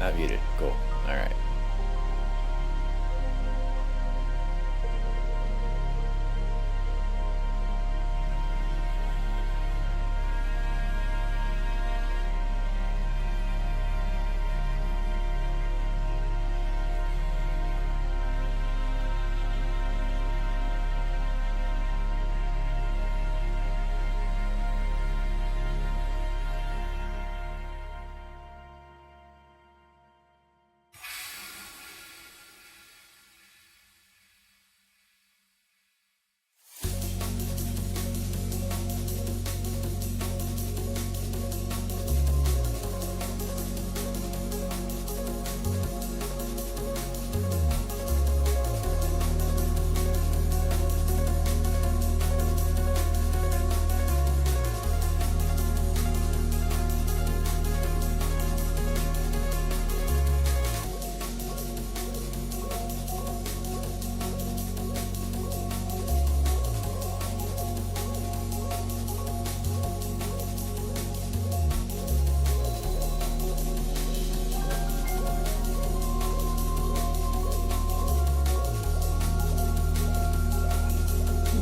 Not muted. Cool. All right.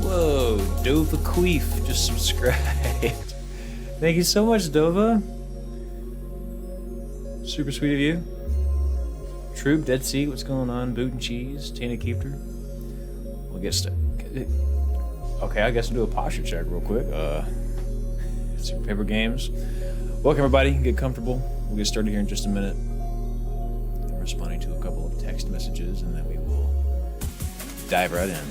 Whoa, Dova Queef just subscribed. Thank you so much, Dova. Super sweet of you. Troop, Dead Sea, what's going on? Boot and Cheese, Tina Keeper. We'll get stuck. Okay, I guess we'll do a posture check real quick. Super Paper Games. Welcome, everybody. Get comfortable. We'll get started here in just a minute. I'm responding to a couple of text messages, and then we will dive right in.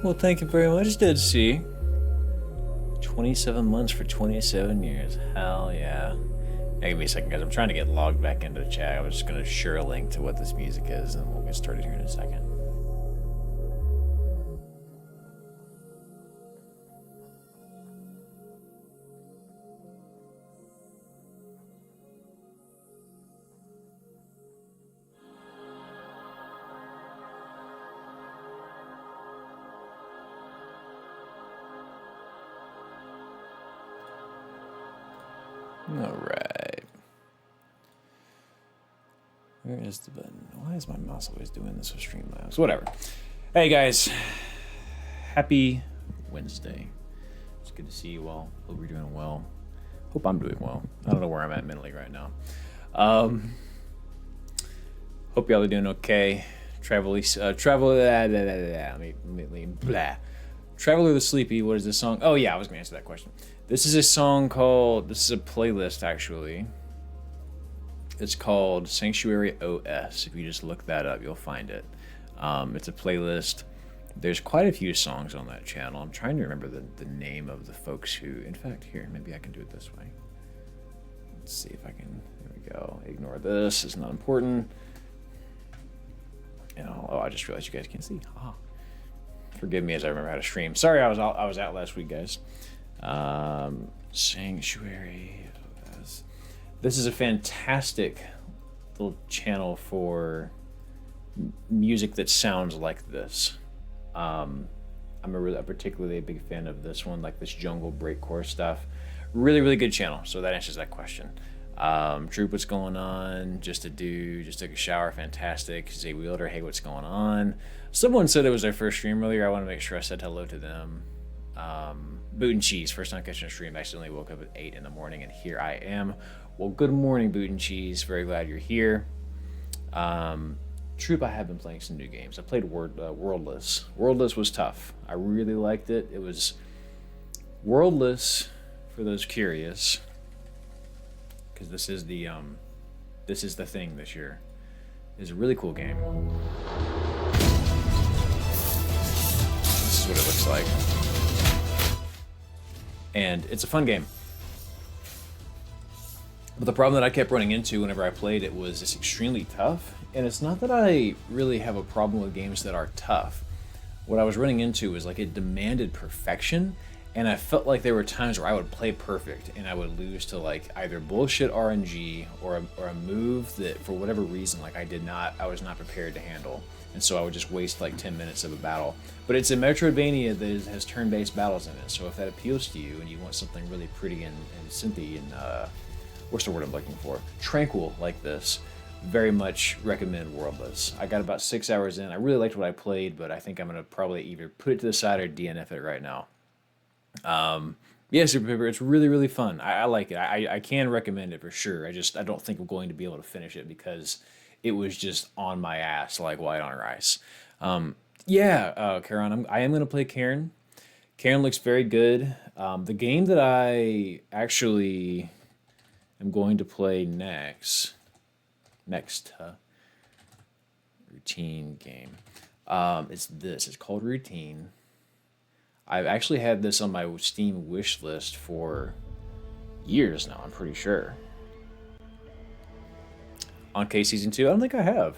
Well, thank you very much, Dead Sea. 27 months for 27 years. Hell yeah. Now, give me a second, guys. I'm trying to get logged back into the chat. I was just going to share a link to what this music is, and we'll get started here in a second. All right. Where is the button? Why is my mouse always doing this with Streamlabs? Whatever. Hey, guys. Happy Wednesday. It's good to see you all. Hope you're doing well. Hope I'm doing well. I don't know where I'm at mentally right now. Hope y'all are doing okay. Travel. Blah. Traveler the Sleepy, what is this song? Oh yeah, I was gonna answer that question. This is a song called, this is a playlist actually. It's called Sanctuary OS. If you just look that up, you'll find it. It's a playlist. There's quite a few songs on that channel. I'm trying to remember the name of the folks who, in fact, here, maybe I can do it this way. Let's see if I can, there we go. Ignore this, it's not important. And oh, I just realized you guys can't see. Ah. Forgive me as I remember how to stream. Sorry, I was out last week, guys. Sanctuary OS. This is a fantastic little channel for music that sounds like this. I'm particularly a big fan of this one, like this jungle breakcore stuff. Really, really good channel. So that answers that question. Troop, what's going on? Just a dude, just took a shower, fantastic. Zay Wielder, hey, what's going on? Someone said it was their first stream earlier. I want to make sure I said hello to them. Boot and Cheese, first time catching a stream. I accidentally woke up at 8 in the morning, and here I am. Well, good morning, Boot and Cheese. Very glad you're here. Troop, I have been playing some new games. I played Worldless. Worldless was tough. I really liked it. It was Worldless, for those curious, because this is the thing this year. It's a really cool game. This is what it looks like. And it's a fun game. But the problem that I kept running into whenever I played it was it's extremely tough. And it's not that I really have a problem with games that are tough. What I was running into was like it demanded perfection, and I felt like there were times where I would play perfect and I would lose to like either bullshit RNG or a move that for whatever reason like I was not prepared to handle. And so I would just waste like 10 minutes of a battle. But it's a Metroidvania that has turn-based battles in it, so if that appeals to you and you want something really pretty and synthy and what's the word I'm looking for? Tranquil like this, very much recommend Worldless. I got about 6 hours in. I really liked what I played, but I think I'm going to probably either put it to the side or DNF it right now. Yeah, Super Paper, it's really, really fun. I like it. I can recommend it for sure. I don't think I'm going to be able to finish it because it was just on my ass like white on rice. Karen, I am going to play Karen. Karen looks very good. The game that I actually am going to play next routine game. It's called Routine. I've actually had this on my Steam wish list for years now, I'm pretty sure. On K Season 2? I don't think I have.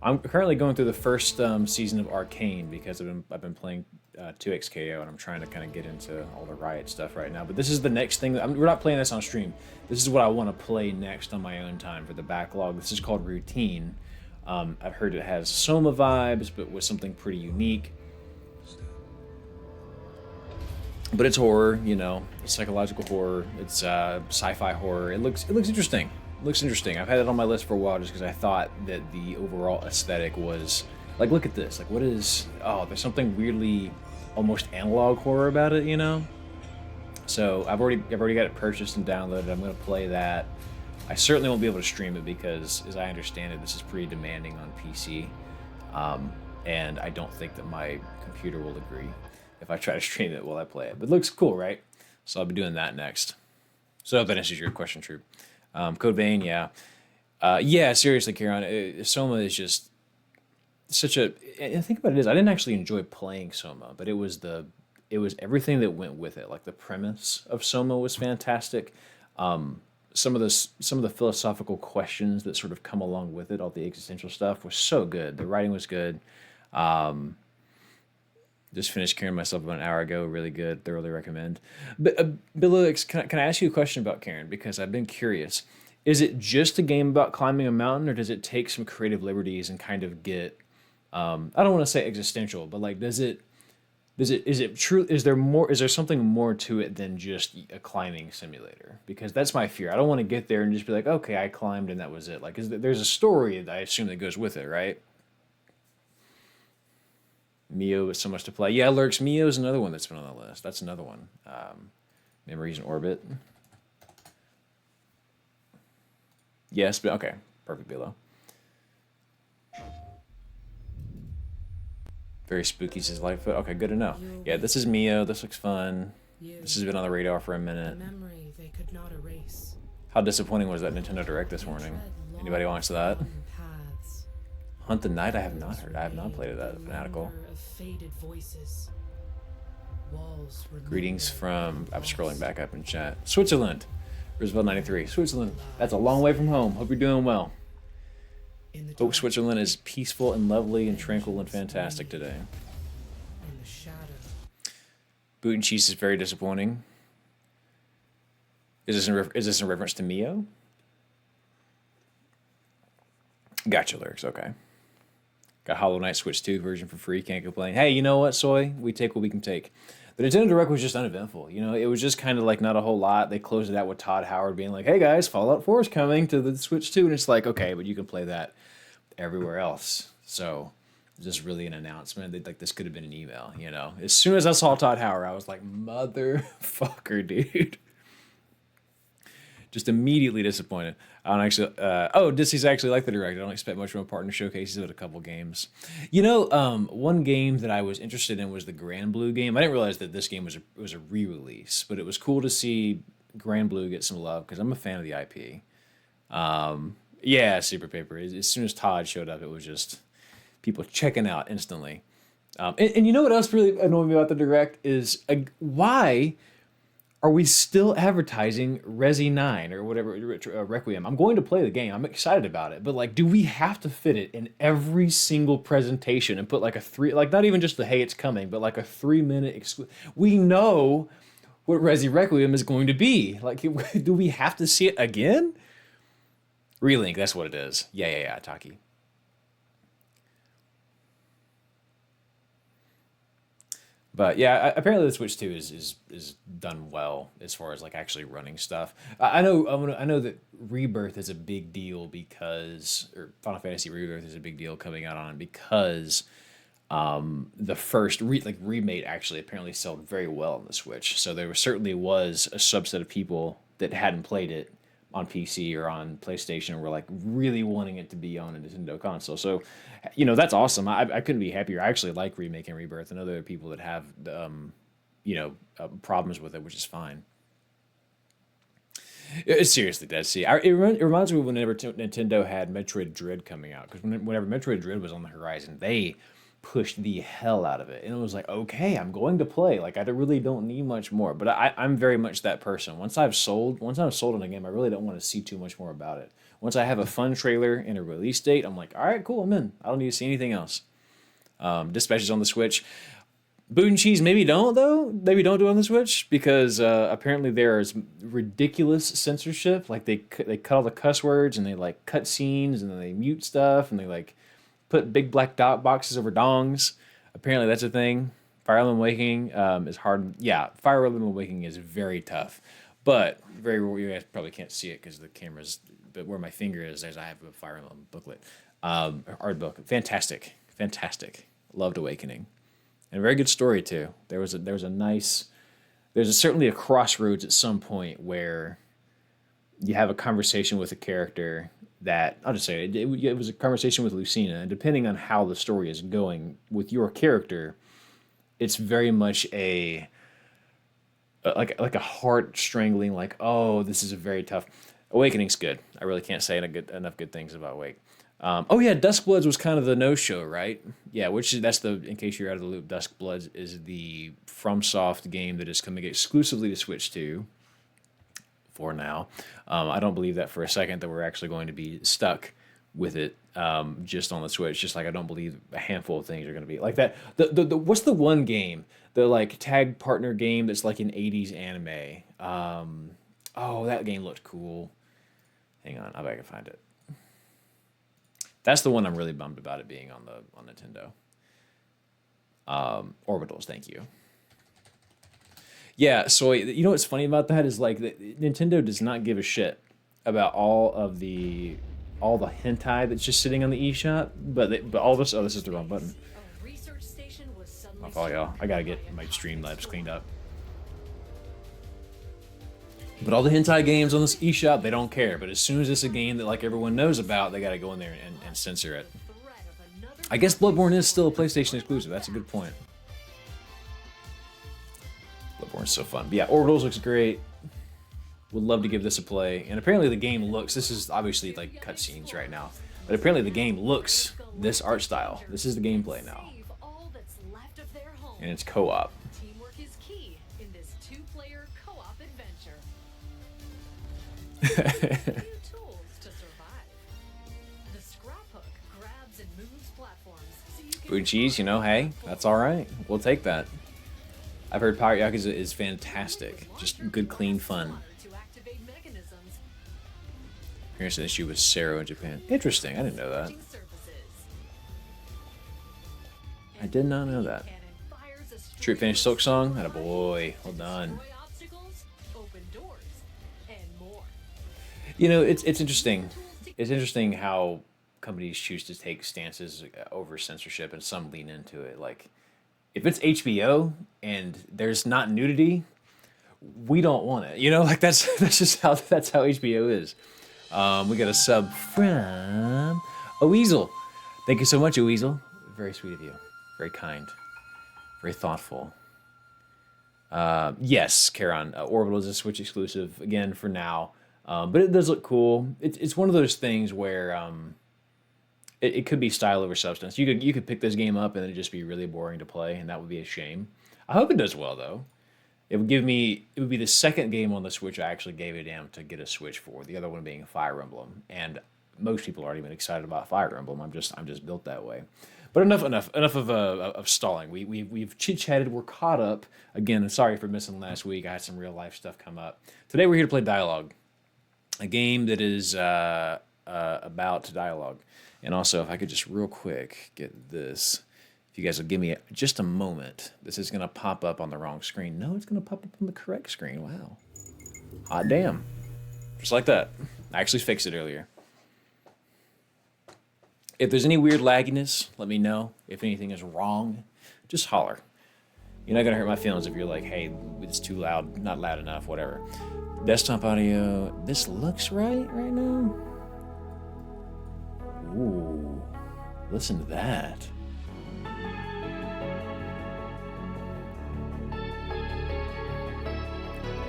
I'm currently going through the first season of Arcane because I've been playing 2XKO and I'm trying to kind of get into all the Riot stuff right now. But this is the next thing. We're not playing this on stream. This is what I want to play next on my own time for the backlog. This is called Routine. I've heard it has Soma vibes, but with something pretty unique. But it's horror, you know, it's psychological horror. It's sci-fi horror. It looks interesting. It looks interesting. I've had it on my list for a while just because I thought that the overall aesthetic was like, look at this. Like, what is? Oh, there's something weirdly almost analog horror about it, you know. So I've already got it purchased and downloaded. I'm gonna play that. I certainly won't be able to stream it because, as I understand it, this is pretty demanding on PC, and I don't think that my computer will agree if I try to stream it while I play it. But it looks cool, right? So I'll be doing that next. So that answers your question, Troop. Code Vein, yeah. Yeah, seriously, Kieran, Soma is just such a... And think about it is, I didn't actually enjoy playing Soma, but it was everything that went with it. Like, the premise of Soma was fantastic. Some of the philosophical questions that sort of come along with it, all the existential stuff, was so good. The writing was good. Just finished Karen myself about an hour ago. Really good. Thoroughly recommend. But Billix, can I ask you a question about Karen? Because I've been curious. Is it just a game about climbing a mountain, or does it take some creative liberties and kind of get I don't want to say existential, but like is it true? Is there something more to it than just a climbing simulator? Because that's my fear. I don't want to get there and just be like, okay, I climbed and that was it. Like, there's a story that I assume that goes with it, right? Mio is so much to play. Yeah, Lurks. Mio is another one that's been on the list. That's another one. Memories in Orbit. Yes, but okay. Perfect below. Very spooky, says Lightfoot. Okay, good to know. Yeah, this is Mio. This looks fun. This has been on the radar for a minute. Memory they could not erase. How disappointing was that Nintendo Direct this morning? Anybody watch that? Hunt the Night? I have not heard. I have not played that fanatical. Greetings from... I'm scrolling back up in chat. Switzerland. Roosevelt 93. Switzerland. That's a long way from home. Hope you're doing well. Hope Switzerland is peaceful and lovely and tranquil and fantastic today. Boot and cheese is very disappointing. Is this in reference to Mio? Gotcha lyrics, okay. Got Hollow Knight Switch 2 version for free, can't complain. Hey, you know what, Soy? We take what we can take. The Nintendo Direct was just uneventful. You know, it was just kind of like not a whole lot. They closed it out with Todd Howard being like, hey guys, Fallout 4 is coming to the Switch 2. And it's like, okay, but you can play that everywhere else. So, is this really an announcement? Like, this could have been an email, you know? As soon as I saw Todd Howard, I was like, motherfucker, dude. Just immediately disappointed. I don't actually. Disney's actually like the Direct. I don't expect much from a partner showcases, but a couple games. You know, one game that I was interested in was the Grand Blue game. I didn't realize that this game was a re-release, but it was cool to see Grand Blue get some love because I'm a fan of the IP. Yeah, Super Paper. As soon as Todd showed up, it was just people checking out instantly. And you know what else really annoyed me about the Direct is why are we still advertising Resi 9 or whatever, Requiem? I'm going to play the game. I'm excited about it. But, like, do we have to fit it in every single presentation and put, like, not even just the, hey, it's coming, but, like, a 3-minute We know what Resi Requiem is going to be. Like, do we have to see it again? Relink, that's what it is. Yeah, Taki. But yeah, apparently the Switch 2 is done well as far as like actually running stuff. I know that Rebirth is a big deal or Final Fantasy Rebirth is a big deal coming out on it because the first remake actually apparently sold very well on the Switch. So there certainly was a subset of people that hadn't played it on PC or on PlayStation and were like really wanting it to be on a Nintendo console. So, you know, that's awesome. I couldn't be happier. I actually like Remake and Rebirth. I know there are people that have, problems with it, which is fine. It's seriously dead. See, it reminds me of whenever Nintendo had Metroid Dread coming out. Because whenever Metroid Dread was on the horizon, they pushed the hell out of it. And it was like, okay, I'm going to play. Like, I really don't need much more. But I'm very much that person. Once I'm sold on a game, I really don't want to see too much more about it. Once I have a fun trailer and a release date, I'm like, all right, cool, I'm in. I don't need to see anything else. Dispatches on the Switch. Boot and Cheese maybe don't, though. Maybe don't do it on the Switch because apparently there is ridiculous censorship. Like, they cut all the cuss words and they, like, cut scenes and then they mute stuff and they, like, put big black dot boxes over dongs. Apparently that's a thing. Fire Emblem Awakening is hard. Yeah, Fire Emblem Awakening is very tough. But you guys probably can't see it because the camera's... But where my finger is, I have a Fire Emblem booklet. Art book. Fantastic. Loved Awakening. And a very good story, too. There's certainly a crossroads at some point where you have a conversation with a character that, I'll just say it was a conversation with Lucina, and depending on how the story is going with your character, it's very much a heart strangling, like, oh, this is a very tough... Awakening's good. I really can't say enough good things about Awake. Duskbloods was kind of the no-show, right? Yeah, in case you're out of the loop, Duskbloods is the FromSoft game that is coming exclusively to Switch 2 for now. I don't believe that for a second that we're actually going to be stuck with it just on the Switch, just like I don't believe a handful of things are going to be like that. What's the one game, the like tag partner game that's like an 80s anime? That game looked cool. Hang on, I bet I can find it. That's the one I'm really bummed about it being on Nintendo. Orbitals, thank you. Yeah, so you know what's funny about that is like Nintendo does not give a shit about all the hentai that's just sitting on the eShop, but all this. Oh, this is the wrong button. My fault, y'all. I gotta get my Streamlabs cleaned up. But all the hentai games on this eShop, they don't care. But as soon as it's a game that like everyone knows about, they gotta go in there and censor it. I guess Bloodborne is still a PlayStation exclusive. That's a good point. Bloodborne's so fun. But yeah, Orbitals looks great. Would love to give this a play. And apparently the game looks, this is obviously like cutscenes right now, but apparently the game looks this art style. This is the gameplay now. And it's co-op. Teamwork is key in this two-player co-op adventure. New tools to survive. The scrap hook grabs and moves platforms so you can Food cheese, you know, hey, that's all right. We'll take that. I've heard Pirate Yakuza is fantastic. Just good, clean fun. to activate mechanisms. Here's an issue with Sero in Japan. Interesting, I didn't know that. Services. I did not know that. Cannon fires a Street string Finish of Silk Song, atta boy, well done. destroy obstacles, open doors, and more. You know, it's interesting. It's interesting how companies choose to take stances over censorship, and some lean into it. Like, if it's HBO and there's not nudity, we don't want it. You know, like that's just how HBO is. We got a sub from a Weasel. Thank you so much, a Weasel. Very sweet of you. Very kind. Very thoughtful. Yes, Charon. Orbital is a Switch exclusive again for now, but it does look cool. It's one of those things where it could be style over substance. You could pick this game up and it'd just be really boring to play, and that would be a shame. I hope it does well though. It would be the second game on the Switch I actually gave a damn to get a Switch for. The other one being Fire Emblem, and most people aren't even excited about Fire Emblem. I'm just built that way. But enough of stalling. We've chit chatted. We're caught up again. Sorry for missing last week. I had some real life stuff come up. Today we're here to play Dialogue, a game that is about dialogue. And also, if I could just real quick get this, if you guys will give me just a moment, this is going to pop up on the wrong screen. No, it's going to pop up on the correct screen. Wow. Hot damn. Just like that. I actually fixed it earlier. If there's any weird lagginess, let me know. If anything is wrong, just holler. You're not going to hurt my feelings if you're like, hey, it's too loud, not loud enough, whatever. Desktop audio, this looks right now. Ooh, listen to that.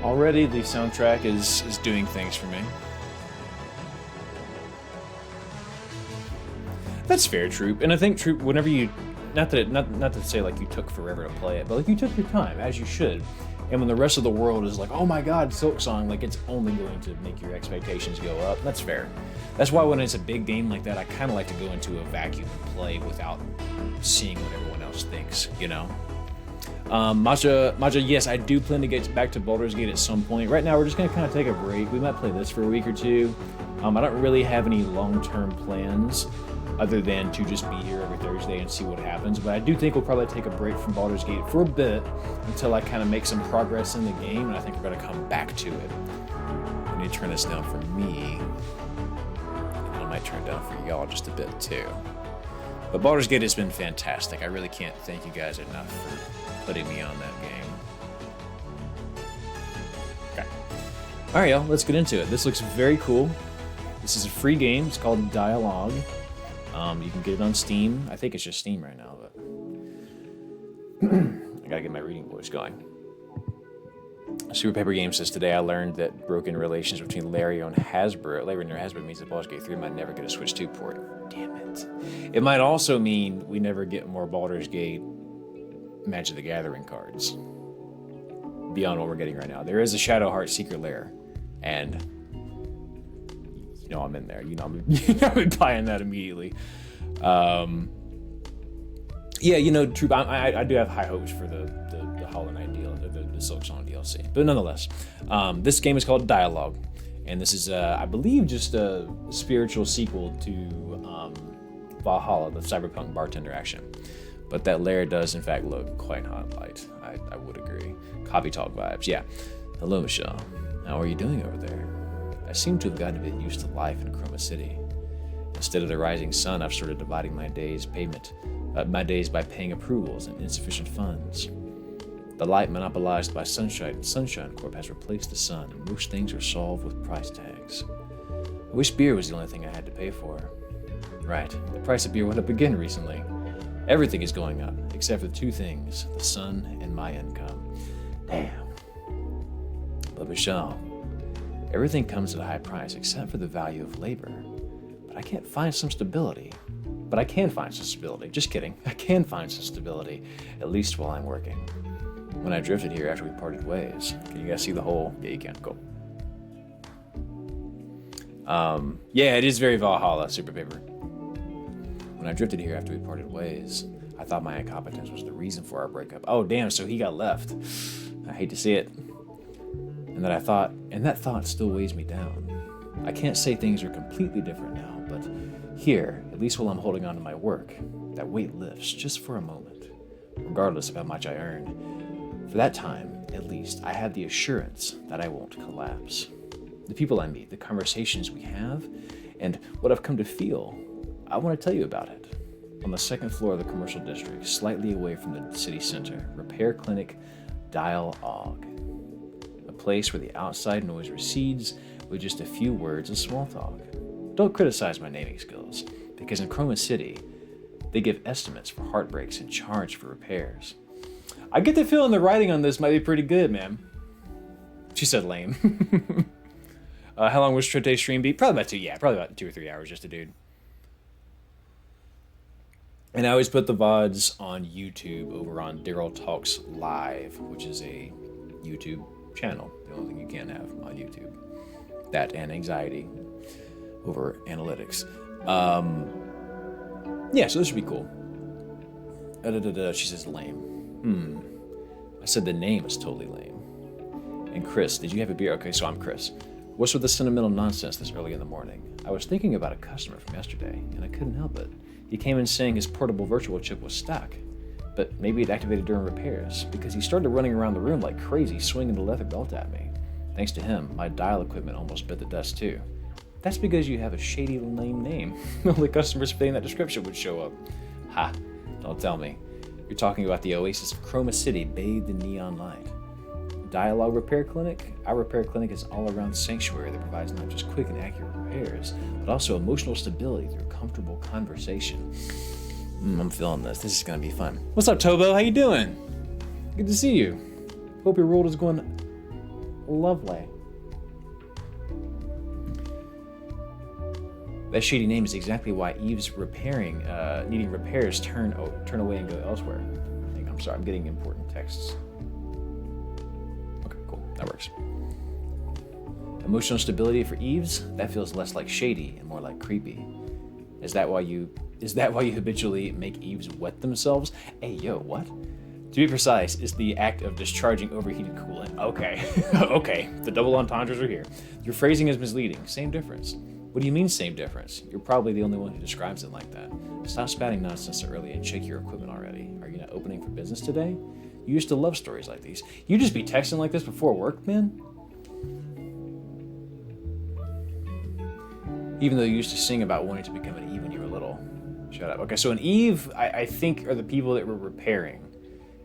Already the soundtrack is doing things for me. That's fair, Troop. And I think, Troop, whenever you, not to say like you took forever to play it, but like you took your time, as you should. And when the rest of the world is like, oh my god, Silk Song, like it's only going to make your expectations go up. That's fair. That's why when it's a big game like that, I kind of like to go into a vacuum and play without seeing what everyone else thinks, you know? Maja, yes, I do plan to get back to Baldur's Gate at some point. Right now, we're just going to kind of take a break. We might play this for a week or two. I don't really have any long-term plans other than to just be here every Thursday and see what happens. But I do think we'll probably take a break from Baldur's Gate for a bit until I kind of make some progress in the game, and I think we're going to come back to it. I need to turn this down for me, and I might turn it down for y'all just a bit too. But Baldur's Gate has been fantastic. I really can't thank you guys enough for putting me on that game. Okay. All right, y'all, let's get into it. This looks very cool. This is a free game. It's called Dialogue. You can get it on Steam. I think it's just Steam right now, but I gotta get my reading voice going. Super Paper Game says, today I learned that broken relations between Larry and Hasbro means that Baldur's Gate 3 might never get a Switch 2 port. Damn it. It might also mean we never get more Baldur's Gate Magic the Gathering cards. Beyond what we're getting right now. There is a Shadowheart Secret Lair, and you know I'm in there. You know I'm buying that immediately. Yeah, you know, Troop, I do have high hopes for the Hollow Knight deal, the Silk Song DLC. But nonetheless, this game is called Dialogue, and this is, I believe, just a spiritual sequel to Valhalla, the Cyberpunk bartender action. But that lair does, in fact, look quite hot light. I would agree. Coffee talk vibes, yeah. Hello, Michelle. How are you doing over there? I seem to have gotten a bit used to life in Chroma City. Instead of the rising sun, I've started dividing my days by paying approvals and insufficient funds. The light monopolized by Sunshine Corp has replaced the sun, and most things are solved with price tags. I wish beer was the only thing I had to pay for. Right, the price of beer went up again recently. Everything is going up, except for two things, the sun and my income. Damn. But Michelle, everything comes at a high price except for the value of labor. But I can't find some stability. But I can find some stability. Just kidding. I can find some stability, at least while I'm working. When I drifted here after we parted ways. Can you guys see the hole? Yeah, you can. Cool. Yeah, it is very Valhalla, Super Paper. When I drifted here after we parted ways, I thought my incompetence was the reason for our breakup. Oh, damn, so he got left. I hate to see it. And that thought still weighs me down. I can't say things are completely different now, but here, at least while I'm holding on to my work, that weight lifts just for a moment, regardless of how much I earn. For that time, at least, I have the assurance that I won't collapse. The people I meet, the conversations we have, and what I've come to feel, I want to tell you about it. On the second floor of the commercial district, slightly away from the city center, repair clinic Daryl, a place where the outside noise recedes with just a few words of small talk. Don't criticize my naming skills, because in Chroma City, they give estimates for heartbreaks and charge for repairs. I get the feeling the writing on this might be pretty good, man. She said lame. How long was Trinte's stream be? Probably about 2 or 3 hours, just a dude. And I always put the VODs on YouTube over on Daryl Talks Live, which is a YouTube channel. The only thing you can have on YouTube. That and anxiety over analytics. Yeah, so this should be cool. She says lame. I said the name is totally lame. And Chris, did you have a beer? Okay, so I'm Chris. What's with the sentimental nonsense this early in the morning? I was thinking about a customer from yesterday, and I couldn't help it. He came in saying his portable virtual chip was stuck, but maybe it activated during repairs, because he started running around the room like crazy, swinging the leather belt at me. Thanks to him, my dial equipment almost bit the dust too. That's because you have a shady lame name. Only customers fitting that description would show up. Ha, don't tell me. You're talking about the oasis of Chroma City bathed in neon light. Dialogue Repair Clinic? Our repair clinic is an all-around sanctuary that provides not just quick and accurate repairs, but also emotional stability through comfortable conversation. I'm feeling this. This is gonna be fun. What's up, Tobo? How you doing? Good to see you. Hope your world is going lovely. That shady name is exactly why Eve's needing repairs turn away and go elsewhere. I'm sorry, I'm getting important texts. Okay, cool, that works. Emotional stability for Eve's? That feels less like shady and more like creepy. Is that why you habitually make Eve's wet themselves? Hey, yo, what? To be precise, is the act of discharging overheated coolant. Okay, okay, the double entendres are here. Your phrasing is misleading. Same difference. What do you mean same difference? You're probably the only one who describes it like that. Stop spouting nonsense so early and check your equipment already. Are you not opening for business today? You used to love stories like these. You just be texting like this before work, man? Even though you used to sing about wanting to become an Eve when you were little. Shut up. Okay, so an Eve, I think, are the people that were repairing.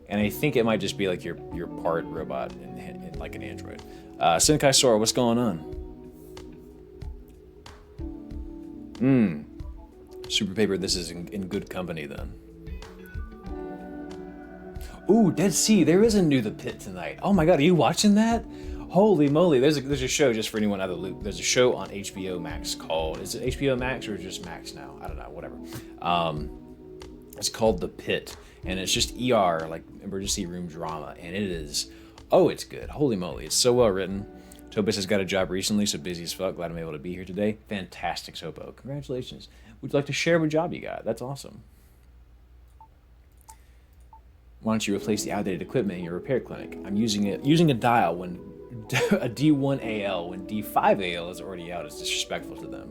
And I think it might just be like your part robot and like an android. Senkai Sora, what's going on? Super Paper, this is in good company then. Ooh, Dead Sea, there is a new The Pit tonight. Oh my god, are you watching that? Holy moly, there's a show, just for anyone out of the loop. There's a show on HBO Max called, is it HBO Max or just Max now? I don't know, whatever. It's called The Pit, and it's just ER, like emergency room drama, and it is, oh, it's good. Holy moly, it's so well written. Tobis has got a job recently, so busy as fuck. Glad I'm able to be here today. Fantastic, Sopo. Congratulations. Would you like to share what job you got? That's awesome. Why don't you replace the outdated equipment in your repair clinic? I'm using a dial when a D1AL when D5AL is already out is disrespectful to them.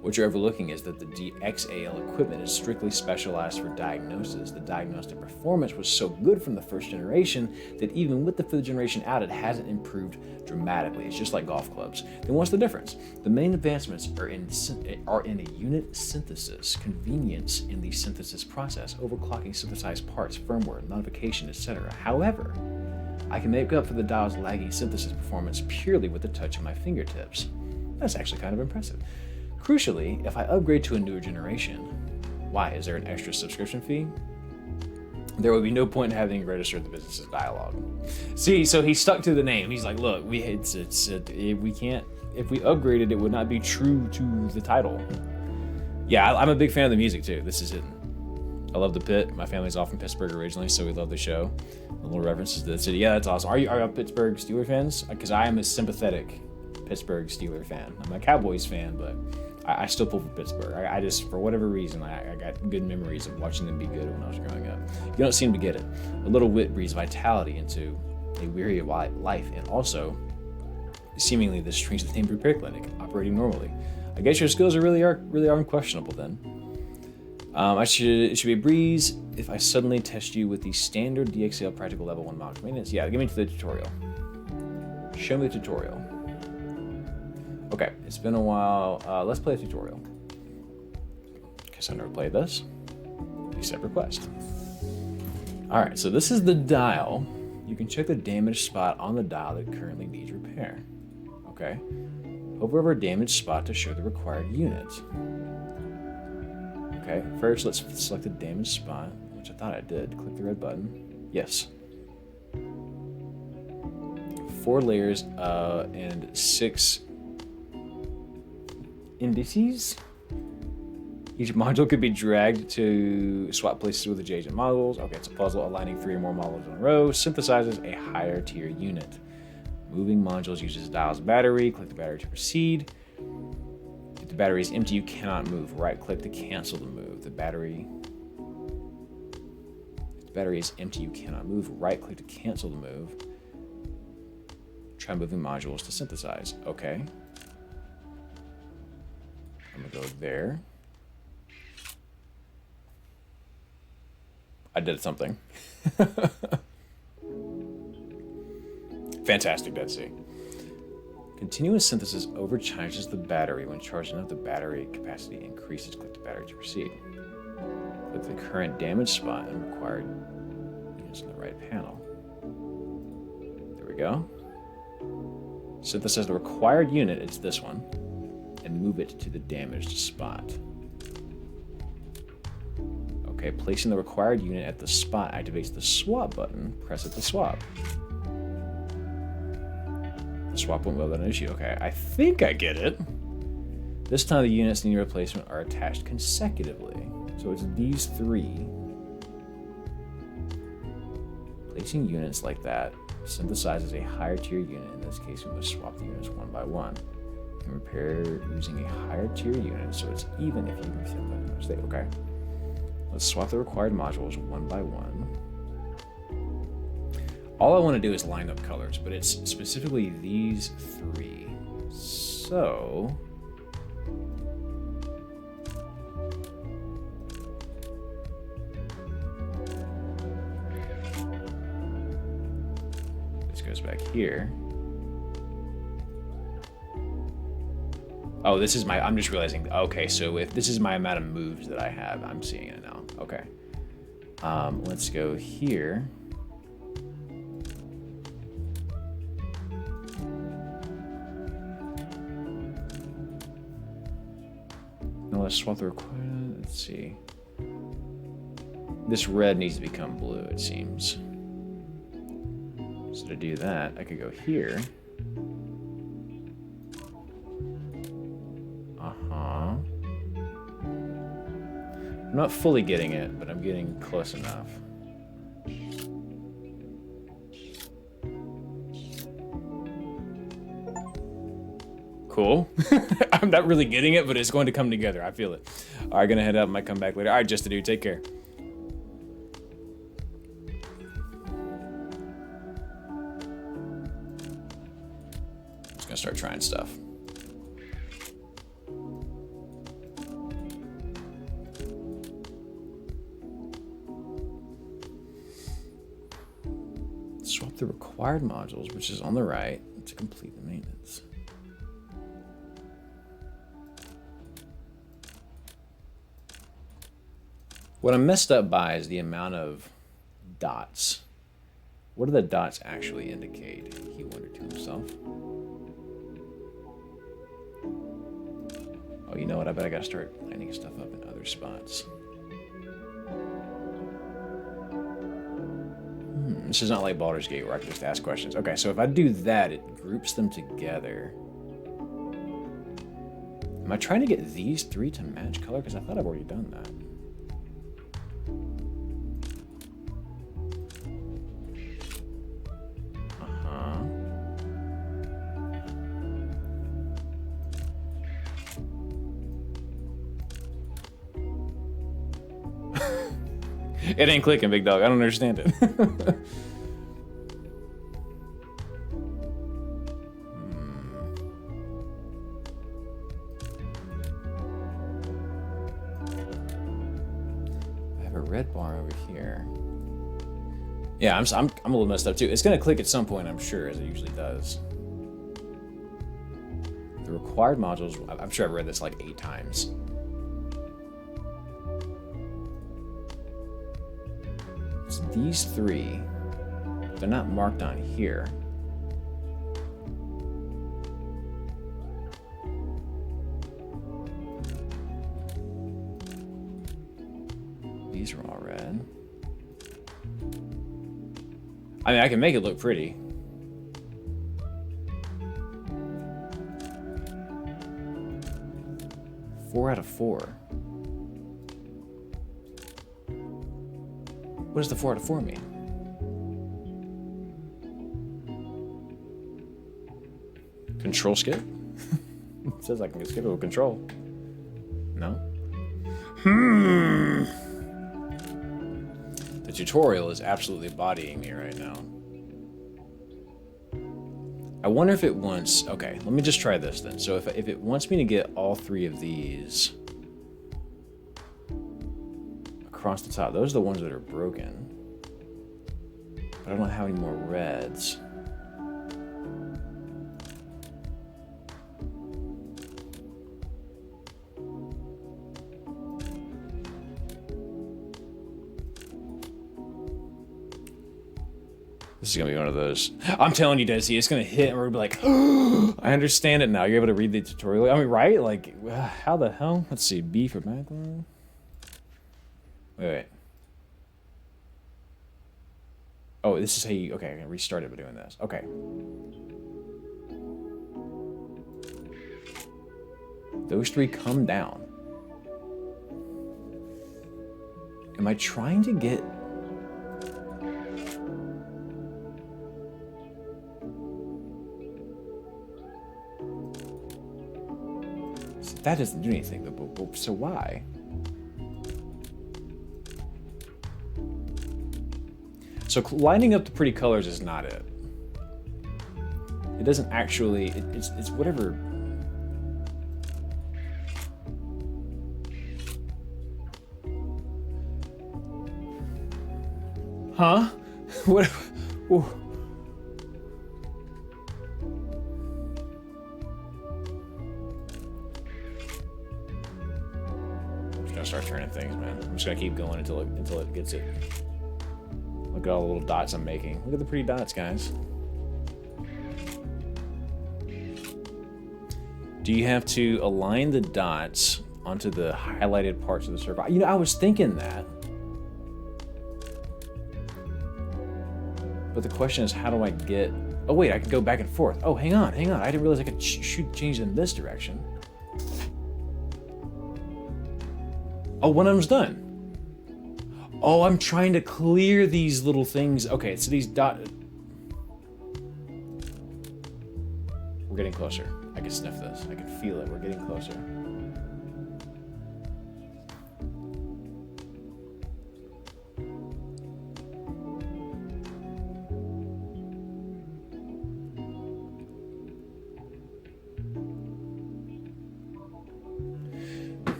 What you're overlooking is that the DXAL equipment is strictly specialized for diagnosis. The diagnostic performance was so good from the first generation that even with the fifth generation out, it hasn't improved dramatically. It's just like golf clubs. Then what's the difference? The main advancements are in a unit synthesis, convenience in the synthesis process, overclocking synthesized parts, firmware, modification, etc. However, I can make up for the dial's lagging synthesis performance purely with the touch of my fingertips. That's actually kind of impressive. Crucially, if I upgrade to a newer generation, why? Is there an extra subscription fee? There would be no point in having registered the business's dialogue. See, so he stuck to the name. He's like, look, we can't, if we upgraded, it would not be true to the title. Yeah, I'm a big fan of the music too. This is it. I love the Pit. My family's all from Pittsburgh originally, so we love the show. A little references to the city. Yeah, that's awesome. Are you Pittsburgh Steelers fans? Because I am a sympathetic Pittsburgh Steelers fan. I'm a Cowboys fan, but I still pull for Pittsburgh. I just, for whatever reason, I got good memories of watching them be good when I was growing up. You don't seem to get it. A little wit breathes vitality into a weary life, and also, seemingly, this strange thing repair clinic operating normally. I guess your skills really are unquestionable then. It should be a breeze if I suddenly test you with the standard DXL practical level 1 mock maintenance. Yeah, give me to the tutorial. Show me the tutorial. Okay, it's been a while. Let's play a tutorial. Guess I've never played this. Accept request. Alright, so this is the dial. You can check the damaged spot on the dial that currently needs repair. Okay. Hover over a damaged spot to show the required unit. Okay, first let's select the damaged spot, which I thought I did. Click the red button. Yes. 4 layers and 6 indices. Each module could be dragged to swap places with adjacent modules. Okay, it's a puzzle aligning 3 or more modules in a row. Synthesizes a higher tier unit. Moving modules uses dial's battery. Click the battery to proceed. If the battery is empty, you cannot move. Right click to cancel the move. If the battery is empty, you cannot move. Right click to cancel the move. Try moving modules to synthesize. Okay. I'm gonna go there. I did something. Fantastic, Dead Sea. Continuous synthesis overcharges the battery. When charging up, the battery capacity increases. Click the battery to proceed. Click the current damage spot and required units in the right panel. There we go. Synthesize the required unit, it's this one, and move it to the damaged spot. Okay, placing the required unit at the spot activates the swap button. Press it to swap. The swap went well without an issue. Okay, I think I get it. This time the units needing replacement are attached consecutively. So it's these 3. Placing units like that synthesizes a higher tier unit. In this case, we must swap the units one by one. You can repair using a higher tier unit, so it's even if you reset that mistake. Okay. Let's swap the required modules one by one. All I want to do is line up colors, but it's specifically these 3. So this goes back here. Oh, this is my, I'm just realizing, okay, so if this is my amount of moves that I have, I'm seeing it now. Okay. Let's go here. Now let's swap the required, let's see. This red needs to become blue, it seems. So to do that, I could go here. I'm not fully getting it, but I'm getting close enough. Cool. I'm not really getting it, but it's going to come together. I feel it. All right, gonna head up. Might come back later. All right, just to do. Take care. Just gonna start trying stuff. Swap the required modules, which is on the right, to complete the maintenance. What I'm messed up by is the amount of dots. What do the dots actually indicate? He wondered to himself. Oh, Oh, you know what? I bet I gotta start lining stuff up in other spots. This is not like Baldur's Gate where I can just ask questions. Okay, so if I do that, it groups them together. Am I trying to get these three to match color? Because I thought I've already done that. It ain't clicking, big dog. I don't understand it. I have a red bar over here. Yeah, I'm a little messed up too. It's gonna click at some point, I'm sure, as it usually does. The required modules, I'm sure I've read this like 8 times. It's these 3. They're not marked on here. These are all red. I mean, I can make it look pretty. Four out of 4. What does the 4 out of 4 mean? Control skip? It says I can skip it with control. No? The tutorial is absolutely bodying me right now. I wonder if it wants... Okay, let me just try this then. So if it wants me to get all 3 of these across the top, those are the ones that are broken. But I don't have any more reds. This is gonna be one of those. I'm telling you, Desi, it's gonna hit and we're gonna be like, oh, I understand it now. You're able to read the tutorial. I mean, right? Like, how the hell? Let's see. B for background. Wait. Oh, this is how you... Okay, I can restart it by doing this. Okay. Those 3 come down. Am I trying to get... So that doesn't do anything, but so why? So lining up the pretty colors is not it. It doesn't actually... It's whatever... Huh? What? Ooh. I'm just gonna start turning things, man. I'm just gonna keep going until it gets it. Look at all the little dots I'm making. Look at the pretty dots, guys. Do you have to align the dots onto the highlighted parts of the surface? You know, I was thinking that. But the question is, how do I get... Oh, wait, I can go back and forth. Oh, hang on. I didn't realize I could change in this direction. Oh, one of them's done. Oh, I'm trying to clear these little things. Okay, so these dot... We're getting closer. I can sniff this. I can feel it. We're getting closer.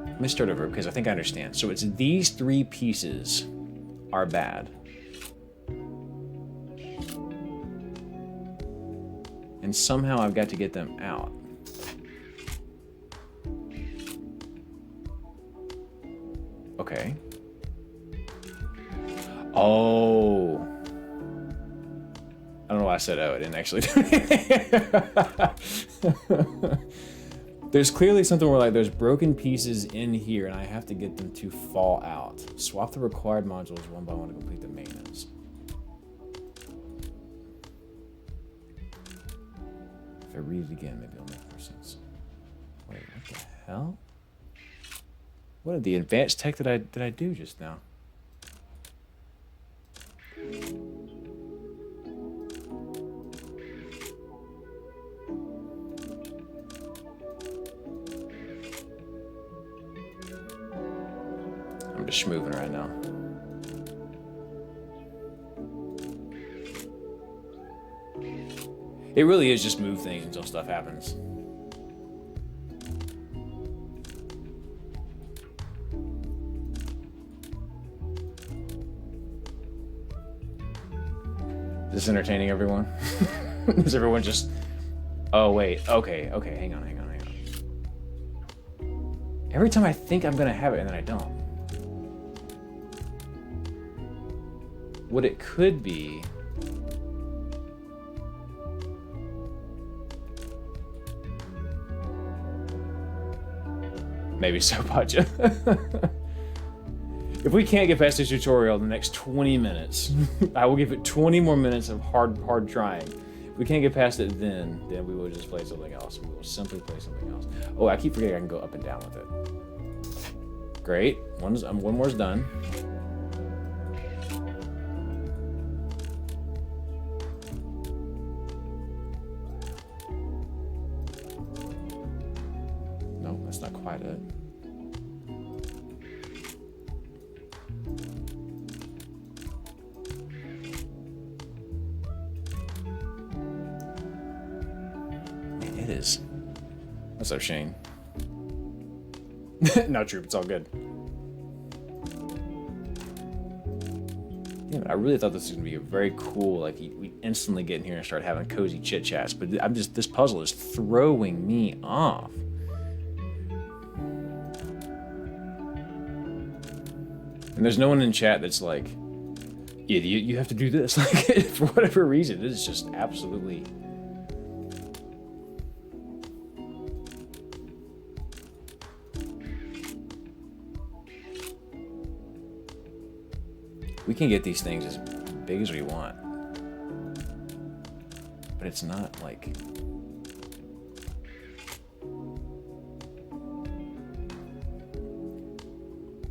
Let me start over because I think I understand. So it's these 3 pieces are bad. And somehow I've got to get them out. Okay. Oh. I don't know I said oh, I didn't actually do it. There's clearly something where like there's broken pieces in here and I have to get them to fall out. Swap the required modules one by one to complete the maintenance. If I read it again, maybe it'll make more sense. Wait, what the hell? What did the advanced tech did I do just now? I'm just schmooving right now. It really is just move things until stuff happens. Is this entertaining everyone? Is everyone just... Oh, wait. Okay, hang on. Every time I think I'm gonna have it and then I don't. What it could be... Maybe so, Pacha. If we can't get past this tutorial in the next 20 minutes, I will give it 20 more minutes of hard trying. If we can't get past it then we will just play something else. We will simply play something else. Oh, I keep forgetting I can go up and down with it. Great. One more's done. No, that's not quite it. It is. What's up, Shane? No, Troop, it's all good. Yeah, I really thought this was gonna be a very cool, like, we instantly get in here and start having cozy chit chats, but this puzzle is throwing me off. And there's no one in chat that's like, yeah, you have to do this. Like, for whatever reason, it is just absolutely... We can get these things as big as we want. But it's not like...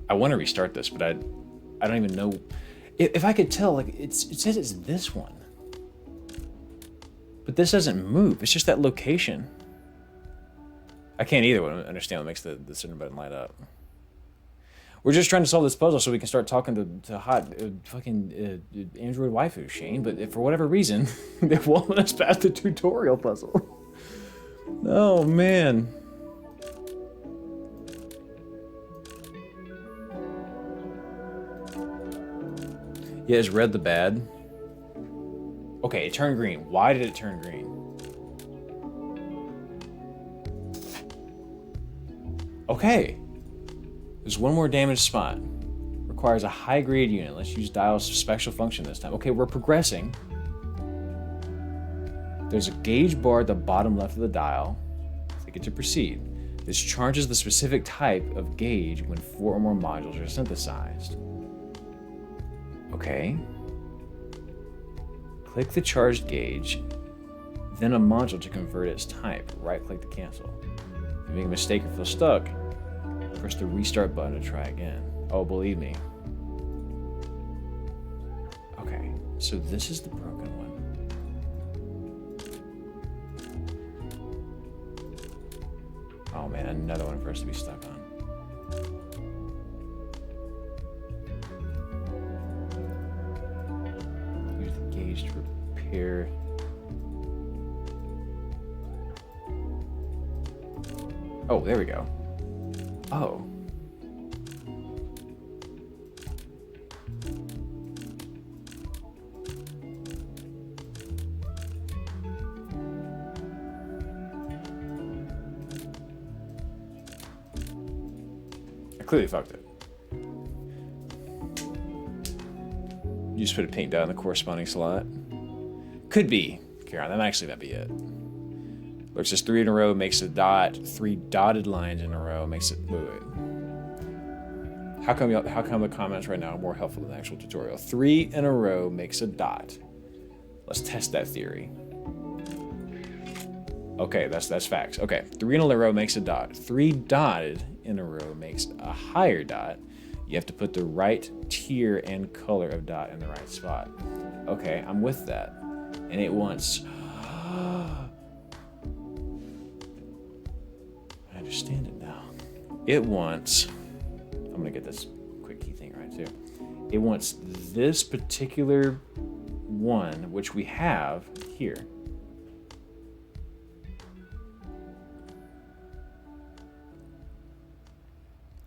I want to restart this, but I don't even know... If I could tell, like, it says it's this one. But this doesn't move. It's just that location. I can't either understand what makes the certain button light up. We're just trying to solve this puzzle so we can start talking to hot fucking Android waifu, Shane. But if for whatever reason, they won't let us pass the tutorial puzzle. Oh, man. Yeah, is red the bad? Okay, it turned green. Why did it turn green? Okay. There's one more damaged spot. Requires a high-grade unit. Let's use Dial's special function this time. Okay, we're progressing. There's a gauge bar at the bottom left of the dial. Click it to proceed. This charges the specific type of gauge when 4 or more modules are synthesized. Okay. Click the charged gauge, then a module to convert its type. Right-click to cancel. If you make a mistake or feel stuck, press the restart button to try again. Oh, believe me. Okay, so this is the broken one. Oh man, another one for us to be stuck on. Use the gauge to repair. Oh, there we go. Oh. I clearly fucked it. You just put a pink dot in the corresponding slot. Could be. Karen, that'd be it. Looks says 3 in a row makes a dot. 3 dotted lines in a row makes it. Wait. How come the comments right now are more helpful than the actual tutorial? 3 in a row makes a dot. Let's test that theory. Okay, that's facts. Okay, 3 in a row makes a dot. 3 dotted in a row makes a higher dot. You have to put the right tier and color of dot in the right spot. Okay, I'm with that. And it wants... I understand it now. It wants... I'm gonna get this quick key thing right too. It wants this particular one, which we have here.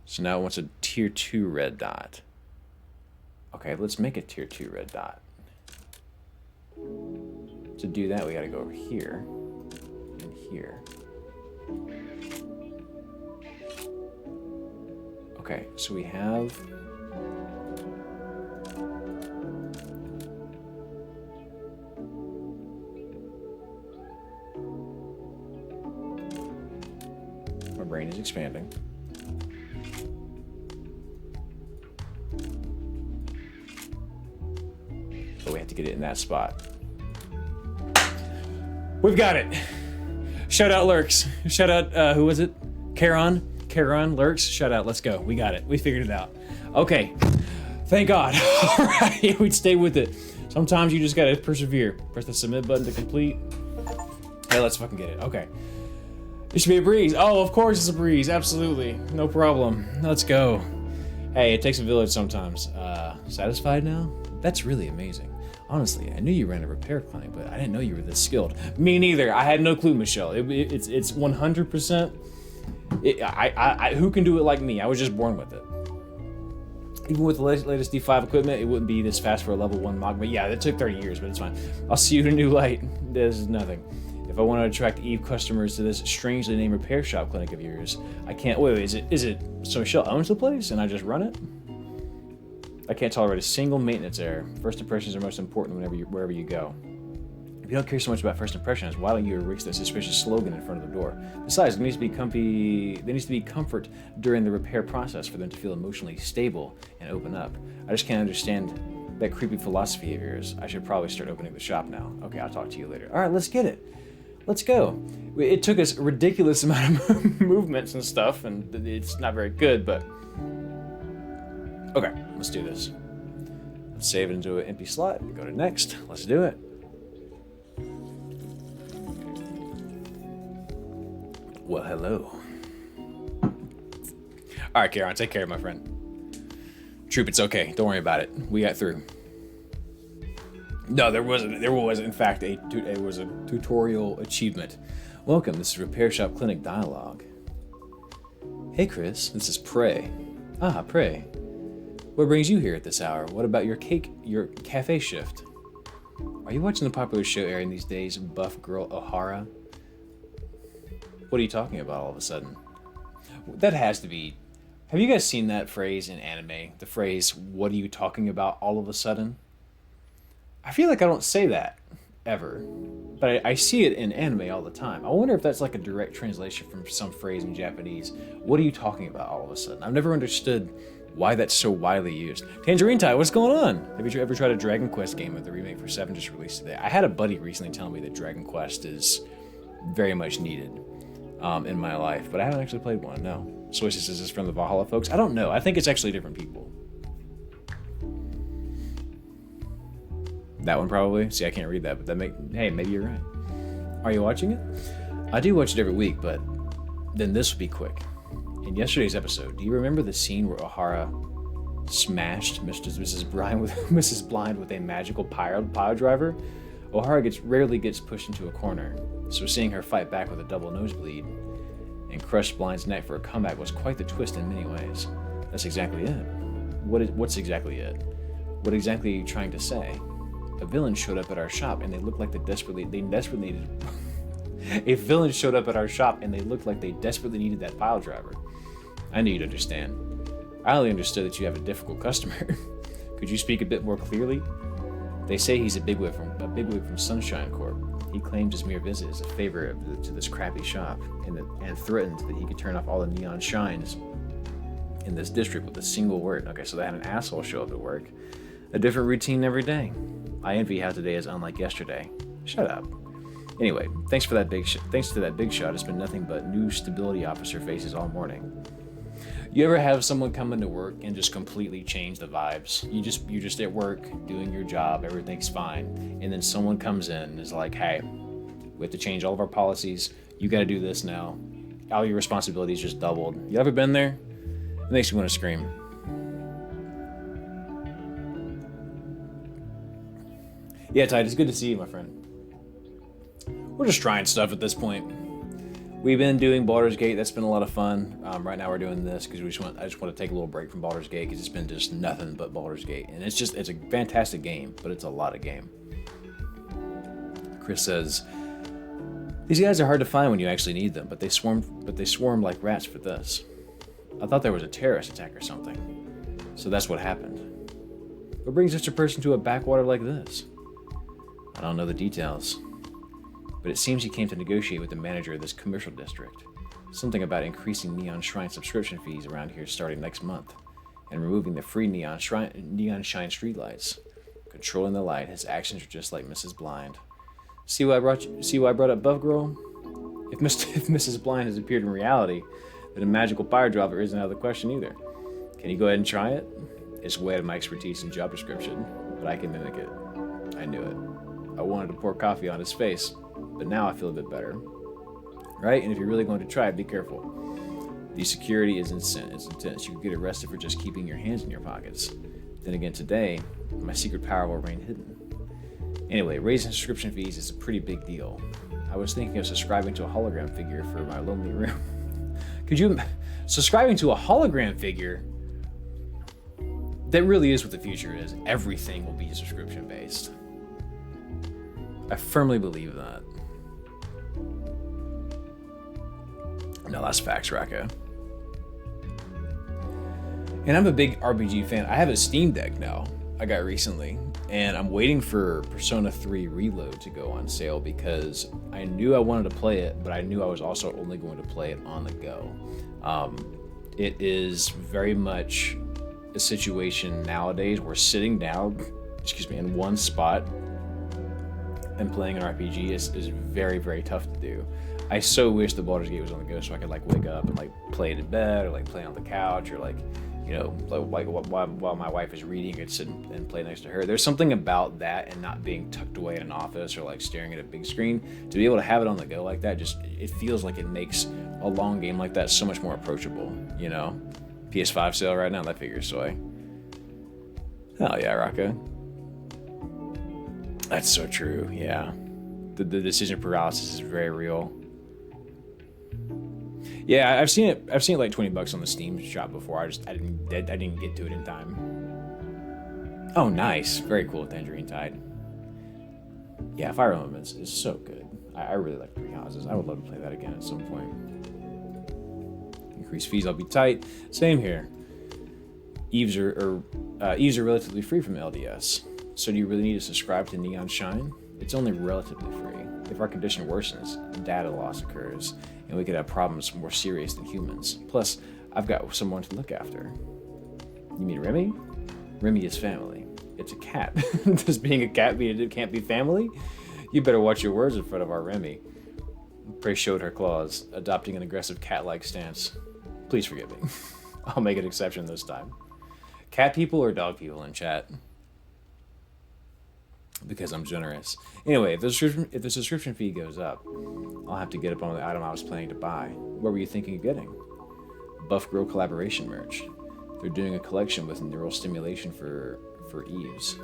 So now it wants a tier 2 red dot. Okay, let's make a tier 2 red dot. To do that, we gotta go over here and here. Okay, so we have my brain is expanding. But we have to get it in that spot. We've got it. Shout out Lurks. Shout out, who was it? Karon, Lurks. Shout out, let's go. We got it. We figured it out. Okay. Thank God. All right, we'd stay with it. Sometimes you just gotta persevere. Press the submit button to complete. Hey, let's fucking get it. Okay. It should be a breeze. Oh, of course it's a breeze. Absolutely. No problem. Let's go. Hey, it takes a village sometimes. Satisfied now? That's really amazing. Honestly, I knew you ran a repair clinic, but I didn't know you were this skilled. Me neither. I had no clue, Michelle. It's 100%. Who can do it like me? I was just born with it. Even with the latest D5 equipment, it wouldn't be this fast for a level 1 Mach. But yeah, it took 30 years, but it's fine. I'll see you in a new light. This is nothing. If I want to attract Eve customers to this strangely named repair shop clinic of yours, I can't. Wait, is it? So Michelle owns the place and I just run it? I can't tolerate a single maintenance error. First impressions are most important wherever you go. If you don't care so much about first impressions, why don't you erase that suspicious slogan in front of the door? Besides, there needs to be comfort during the repair process for them to feel emotionally stable and open up. I just can't understand that creepy philosophy of yours. I should probably start opening the shop now. Okay, I'll talk to you later. All right, let's get it. Let's go. It took us a ridiculous amount of movements and stuff, and it's not very good, but... Okay, let's do this. Let's save it into an empty slot. Go to next. Let's do it. Well, hello. All right, Karen, take care, my friend. Troop, it's okay. Don't worry about it. We got through. No, there wasn't. There was, in fact, it was a tutorial achievement. Welcome. This is Repair Shop Clinic Dialogue. Hey, Chris. This is Prey. Ah, Prey. What brings you here at this hour? What about your cafe shift? Are you watching the popular show airing these days, Buff Girl O'Hara? What are you talking about all of a sudden? That has to be... Have you guys seen that phrase in anime? The phrase, what are you talking about all of a sudden? I feel like I don't say that, ever. But I see it in anime all the time. I wonder if that's like a direct translation from some phrase in Japanese. What are you talking about all of a sudden? I've never understood why that's so widely used. Tangerine Tie, what's going on? Have you ever tried a Dragon Quest game with the remake for 7 just released today? I had a buddy recently tell me that Dragon Quest is very much needed in my life, but I haven't actually played one, no. Soy says, is this from the Valhalla folks? I don't know. I think it's actually different people. That one probably? See, I can't read that, but hey, maybe you're right. Are you watching it? I do watch it every week, but then this will be quick. In yesterday's episode, do you remember the scene where O'Hara smashed Mrs. Blind with a magical pile driver? O'Hara rarely gets pushed into a corner, so seeing her fight back with a double nosebleed and crush Blind's neck for a comeback was quite the twist in many ways. That's exactly it. What's exactly it? What exactly are you trying to say? A villain showed up at our shop and they looked like they desperately needed... A villain showed up at our shop and they looked like they desperately needed that pile driver. I knew you'd understand. I only understood that you have a difficult customer. Could you speak a bit more clearly? They say he's a bigwig from Sunshine Corp. He claimed his mere visit is a favor to this crappy shop, and threatened that he could turn off all the neon shines in this district with a single word. Okay, so they had an asshole show up at work. A different routine every day. I envy how today is unlike yesterday. Shut up. Anyway, thanks to that big shot, it's been nothing but new stability officer faces all morning. You ever have someone come into work and just completely change the vibes? You're just at work doing your job, everything's fine, and then someone comes in and is like, hey, we have to change all of our policies. You got to do this now. All your responsibilities just doubled. You ever been there? It makes you want to scream. Yeah, Tide, it's good to see you, my friend. We're just trying stuff at this point. We've been doing Baldur's Gate. That's been a lot of fun. Right now we're doing this because I just want to take a little break from Baldur's Gate because it's been just nothing but Baldur's Gate. And it's a fantastic game, but it's a lot of game. Chris says, these guys are hard to find when you actually need them, but they swarm like rats for this. I thought there was a terrorist attack or something. So that's what happened. What brings such a person to a backwater like this? I don't know the details. But it seems he came to negotiate with the manager of this commercial district. Something about increasing Neon Shrine subscription fees around here starting next month, and removing the free Neon Shine streetlights. Controlling the light, his actions are just like Mrs. Blind. See why I brought up Buff Girl? If Mrs. Blind has appeared in reality, then a magical fire dropper isn't out of the question either. Can you go ahead and try it? It's way out of my expertise and job description, but I can mimic it. I knew it. I wanted to pour coffee on his face, but now I feel a bit better. Right? And if you're really going to try it, be careful. The security is intense. You could get arrested for just keeping your hands in your pockets. Then again, today, my secret power will remain hidden. Anyway, raising subscription fees is a pretty big deal. I was thinking of subscribing to a hologram figure for my lonely room. Could you... Subscribing to a hologram figure? That really is what the future is. Everything will be subscription-based. I firmly believe that. No, that's facts, Raka. And I'm a big RPG fan. I have a Steam Deck now. I got recently. And I'm waiting for Persona 3 Reload to go on sale because I knew I wanted to play it, but I knew I was also only going to play it on the go. It is very much a situation nowadays where sitting down, in one spot and playing an RPG is very, very tough to do. I so wish the Baldur's Gate was on the go so I could wake up and play it in bed or play on the couch or while my wife is reading, I could sit and play next to her. There's something about that and not being tucked away in an office or staring at a big screen. To be able to have it on the go like that, it feels like it makes a long game like that so much more approachable, PS5 sale right now, that figure's soy. Hell yeah, Rocco. That's so true, yeah. The decision paralysis is very real. Yeah, I've seen it like $20 on the Steam shop before. I didn't get to it in time. Oh, nice. Very cool, Tangerine Tide. Yeah, Fire Elements is so good. I really like Three Houses. I would love to play that again at some point. Increased fees, I'll be tight. Same here. Eves are relatively free from LDS. So do you really need to subscribe to Neon Shine? It's only relatively free. If our condition worsens, data loss occurs, and we could have problems more serious than humans. Plus, I've got someone to look after. You mean Remy? Remy is family. It's a cat. Does being a cat mean it can't be family? You better watch your words in front of our Remy. Prey showed her claws, adopting an aggressive cat-like stance. Please forgive me. I'll make an exception this time. Cat people or dog people in chat? Because I'm generous. Anyway, if the subscription fee goes up, I'll have to get up on the item I was planning to buy. What were you thinking of getting? Buff Girl collaboration merch. They're doing a collection with neural stimulation for Eves.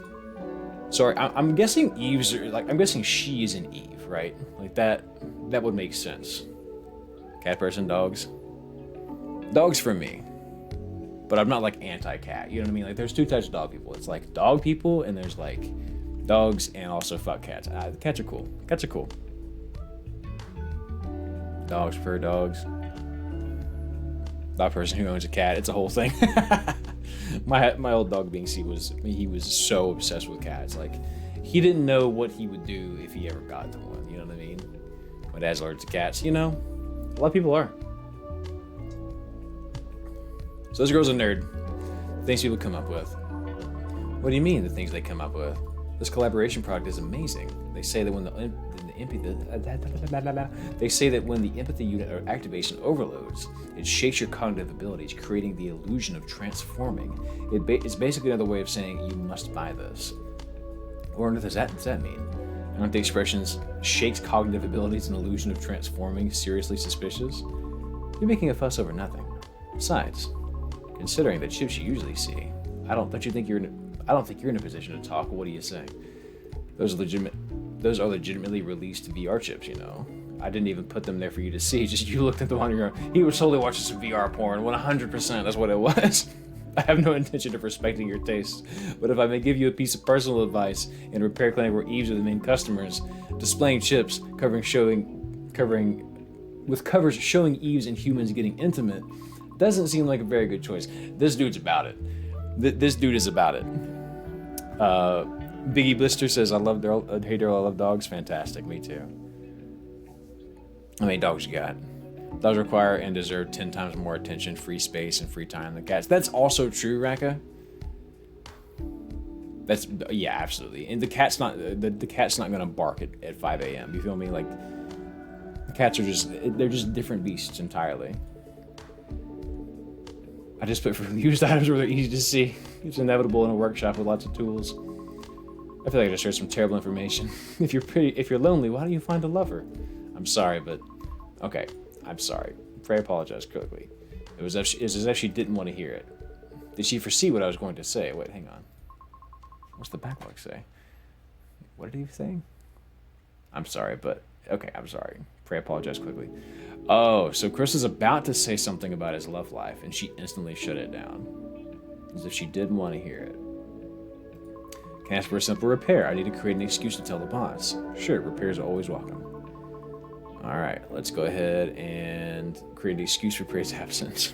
Sorry, I'm guessing Eves are I'm guessing she is an Eve, right? That would make sense. Cat person, dogs. Dogs for me. But I'm not anti-cat. You know what I mean? There's two types of dog people. It's dog people and there's dogs and also fuck cats. Cats are cool. Cats are cool. Dogs prefer dogs. Dog person who owns a cat. It's a whole thing. My old dog Binksy was so obsessed with cats. he didn't know what he would do if he ever got to one. You know what I mean? My dad's allergic to cats. You know, a lot of people are. So this girl's a nerd. Things people come up with. What do you mean the things they come up with? This collaboration product is amazing. They say that when the empathy unit or activation overloads, it shakes your cognitive abilities, creating the illusion of transforming. It's basically another way of saying you must buy this. What on earth does that mean? Aren't the expressions shakes cognitive abilities and illusion of transforming seriously suspicious? You're making a fuss over nothing. Besides, considering the chips you usually see, I don't think you're in a position to talk. What do you say? Those are legitimately released VR chips, you know. I didn't even put them there for you to see. Just you looked at the one on your own. He was totally watching some VR porn. 100%. That's what it was. I have no intention of respecting your tastes, but if I may give you a piece of personal advice, in a repair clinic where Eves are the main customers, displaying chips with covers showing Eves and humans getting intimate doesn't seem like a very good choice. This dude's about it. This dude is about it. Biggie Blister says, I love Daryl. Hey Daryl, I love dogs. Fantastic. Me too. How many dogs you got? Dogs require and deserve 10 times more attention, free space, and free time than cats. That's also true, Raka. Yeah, absolutely. And the cat's not gonna bark at 5 a.m. You feel me? Like, the cats are they're just different beasts entirely. I just put for used items where they're easy to see. It's inevitable in a workshop with lots of tools. I feel like I just heard some terrible information. If you're lonely, why don't you find a lover? I'm sorry, but okay. I'm sorry. Pray apologize quickly. It was as if she didn't want to hear it. Did she foresee what I was going to say? Wait, hang on. What's the backlog say? What did he say? I'm sorry, but okay, I'm sorry. Pray apologize quickly. Oh, so Chris is about to say something about his love life, and she instantly shut it down. As if she didn't want to hear it. Can I ask for a simple repair? I need to create an excuse to tell the boss. Sure, repairs are always welcome. Alright, let's go ahead and create an excuse for Prey's absence.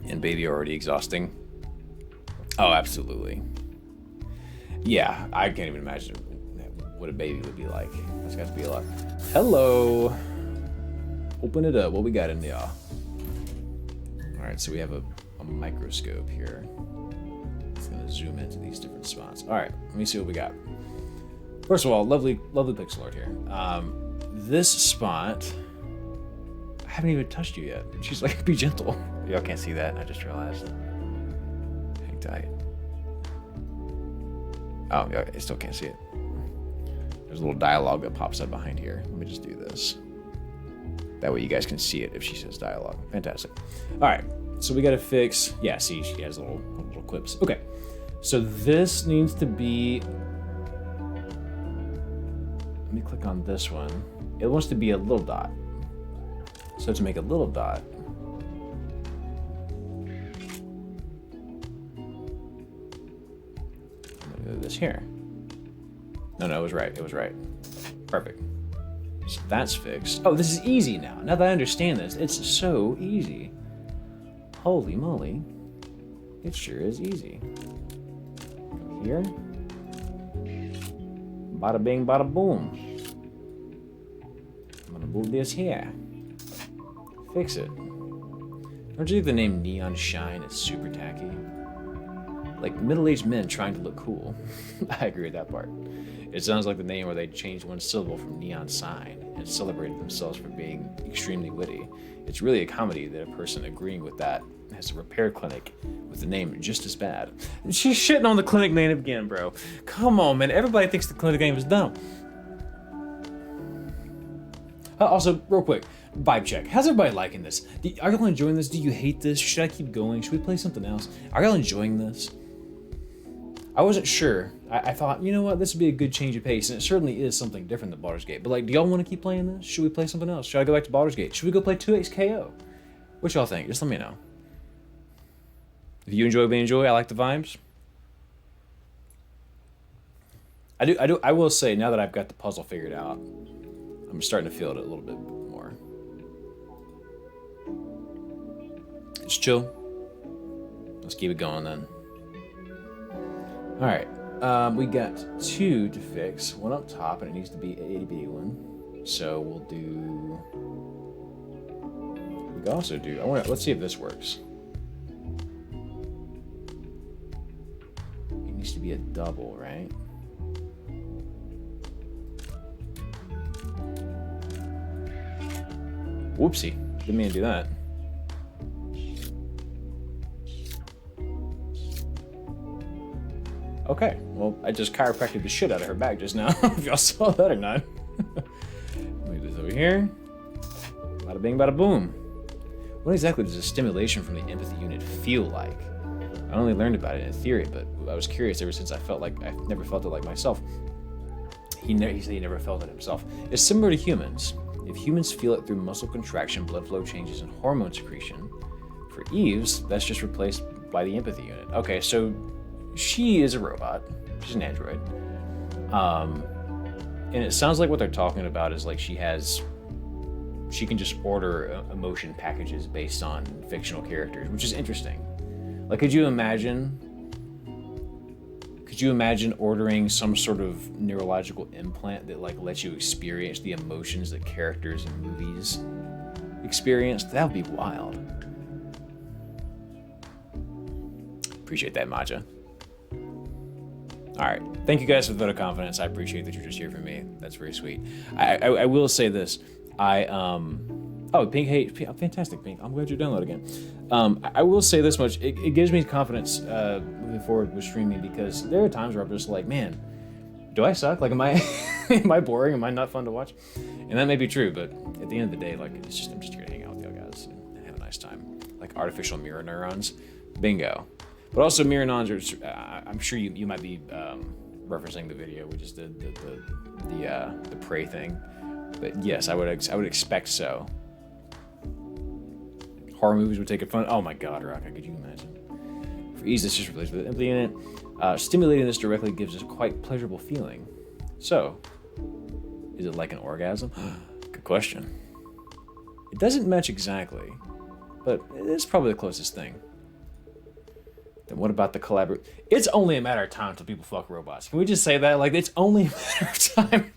And baby already exhausting. Oh, absolutely. Yeah, I can't even imagine what a baby would be like. That's got to be a lot. Hello! Open it up. What we got in there? Alright, so we have a microscope here. It's going to zoom into these different spots. Alright, let me see what we got. First of all, lovely pixel art here. This spot, I haven't even touched you yet. She's like, be gentle. Y'all can't see that. I just realized. Hang tight. Oh, yeah, I still can't see it. There's a little dialogue that pops up behind here. Let me just do this. That way you guys can see it if she says dialogue. Fantastic. All right, so we got to fix. Yeah, see, she has little clips. Okay, so this needs to be. Let me click on this one. It wants to be a little dot. So to make a little dot, I'm gonna do this here. No, it was right. It was right. Perfect. So that's fixed. Oh, this is easy now. Now that I understand this, it's so easy. Holy moly. It sure is easy. Go here. Bada bing, bada boom. I'm gonna move this here. Fix it. Don't you think the name Neon Shine is super tacky? Like middle-aged men trying to look cool. I agree with that part. It sounds like the name where they changed one syllable from neon sign and celebrated themselves for being extremely witty. It's really a comedy that a person agreeing with that has a repair clinic with the name just as bad. She's shitting on the clinic name again, bro. Come on, man. Everybody thinks the clinic name is dumb. Also, real quick, vibe check. How's everybody liking this? Are y'all enjoying this? Do you hate this? Should I keep going? Should we play something else? Are y'all enjoying this? I wasn't sure. I thought, you know what, this would be a good change of pace, and it certainly is something different than Baldur's Gate. But like, do y'all want to keep playing this? Should we play something else? Should I go back to Baldur's Gate? Should we go play 2XKO? What y'all think? Just let me know. If you enjoy, we enjoy. I like the vibes. I will say, now that I've got the puzzle figured out, I'm starting to feel it a little bit more. It's chill. Let's keep it going then. All right. We got 2 to fix. One up top, and it needs to be a itty-bitty one. So we'll do... We can also do... Let's see if this works. It needs to be a double, right? Whoopsie. Didn't mean to do that. Okay, well, I just chiropracted the shit out of her back just now. If y'all saw that or not. Let me do this over here. Bada bing, bada boom. What exactly does a stimulation from the empathy unit feel like? I only learned about it in theory, but I was curious ever since I never felt it like myself. He said he never felt it himself. It's similar to humans. If humans feel it through muscle contraction, blood flow changes, and hormone secretion, for Eve's, that's just replaced by the empathy unit. Okay, so she is a robot. She's an android. And it sounds like what they're talking about is like she can just order emotion packages based on fictional characters, which is interesting. Like, could you imagine ordering some sort of neurological implant that like lets you experience the emotions that characters in movies experience? That would be wild. Appreciate that, Maja. All right, thank you guys for the vote of confidence. I appreciate that you're just here for me. That's very sweet. I will say this. Oh, Pink, hey, fantastic, Pink. I'm glad you're downloading again. I will say this much. It gives me confidence moving forward with streaming, because there are times where I'm just like, man, do I suck? Like, am I boring? Am I not fun to watch? And that may be true, but at the end of the day, like, I'm just here to hang out with y'all guys and have a nice time. Like artificial mirror neurons, bingo. But also mirror neurons are, I'm sure you might be referencing the video we just did, the prey thing. But yes, I would expect so. Horror movies would take it fun. Oh my God, Raka, could you imagine? For ease, this is replaced with an empathy unit. Stimulating this directly gives us a quite pleasurable feeling. So, is it like an orgasm? Good question. It doesn't match exactly, but it's probably the closest thing. Then what about the collaborate? It's only a matter of time until people fuck robots. Can we just say that? Like, it's only a matter of time.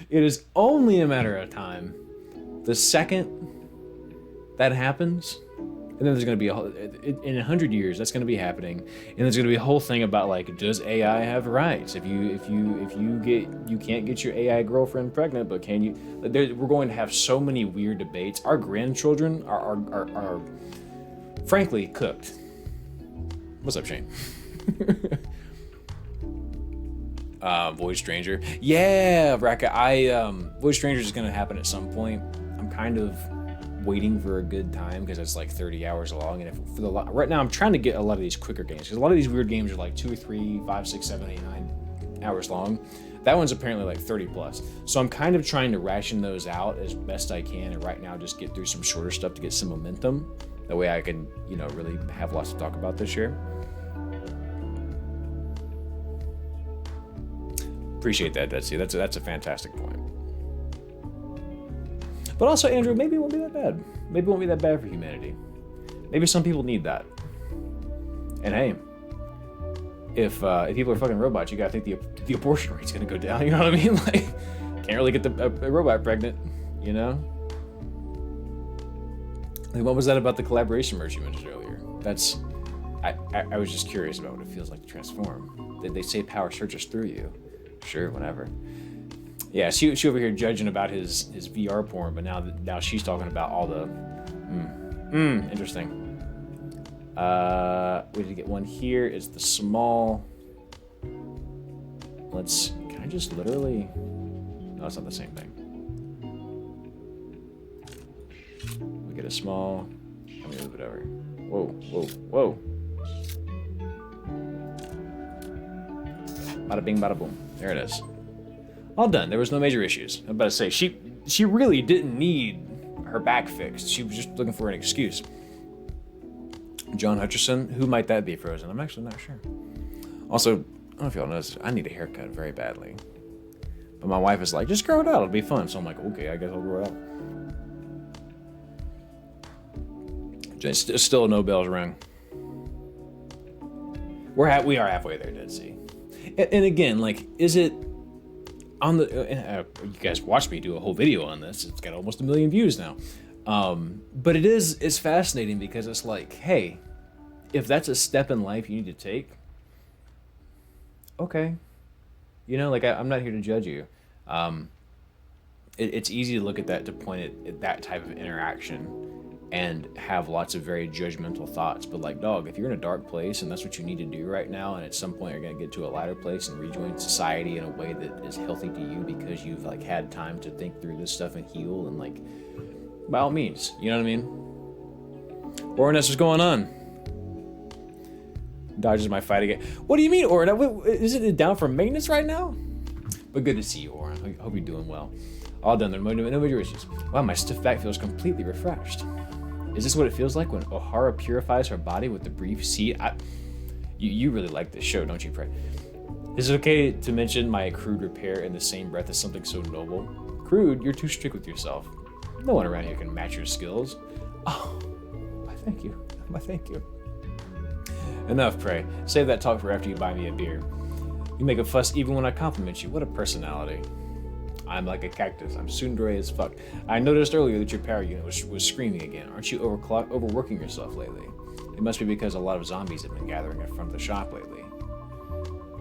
It is only a matter of time. The second that happens, and then there's going to be in 100 years that's going to be happening, and there's going to be a whole thing about like, does AI have rights? If you can't get your AI girlfriend pregnant, but can you? We're going to have so many weird debates. Our grandchildren are frankly cooked. What's up, Shane? Void Stranger. Yeah, Raka. Void Stranger is going to happen at some point. I'm kind of waiting for a good time because it's like 30 hours long, and right now I'm trying to get a lot of these quicker games, because a lot of these weird games are like 2 or 3, 5, 6, 7, 8, 9 hours long. That one's apparently like 30 plus. So I'm kind of trying to ration those out as best I can, and right now just get through some shorter stuff to get some momentum. That way I can, really have lots to talk about this year. Appreciate that, Deadsea. That's a fantastic point. But also, Andrew, maybe it won't be that bad. Maybe it won't be that bad for humanity. Maybe some people need that. And hey, if people are fucking robots, you gotta think the abortion rate's gonna go down. You know what I mean? Like, can't really get a robot pregnant. Like, what was that about the collaboration merch you mentioned earlier? I was just curious about what it feels like to transform. They say power surges through you. Sure, whatever. Yeah, she over here judging about his VR porn, but now she's talking about all the interesting. We did get one here. It's the small. Can I just literally? No, it's not the same thing. We get a small. Let me move it over. Whoa. Bada bing, bada boom. There it is. All done. There was no major issues. I'm about to say, she really didn't need her back fixed. She was just looking for an excuse. John Hutcherson, who might that be, Frozen? I'm actually not sure. Also, I don't know if y'all noticed, I need a haircut very badly. But my wife is like, just grow it out, it'll be fun. So I'm like, okay, I guess I'll grow it out. Just still no bells rung. We are halfway there, Dead Sea. And again, like, is it on the? You guys watched me do a whole video on this. It's got almost 1 million views now. But it's fascinating because it's like, hey, if that's a step in life you need to take, okay, you know, like I'm not here to judge you. It's easy to look at that, to point at that type of interaction and have lots of very judgmental thoughts. But like, dog, if you're in a dark place and that's what you need to do right now, and at some point you're gonna get to a lighter place and rejoin society in a way that is healthy to you because you've like had time to think through this stuff and heal, and like, by all means, you know what I mean? Orness, what's going on? Dodges my fight again. What do you mean, Orin? Is it down for maintenance right now? But good to see you, Orin. I hope you're doing well. All done. No major issues. Wow, my stiff back feels completely refreshed. Is this what it feels like when O'Hara purifies her body with the brief seed? You really like this show, don't you, Fred? Is it okay to mention my crude repair in the same breath as something so noble? Crude? You're too strict with yourself. No one around here can match your skills. Oh, why thank you. Why thank you. Enough, Prey. Save that talk for after you buy me a beer. You make a fuss even when I compliment you. What a personality. I'm like a cactus. I'm tsundere as fuck. I noticed earlier that your power unit was screaming again. Aren't you overworking yourself lately? It must be because a lot of zombies have been gathering in front of the shop lately.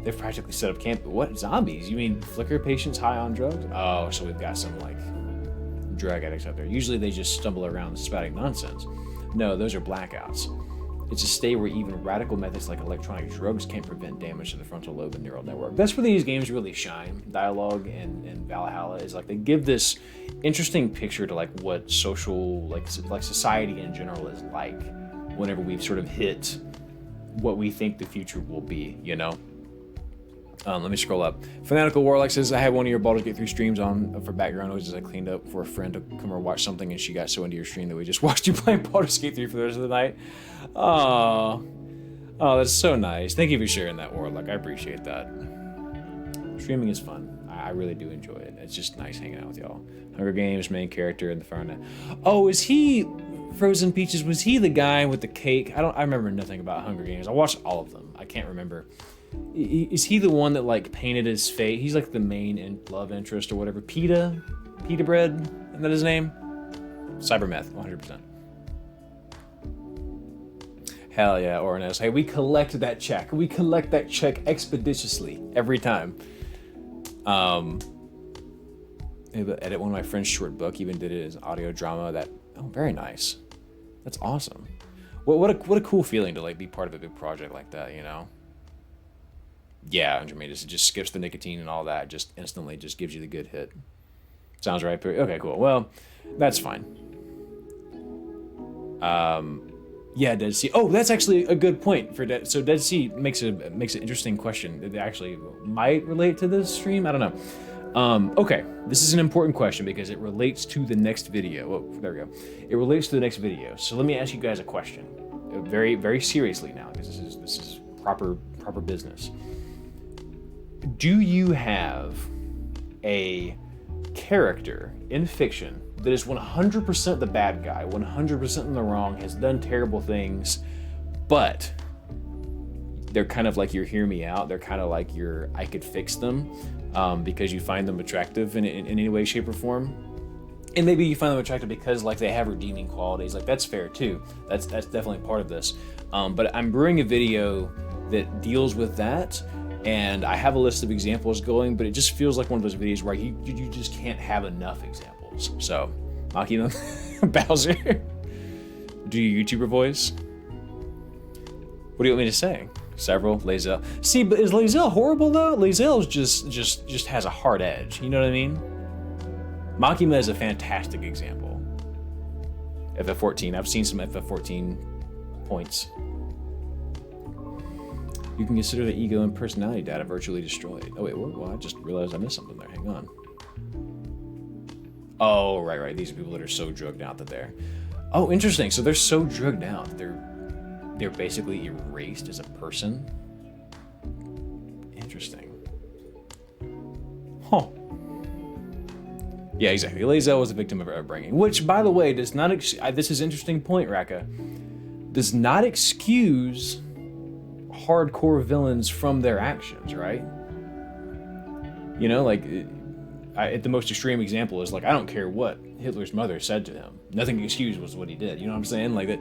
They've practically set up camp. What? Zombies? You mean flicker patients high on drugs? Oh, so we've got some, like, drug addicts out there. Usually they just stumble around spouting nonsense. No, those are blackouts. It's a state where even radical methods like electronic drugs can't prevent damage to the frontal lobe and neural network. That's where these games really shine. Dialogue and Valhalla is like, they give this interesting picture to like what social, like society in general is like whenever we've sort of hit what we think the future will be, you know? Let me scroll up. Fanatical Warlock says, I had one of your Baldur's Gate 3 streams on for background noise as I cleaned up for a friend to come or watch something, and she got so into your stream that we just watched you playing Baldur's Gate 3 for the rest of the night. Oh, that's so nice. Thank you for sharing that, Warlock. I appreciate that. Streaming is fun. I really do enjoy it. It's just nice hanging out with y'all. Hunger Games, main character in the Fahrenheit. Oh, is he Frozen Peaches? Was he the guy with the cake? I remember nothing about Hunger Games. I watched all of them. I can't remember. Is he the one that like painted his face? He's like the main love interest or whatever. Pita Bread, isn't that his name? Cybermeth, 100%. Hell yeah, Ornez. Hey, we collect that check. We collect that check expeditiously every time. Edit one of my friend's short book. Even did it as audio drama. Very nice. That's awesome. What a cool feeling to like be part of a big project like that, you know? Yeah, Jermaine, it just skips the nicotine and all that. Just instantly just gives you the good hit. Sounds right. Okay, cool. Well, that's fine. Yeah, Dead Sea. Oh, that's actually a good point for Dead. So Dead Sea makes an interesting question that actually might relate to this stream. I don't know. Okay, this is an important question because it relates to the next video. Oh, there we go. It relates to the next video. So let me ask you guys a question, very, very seriously now, because this is proper business. Do you have a character in fiction that is 100% the bad guy, 100% in the wrong, has done terrible things, but they're kind of like your hear me out, they're kind of like your I could fix them, because you find them attractive in any way, shape, or form? And maybe you find them attractive because like they have redeeming qualities. Like that's fair too. That's definitely part of this. But I'm brewing a video that deals with that. And I have a list of examples going, but it just feels like one of those videos where you just can't have enough examples. So, Makino, Bowser, do your YouTuber voice? What do you want me to say? Several, Lae'zel. See, but is Lae'zel horrible though? Lae'zel just has a hard edge. You know what I mean? Makima is a fantastic example. FF14. I've seen some FF14 points. You can consider the ego and personality data virtually destroyed. Oh wait, well, I just realized I missed something there. Hang on. Oh, right. These are people that are so drugged out that they're... Oh, interesting. So they're so drugged out that they're basically erased as a person. Interesting. Huh. Yeah, exactly. Lae'zel was a victim of her upbringing, which, by the way, does not... this is an interesting point, Raka. Does not excuse hardcore villains from their actions, right? You know, like, the most extreme example is, like, I don't care what Hitler's mother said to him. Nothing excused was what he did. You know what I'm saying? Like, that.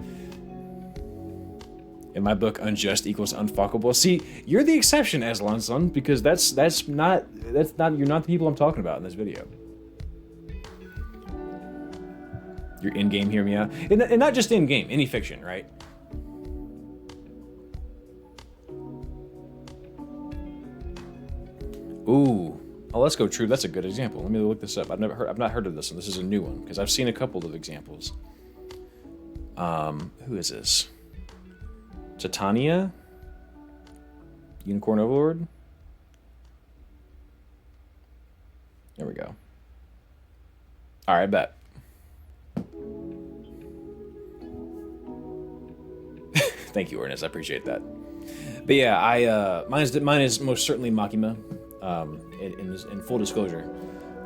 In my book, unjust equals unfuckable. See, you're the exception, Aslan son, because that's not you're not the people I'm talking about in this video. You're in-game, hear me out. And not just in-game, any fiction, right? Ooh. Oh, let's go true. That's a good example. Let me look this up. I've not heard of this one. This is a new one, because I've seen a couple of examples. Who is this? Titania? Unicorn Overlord? There we go. Alright, bet. Thank you, Ernest. I appreciate that. But yeah, mine is most certainly Makima. In full disclosure,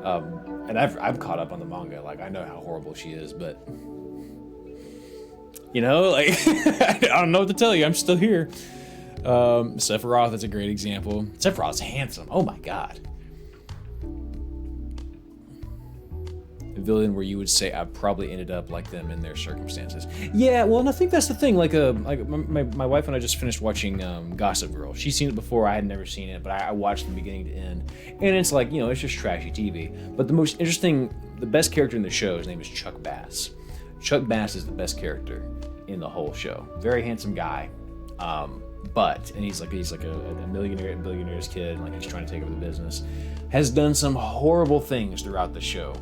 and I've caught up on the manga. Like, I know how horrible she is, but you know, like, I don't know what to tell you. I'm still here. Sephiroth is a great example. Sephiroth's handsome. Oh my god. A villain where you would say I probably ended up like them in their circumstances. Yeah, well, and I think that's the thing. Like my wife and I just finished watching Gossip Girl. She's seen it before. I had never seen it, but I watched from beginning to end, and it's like, you know, it's just trashy TV. But the best character in the show, his name is Chuck Bass. Chuck Bass is the best character in the whole show. Very handsome guy, and he's like a billionaire's kid, and like he's trying to take over the business. Has done some horrible things throughout the show.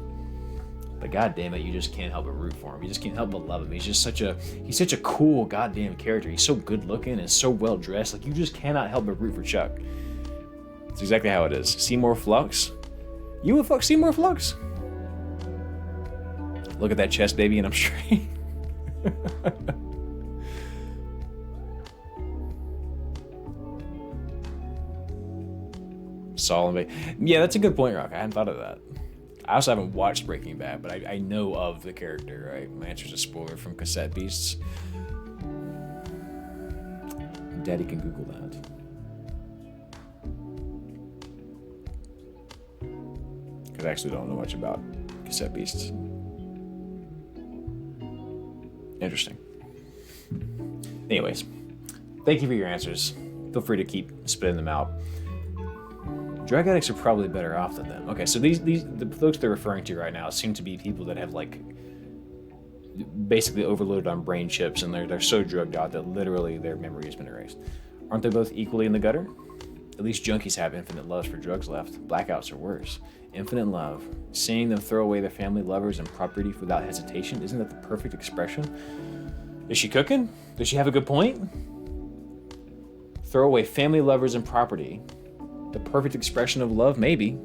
But god damn it, you just can't help but root for him. You just can't help but love him. He's such a cool goddamn character. He's so good looking and so well dressed. Like, you just cannot help but root for Chuck. It's exactly how it is. Seymour Flux? You would fuck Seymour Flux? Look at that chest, baby, and I'm straight. Solid. Yeah, that's a good point, Rock. I hadn't thought of that. I also haven't watched Breaking Bad, but I know of the character, right? My answer's a spoiler from Cassette Beasts. Daddy can Google that. Because I actually don't know much about Cassette Beasts. Interesting. Anyways, thank you for your answers. Feel free to keep spitting them out. Drug addicts are probably better off than them. Okay, so the folks they're referring to right now seem to be people that have, like, basically overloaded on brain chips, and they're so drugged out that literally their memory has been erased. Aren't they both equally in the gutter? At least junkies have infinite loves for drugs left. Blackouts are worse. Infinite love. Seeing them throw away their family, lovers, and property without hesitation, isn't that the perfect expression? Is she cooking? Does she have a good point? Throw away family, lovers, and property. The perfect expression of love, maybe.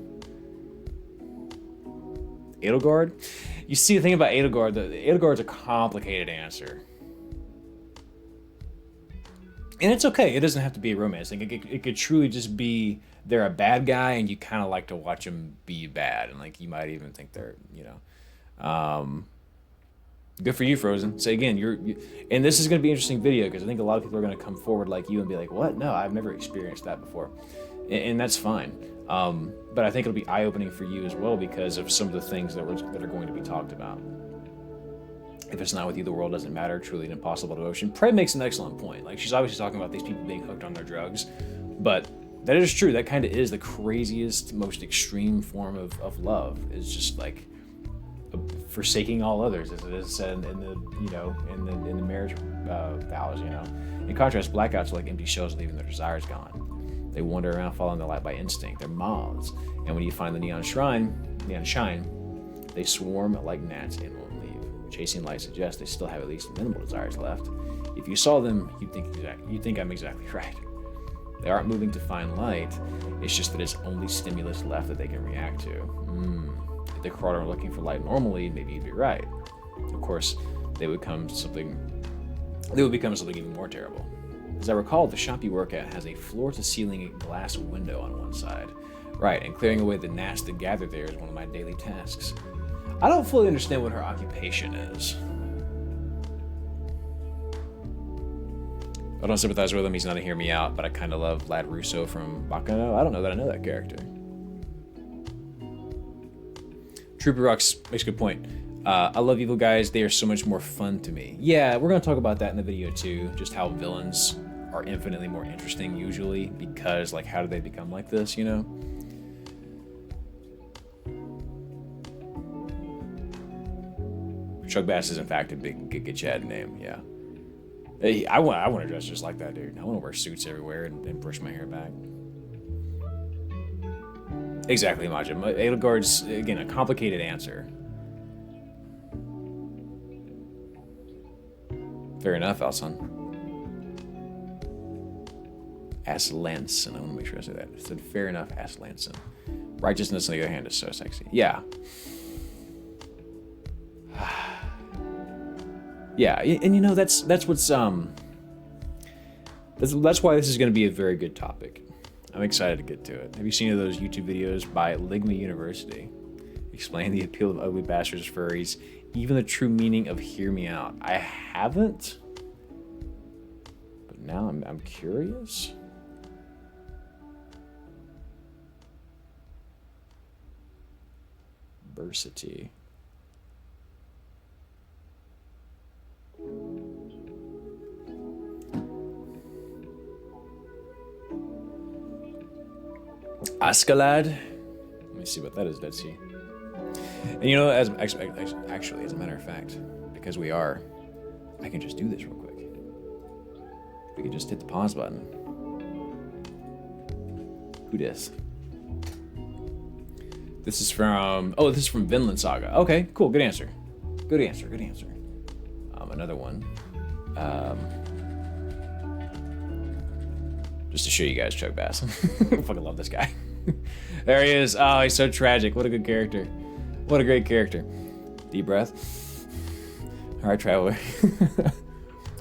Edelgard? You see, the thing about Edelgard, Edelgard's a complicated answer. And it's okay, it doesn't have to be a romance thing. It could truly just be they're a bad guy and you kind of like to watch them be bad. And like, you might even think they're, you know. Good for you, Frozen. Say again, and this is going to be an interesting video because I think a lot of people are going to come forward like you and be like, what? No, I've never experienced that before. And that's fine. But I think it'll be eye-opening for you as well because of some of the things that are going to be talked about. If it's not with you, the world doesn't matter. Truly an impossible devotion. Prey makes an excellent point. Like, she's obviously talking about these people being hooked on their drugs. But that is true. That kind of is the craziest, most extreme form of love. It's just like forsaking all others, as it is said in the marriage vows. You know. In contrast, blackouts are like empty shells leaving their desires gone. They wander around following the light by instinct. They're moths. And when you find the neon shine, they swarm like gnats and won't leave. Chasing light suggests they still have at least minimal desires left. If you saw them, you'd think I'm exactly right. They aren't moving to find light. It's just that it's only stimulus left that they can react to. If they crawled around looking for light normally, maybe you'd be right. Of course, they would become something even more terrible. As I recall, the shop you work at has a floor-to-ceiling glass window on one side. Right, and clearing away the gnats that gather there is one of my daily tasks. I don't fully understand what her occupation is. I don't sympathize with him. He's not a hear me out, but I kind of love Lad Russo from Bacano. I don't know that I know that character. Troopy Rocks makes a good point. I love evil guys. They are so much more fun to me. Yeah, we're going to talk about that in the video too. Just how villains are infinitely more interesting usually because, like, how do they become like this, you know? Chuck Bass is, in fact, a big Giga Chad name, yeah. Hey, I want to dress just like that, dude. I want to wear suits everywhere and brush my hair back. Exactly, Majin. Edelgard's, again, a complicated answer. Fair enough, Alson. Aslanson. I want to make sure I say that. I said fair enough, Aslanson. Righteousness, on the other hand, is so sexy. Yeah. Yeah, and you know, that's what's that's why this is going to be a very good topic. I'm excited to get to it. Have you seen those YouTube videos by Ligma University explaining the appeal of ugly bastards furries, even the true meaning of hear me out? I haven't, but now I'm curious. Versity. Ascalad. Let me see what that is, Dead Sea. And you know, actually, as a matter of fact, because we are, I can just do this real quick. We can just hit the pause button. Who dis? This is from, oh, this is from Vinland Saga. Okay, cool, good answer. Good answer, good answer. Another one. Just to show you guys Chuck Bass. I fucking love this guy. There he is. Oh, he's so tragic. What a good character. What a great character. Deep breath. All right, Traveler.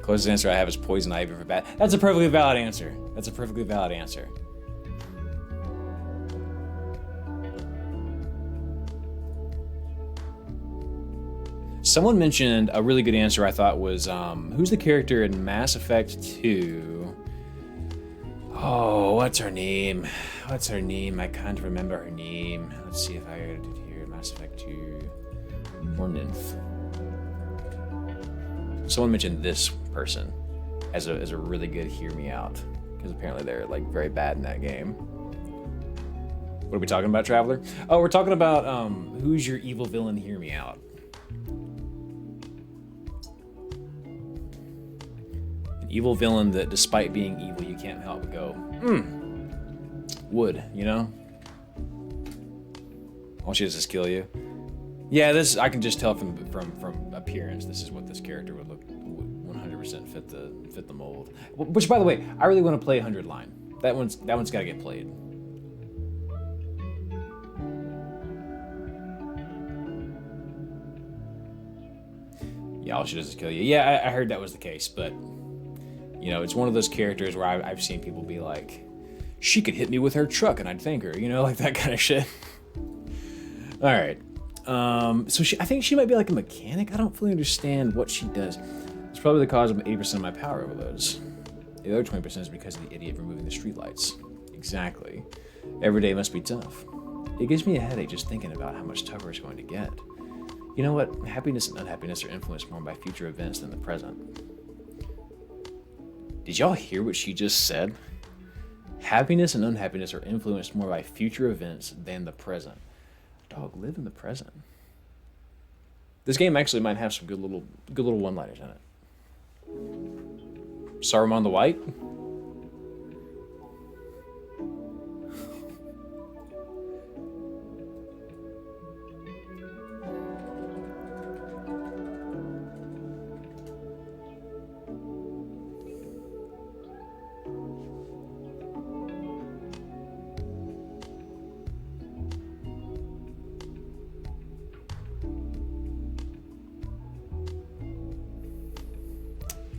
Closest answer I have is Poison Ivy for bat. That's a perfectly valid answer. That's a perfectly valid answer. Someone mentioned a really good answer I thought was, who's the character in Mass Effect 2? Oh, what's her name? What's her name? I can't remember her name. Let's see if I got it here. Mass Effect 2. Morninth. Someone mentioned this person as a really good hear me out. Because apparently they're like very bad in that game. What are we talking about, Traveler? Oh, we're talking about who's your evil villain, hear me out. Evil villain that, despite being evil, you can't help but go, would, you know? All she does is kill you. Yeah, this, I can just tell from appearance, this is what this character would 100% fit the mold. Which, by the way, I really want to play 100 line. That one's got to get played. Yeah, all she does is kill you. Yeah, I heard that was the case, but you know, it's one of those characters where I've seen people be like, she could hit me with her truck and I'd thank her, you know, like that kind of shit. All right. So I think she might be like a mechanic. I don't fully understand what she does. It's probably the cause of 80% of my power overloads. The other 20% is because of the idiot removing the streetlights. Exactly. Every day must be tough. It gives me a headache just thinking about how much tougher it's going to get. You know what? Happiness and unhappiness are influenced more by future events than the present. Did y'all hear what she just said? Happiness and unhappiness are influenced more by future events than the present. Dog, live in the present. This game actually might have some good little one-liners in it. Saruman the White?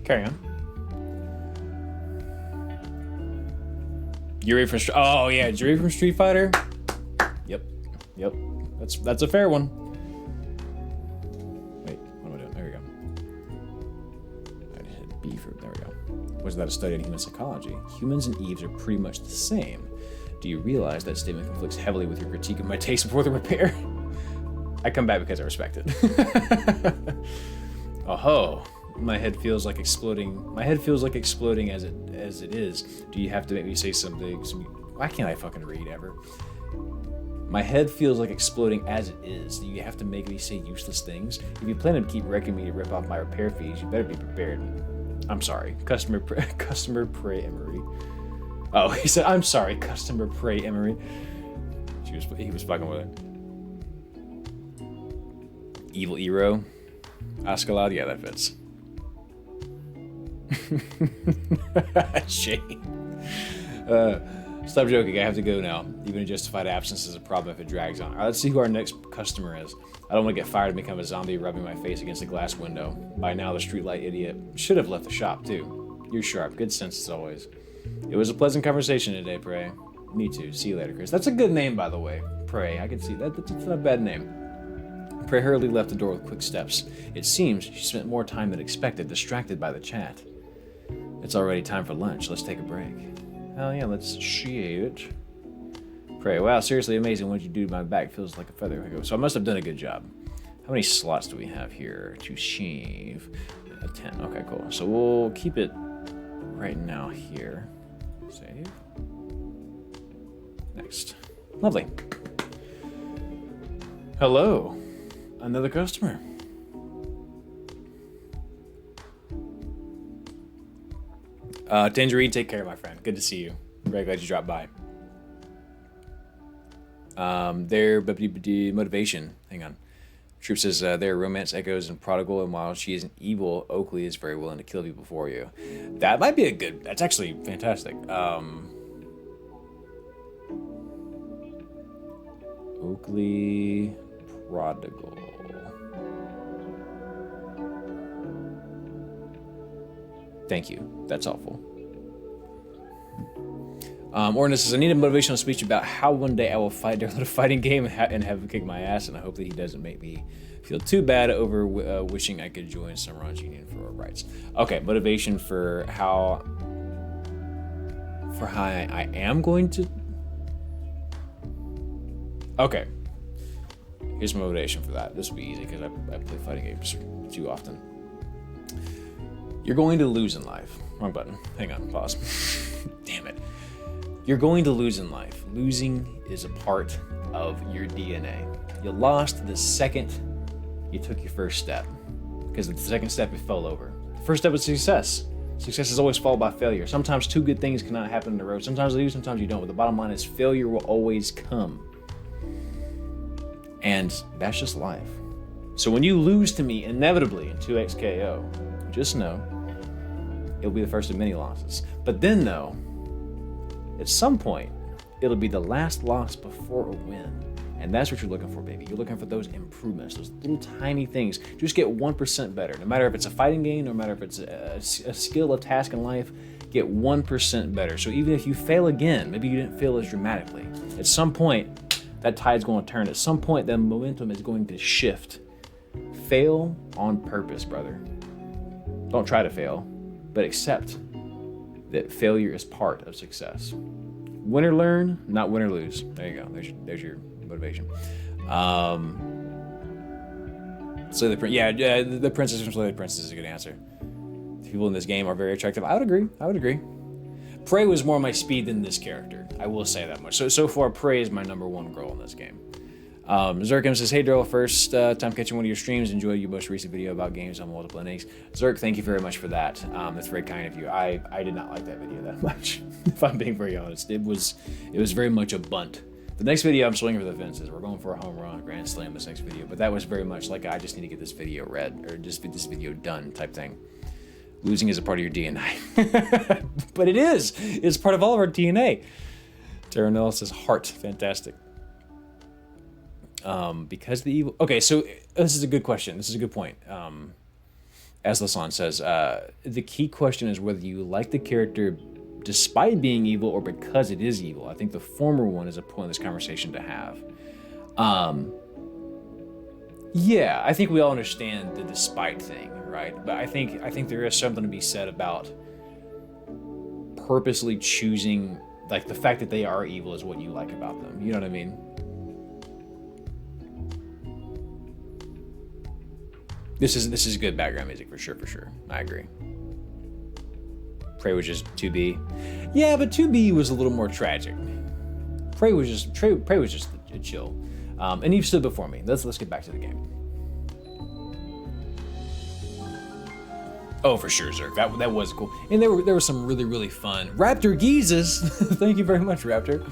Carry on. Yuri from oh yeah, Yuri from Street Fighter. Yep. That's a fair one. Wait, what am I doing? There we go. I hit B for there we go. Was that a study in human psychology? Humans and Eves are pretty much the same. Do you realize that statement conflicts heavily with your critique of my taste before the repair? I come back because I respect it. Oh, my head feels like exploding. My head feels like exploding as it is. Do you have to make me say something? Why can't I fucking read ever? My head feels like exploding as it is. Do you have to make me say useless things? If you plan to keep wrecking me to rip off my repair fees, you better be prepared. I'm sorry, customer pray Emery. Oh, he said, I'm sorry, customer pray Emery. He was fucking with it. Evil Ero. Ask aloud, yeah, that fits. Shame. Stop joking, I have to go now. Even a justified absence is a problem if it drags on. Alright, let's see who our next customer is. I don't want to get fired and become a zombie rubbing my face against a glass window. By now, the streetlight idiot should have left the shop, too. You're sharp. Good sense as always. It was a pleasant conversation today, Prey. Me too. See you later, Chris. That's a good name, by the way. Prey. I can see that. That's not a bad name. Prey hurriedly left the door with quick steps. It seems she spent more time than expected, distracted by the chat. It's already time for lunch. Let's take a break. Hell yeah, let's shit. Prey, wow, seriously amazing. What did you do to my back? Feels like a feather. So I must have done a good job. How many slots do we have here to shave? 10. Okay, cool. So we'll keep it right now here. Save. Next. Lovely. Hello. Another customer. Tangerine, take care, my friend. Good to see you. Very glad you dropped by. Their motivation. Hang on. Troop says their romance echoes in Prodigal, and while she isn't evil, Oakley is very willing to kill people for you. That might be a good. That's actually fantastic. Oakley, Prodigal. Thank you. That's helpful. Orna says, I need a motivational speech about how one day I will fight Daryl in a fighting game and have him kick my ass, and I hope that he doesn't make me feel too bad over wishing I could join Sunrise Union for our rights. Okay, motivation for how I am going to... Okay. Here's my motivation for that. This will be easy because I play fighting games too often. You're going to lose in life. Wrong button. Hang on, pause. Damn it. You're going to lose in life. Losing is a part of your DNA. You lost the second you took your first step. Because at the second step, you fell over. The first step was success. Success is always followed by failure. Sometimes two good things cannot happen in a row. Sometimes they do, sometimes you don't. But the bottom line is failure will always come. And that's just life. So when you lose to me inevitably in 2x KO, just know it'll be the first of many losses. But then though, at some point, it'll be the last loss before a win. And that's what you're looking for, baby. You're looking for those improvements, those little tiny things. Just get 1% better. No matter if it's a fighting game, no matter if it's a skill, a task in life, get 1% better. So even if you fail again, maybe you didn't fail as dramatically. At some point, that tide's going to turn. At some point, that momentum is going to shift. Fail on purpose, brother. Don't try to fail, but accept that failure is part of success. Win or learn, not win or lose. There you go. There's your motivation. Slay the princess from Slay the Princess is a good answer. People in this game are very attractive. I would agree. Prey was more my speed than this character. I will say that much. So far, Prey is my number one girl in this game. Zerkim says, hey Daryl, first time catching one of your streams. Enjoyed your most recent video about games on multiple endings. Zerk, thank you very much for that. That's very kind of you. I did not like that video that much, if I'm being very honest. It was very much a bunt. The next video, I'm swinging for the fences. We're going for a home run, grand slam this next video. But that was very much like, I just need to get this video read, or just get this video done type thing. Losing is a part of your DNA. But it is. It's part of all of our DNA. Daryl says, heart. Fantastic. Because the evil... Okay, so this is a good question. This is a good point. As Lasan says, the key question is whether you like the character despite being evil or because it is evil. I think the former one is a pointless conversation to have. Yeah, I think we all understand the despite thing, right? But I think there is something to be said about purposely choosing, like, the fact that they are evil is what you like about them. You know what I mean? This is good background music for sure. I agree. Prey was just 2B. Yeah, but 2B was a little more tragic. Prey was just a chill. And Eve stood before me. Let's get back to the game. Oh, for sure, Zerk. That was cool. And there were some really fun Raptor Geezes. Thank you very much, Raptor.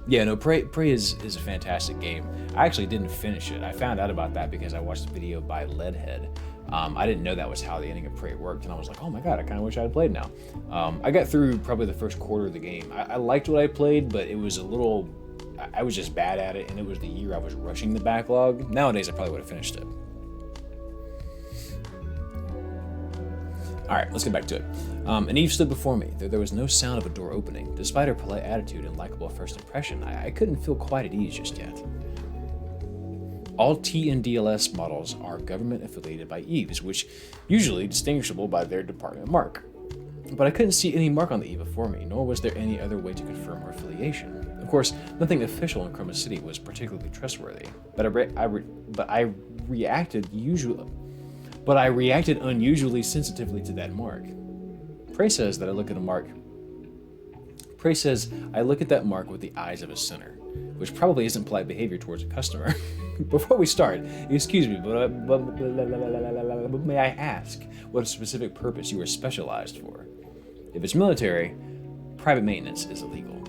Yeah, no, Prey is a fantastic game. I actually didn't finish it. I found out about that because I watched a video by Leadhead. I didn't know that was how the ending of Prey worked, and I was like, oh my god, I kind of wish I had played now. I got through probably the first quarter of the game. I liked what I played, but it was a little... I was just bad at it, and it was the year I was rushing the backlog. Nowadays, I probably would have finished it. All right, let's get back to it. And Eve stood before me. There was no sound of a door opening. Despite her polite attitude and likable first impression, I couldn't feel quite at ease just yet. All T and DLS models are government affiliated by Eve's, which usually distinguishable by their department mark. But I couldn't see any mark on the Eve before me, nor was there any other way to confirm her affiliation. Of course, nothing official in Chroma City was particularly trustworthy, but I reacted unusually sensitively to that mark. Prey says that I look at a mark. Prey says I look at that mark with the eyes of a sinner, which probably isn't polite behavior towards a customer. Before we start, excuse me, but may I ask what specific purpose you are specialized for? If it's military, private maintenance is illegal.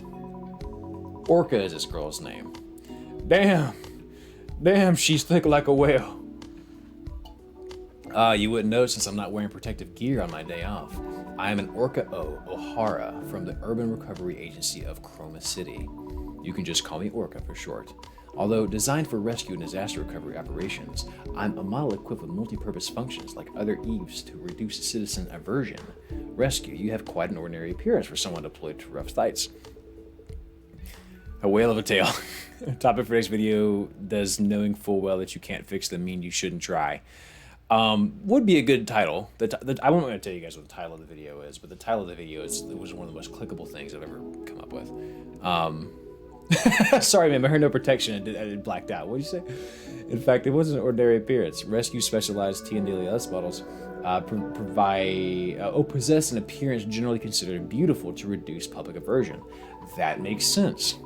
Orca is this girl's name. Damn, she's thick like a whale. You wouldn't know since I'm not wearing protective gear on my day off. I am an Orca O'Hara from the Urban Recovery Agency of Chroma City. You can just call me Orca for short. Although designed for rescue and disaster recovery operations, I'm a model equipped with multi-purpose functions like other Eves to reduce citizen aversion. Rescue, you have quite an ordinary appearance for someone deployed to rough sites. A whale of a tale. Topic for next video, does knowing full well that you can't fix them mean you shouldn't try? Would be a good title. I won't going to tell you guys what the title of the video is, but the title of the video was one of the most clickable things I've ever come up with. Sorry, man, I heard no protection. I blacked out. What did you say? In fact, it wasn't an ordinary appearance. Rescue specialized T and DLS models possess an appearance generally considered beautiful to reduce public aversion. That makes sense.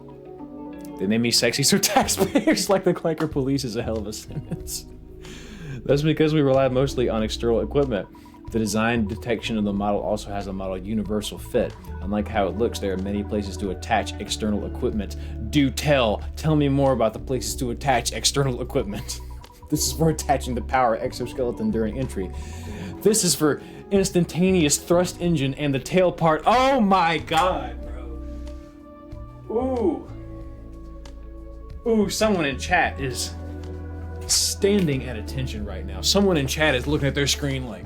They made me sexy, so taxpayers like the Clanker Police is a hell of a sentence. That's because we rely mostly on external equipment. The design detection of the model also has a model universal fit. Unlike how it looks, there are many places to attach external equipment. Do tell me more about the places to attach external equipment. This is for attaching the power exoskeleton during entry. This is for instantaneous thrust engine and the tail part. Oh my god, bro. Ooh, someone in chat is standing at attention right now. Someone in chat is looking at their screen like,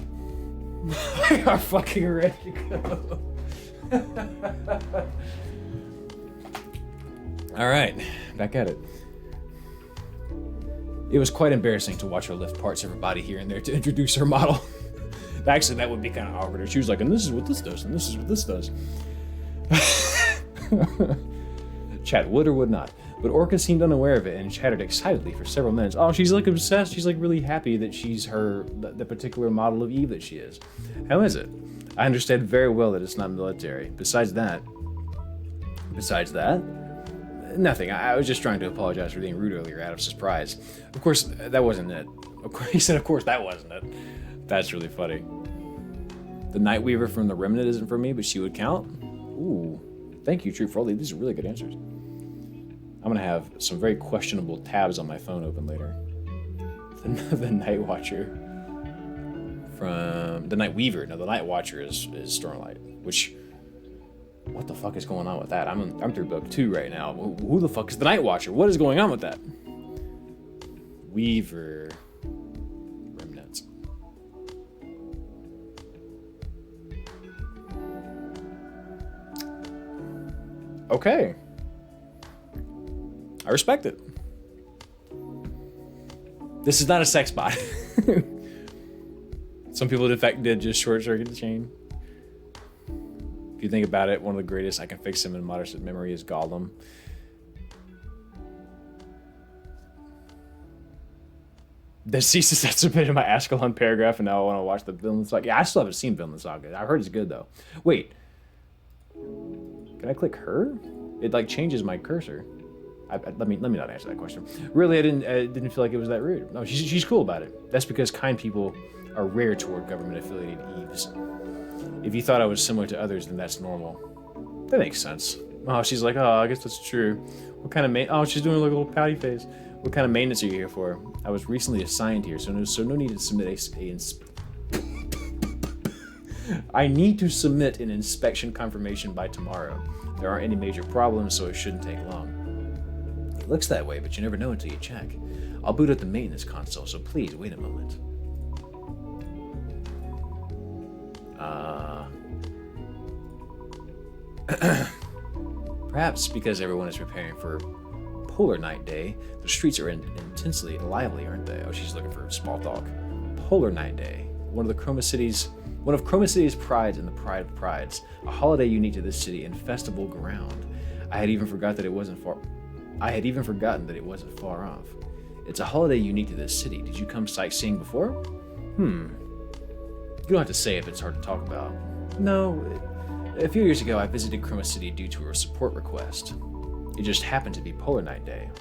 we are fucking ready to go. All right, back at it. It was quite embarrassing to watch her lift parts of her body here and there to introduce her model. Actually, that would be kind of awkward. She was like, and this is what this does, and this is what this does. Chat would or would not. But Orca seemed unaware of it and chattered excitedly for several minutes. Oh, she's like obsessed. She's like really happy that she's the particular model of Eve that she is. How is it? I understand very well that it's not military. Besides that, nothing. I was just trying to apologize for being rude earlier out of surprise. Of course, that wasn't it. He said, of course, that wasn't it. That's really funny. The Night Weaver from the Remnant isn't for me, but she would count? Ooh. Thank you, True Froley. These are really good answers. I'm gonna have some very questionable tabs on my phone open later. The Night Watcher from the Night Weaver. No, the Night Watcher is Stormlight. Which, what the fuck is going on with that? I'm through book 2 right now. Who the fuck is the Night Watcher? What is going on with that? Weaver Remnants. Okay. I respect it. This is not a sex bot. Some people, in fact, did just short circuit the chain. If you think about it, one of the greatest I can fix him in modern memory is Gollum. That ceases that submitted my Ascalon paragraph, and now I want to watch the Vinland Saga. Yeah, I still haven't seen Vinland Saga. I heard it's good though. Wait, can I click her? It like changes my cursor. Let me not answer that question. Really, I didn't feel like it was that rude. No, she's cool about it. That's because kind people are rare toward government-affiliated Eves. If you thought I was similar to others, then that's normal. That makes sense. Oh, she's like, oh, I guess that's true. What kind of oh, she's doing like a little pouty face. What kind of maintenance are you here for? I was recently assigned here, so no need to submit I need to submit an inspection confirmation by tomorrow. There aren't any major problems, so it shouldn't take long. It looks that way, but you never know until you check. I'll boot up the maintenance console, so please wait a moment. Perhaps because everyone is preparing for Polar Night Day, the streets are intensely lively, aren't they? Oh, she's looking for small talk. Polar Night Day, one of Chroma City's prides and the pride of prides, a holiday unique to this city and festival ground. I had even forgotten that it wasn't far off. It's a holiday unique to this city. Did you come sightseeing before? You don't have to say if it's hard to talk about. No, a few years ago I visited Chroma City due to a support request. It just happened to be Polar Night Day.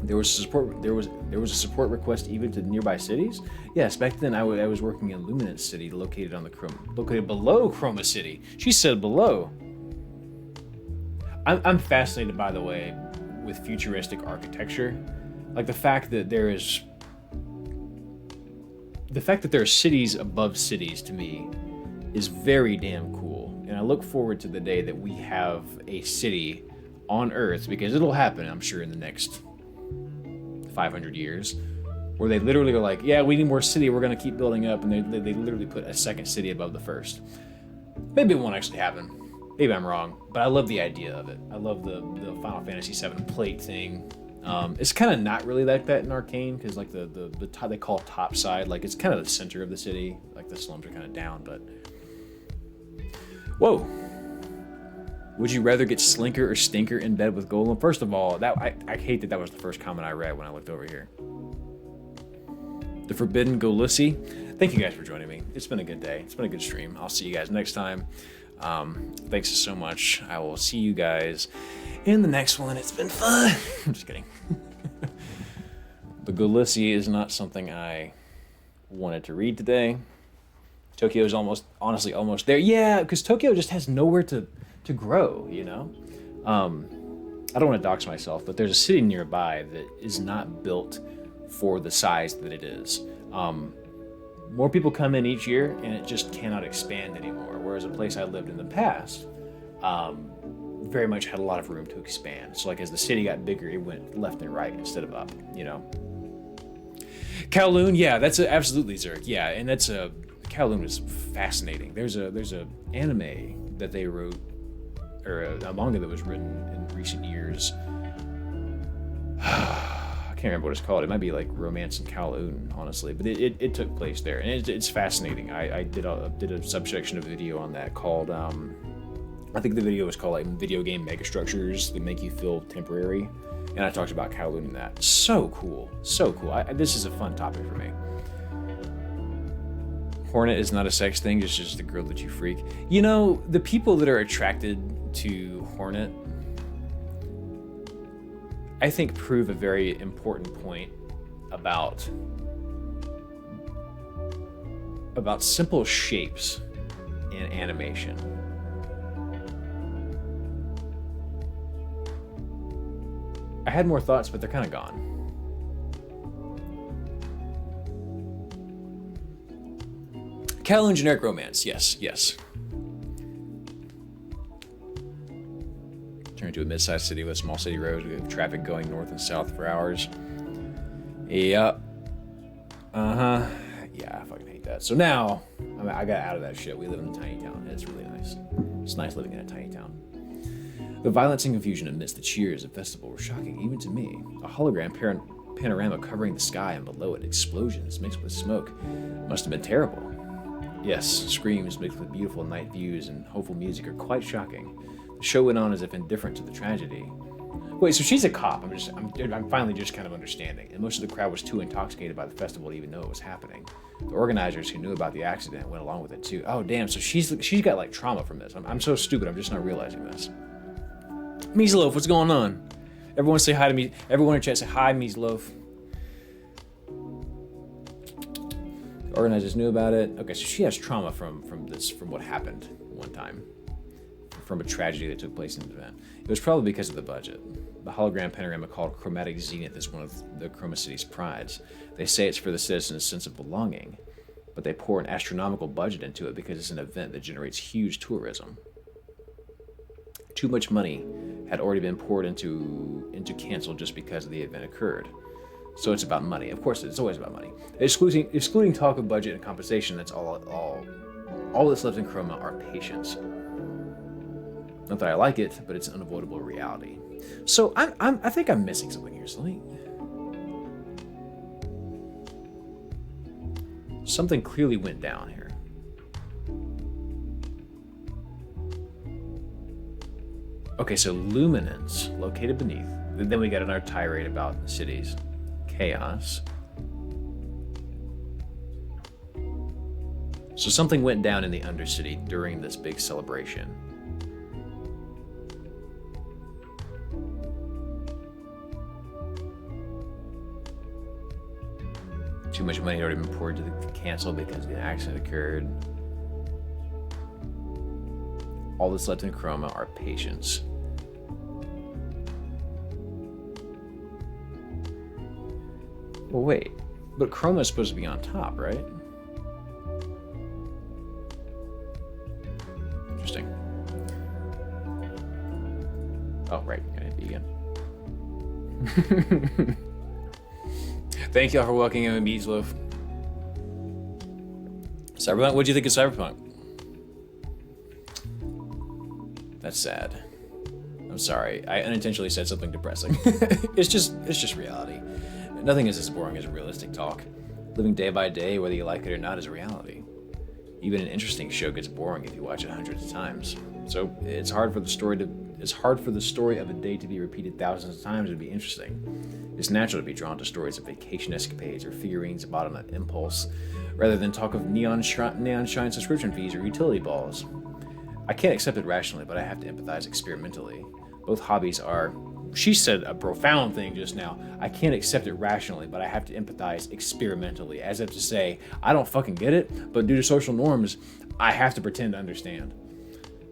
There was a support request even to nearby cities. Yes, back then I was working in Luminance City, located below Chroma City. She said below. I'm fascinated, by the way, with futuristic architecture. Like the fact that there are cities above cities, to me, is very damn cool. And I look forward to the day that we have a city on Earth, because it'll happen, I'm sure, in the next 500 years, where they literally are like, yeah, we need more city, we're going to keep building up, and they literally put a second city above the first. Maybe it won't actually happen. Maybe I'm wrong, but I love the idea of it. I love the Final Fantasy VII plate thing. It's kind of not really like that in Arcane, because like the they call it top side, like it's kind of the center of the city, like the slums are kind of down, but whoa. Would you rather get Slinker or Stinker in bed with Golem? First of all, I hate that was the first comment I read when I looked over here. The Forbidden Golussi. Thank you guys for joining me. It's been a good day. It's been a good stream. I'll see you guys next time. Thanks so much. I will see you guys in the next one. It's been fun. I'm just kidding. The Golussi is not something I wanted to read today. Tokyo is honestly almost there. Yeah, because Tokyo just has nowhere to grow, you know? I don't want to dox myself, but there's a city nearby that is not built for the size that it is. More people come in each year, and it just cannot expand anymore. Whereas a place I lived in the past very much had a lot of room to expand. So like as the city got bigger, it went left and right instead of up, you know? Kowloon, yeah, that's absolutely Zerk. Yeah, and Kowloon is fascinating. There's a anime that they wrote, or a manga that was written in recent years. I can't remember what it's called. It might be like Romance in Kowloon, honestly, but it took place there, and it's fascinating. I did a subsection of video on that called I think the video was called like Video Game Megastructures that make you feel temporary, and I talked about Kowloon in that. So cool, so cool. This is a fun topic for me. Hornet is not a sex thing, it's just a girl that you freak. You know, the people that are attracted to Hornet, I think prove a very important point about simple shapes in animation. I had more thoughts, but they're kind of gone. Kowloon generic romance, yes. Turn into a mid-sized city with small city roads with traffic going north and south for hours. Yep. Yeah, I fucking hate that. So now, I got out of that shit. We live in a tiny town, and it's really nice. It's nice living in a tiny town. The violence and confusion amidst the cheers of festival were shocking even to me. A hologram panorama covering the sky, and below it explosions mixed with smoke. Must have been terrible. Yes, screams mixed with beautiful night views and hopeful music are quite shocking. The show went on as if indifferent to the tragedy. Wait, so she's a cop. I'm finally just kind of understanding. And most of the crowd was too intoxicated by the festival to even know it was happening. The organizers who knew about the accident went along with it too. Oh damn! So she's got like trauma from this. I'm so stupid. I'm just not realizing this. Meatloaf, what's going on? Everyone say hi to me. Everyone in chat say hi, Meatloaf. The organizers knew about it. Okay, so she has trauma from what happened one time, from a tragedy that took place in the event. It was probably because of the budget. The hologram panorama called Chromatic Zenith is one of the Chroma City's prides. They say it's for the citizens' sense of belonging, but they pour an astronomical budget into it because it's an event that generates huge tourism. Too much money had already been poured into cancel just because the event occurred. So it's about money. Of course, it's always about money. Excluding talk of budget and compensation, that's all that's left in Chroma are patience. Not that I like it, but it's an unavoidable reality. So I think I'm missing something here. Something clearly went down here. Okay, so luminance located beneath. Then we got another tirade about the cities. Chaos. So something went down in the Undercity during this big celebration. Too much money had already been poured to cancel because the accident occurred. All that's left in Chroma are patience. Well, wait, but Chroma is supposed to be on top, right? Interesting. Oh, right, gotta hit B again. Thank y'all for welcoming in Meatloaf. Cyberpunk, what'd you think of Cyberpunk? That's sad. I'm sorry, I unintentionally said something depressing. It's just reality. Nothing is as boring as realistic talk. Living day by day, whether you like it or not, is a reality. Even an interesting show gets boring if you watch it hundreds of times. So it's hard for the story of a day to be repeated thousands of times to be interesting. It's natural to be drawn to stories of vacation escapades or figurines bought on an impulse, rather than talk of neon shine subscription fees or utility balls. I can't accept it rationally, but I have to empathize experimentally. Both hobbies are... She said a profound thing just now. I can't accept it rationally, but I have to empathize experimentally, as if to say, I don't fucking get it, but due to social norms, I have to pretend to understand.